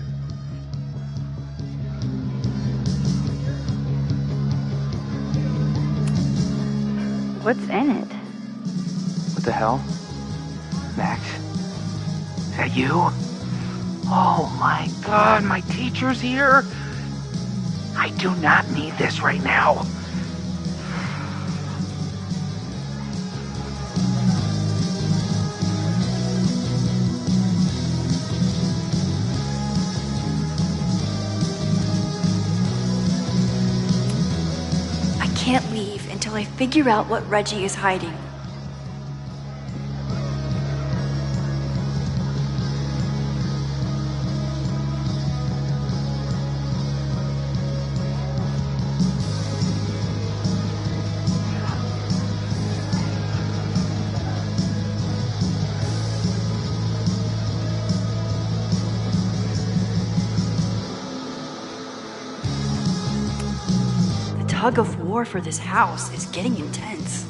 What's in it? What the hell? Max? Is that you? Oh my god, my teacher's here? I do not need this right now. I can't leave until I figure out what Reggie is hiding. The tug of war for this house is getting intense.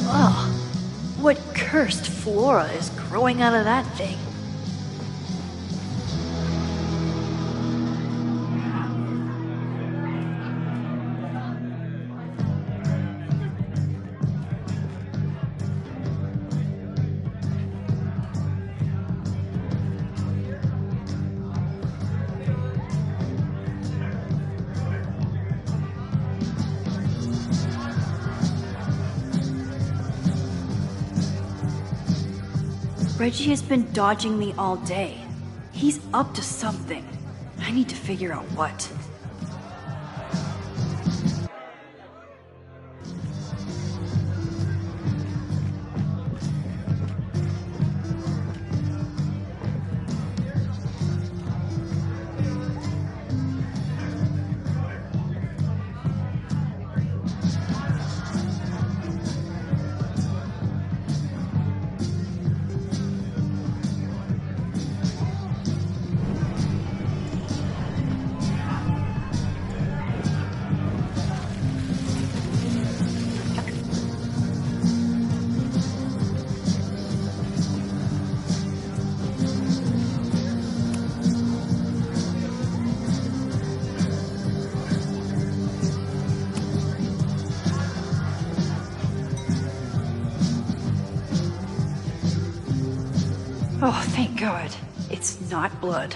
Ugh, what cursed flora is growing out of that thing? Reggie has been dodging me all day. He's up to something. I need to figure out what. Oh, thank God. It's not blood.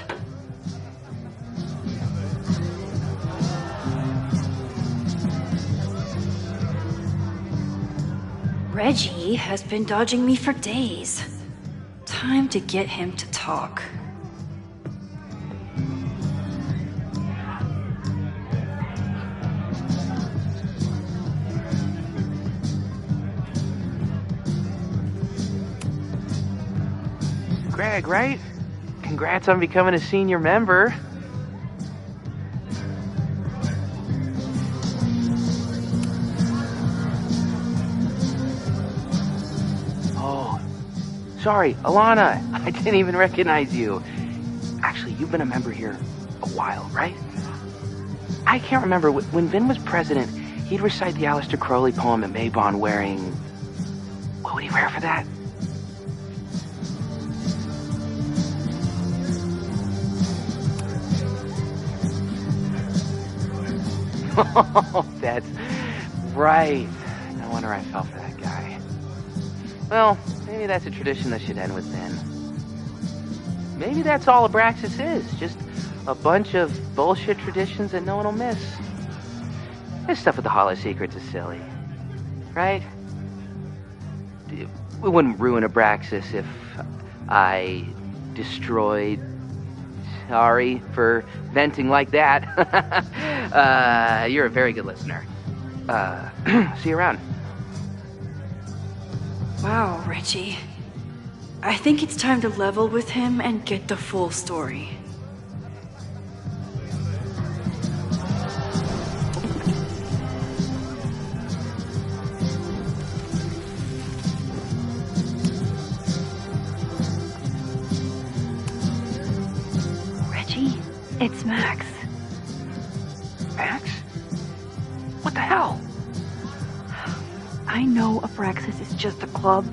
Reggie has been dodging me for days. Time to get him to talk. Greg, right? Congrats on becoming a senior member. Oh, sorry, Alana. I didn't even recognize you. Actually, you've been a member here a while, right? I can't remember. When Vin was president, he'd recite the Aleister Crowley poem at Maybon wearing... What would he wear for that? Oh, that's right. No wonder I fell for that guy. Well, maybe that's a tradition that should end with Vin. Maybe that's all Abraxas is. Just a bunch of bullshit traditions that no one will miss. This stuff with the Hollow Secrets is silly. Right? We wouldn't ruin Abraxas if I destroyed... Sorry for venting like that. You're a very good listener. See you around. Wow, Reggie. I think it's time to level with him and get the full story. It's Max. Max? What the hell? I know Abraxas is just a club,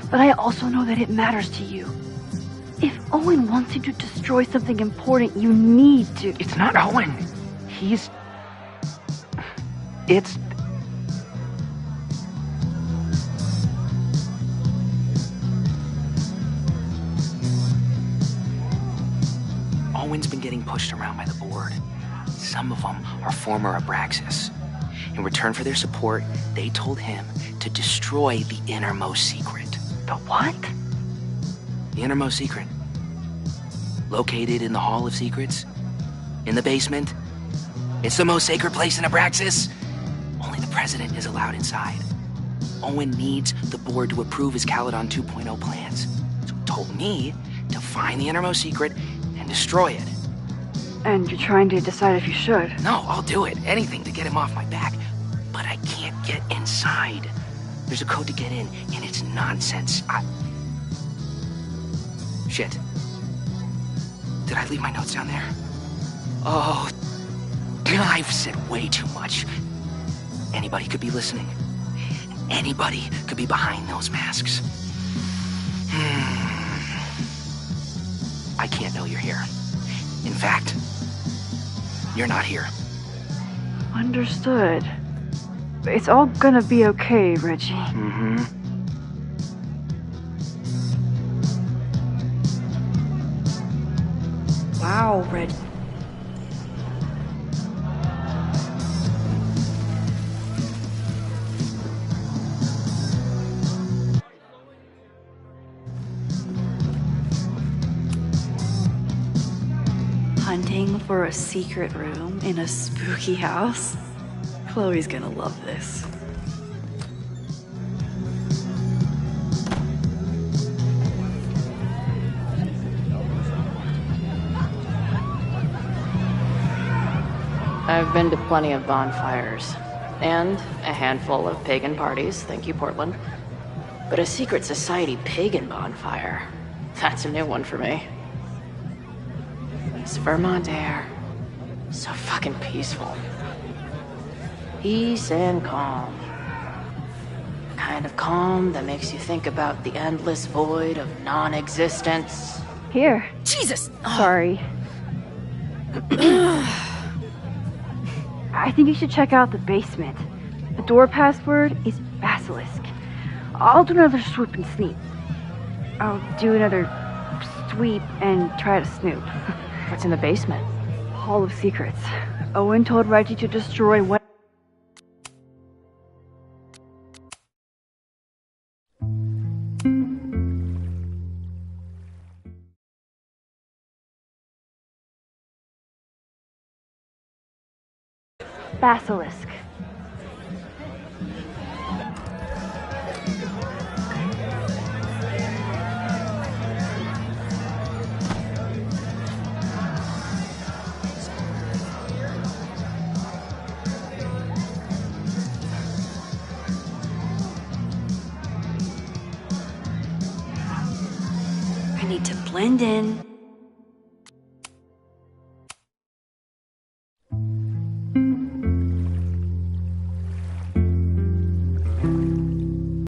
but I also know that it matters to you. If Owen wants you to destroy something important, you need to... It's not Owen. It's... Owen's been getting pushed around by the board. Some of them are former Abraxas. In return for their support, they told him to destroy the innermost secret. The what? The innermost secret. Located in the Hall of Secrets. In the basement. It's the most sacred place in Abraxas. Only the president is allowed inside. Owen needs the board to approve his Caledon 2.0 plans. So he told me to find the innermost secret and destroy it. And you're trying to decide if you should? No, I'll do it. Anything to get him off my back. But I can't get inside. There's a code to get in, and it's nonsense. Shit. Did I leave my notes down there? Oh, I've said way too much. Anybody could be listening. Anybody could be behind those masks. I can't know you're here. In fact, you're not here. Understood. It's all gonna be okay, Reggie. Mm-hmm. Wow, Reggie. for a secret room in a spooky house? Chloe's gonna love this. I've been to plenty of bonfires, and a handful of pagan parties, thank you, Portland. But a secret society pagan bonfire, that's a new one for me. This Vermont air, so fucking peaceful. Peace and calm. The kind of calm that makes you think about the endless void of non-existence. Here. Jesus! Sorry. I think you should check out the basement. The door password is Basilisk. I'll do another swoop and sneak. I'll do another sweep and try to snoop. What's in the basement? Hall of Secrets. Owen told Reggie to destroy what... Basilisk. I need to blend in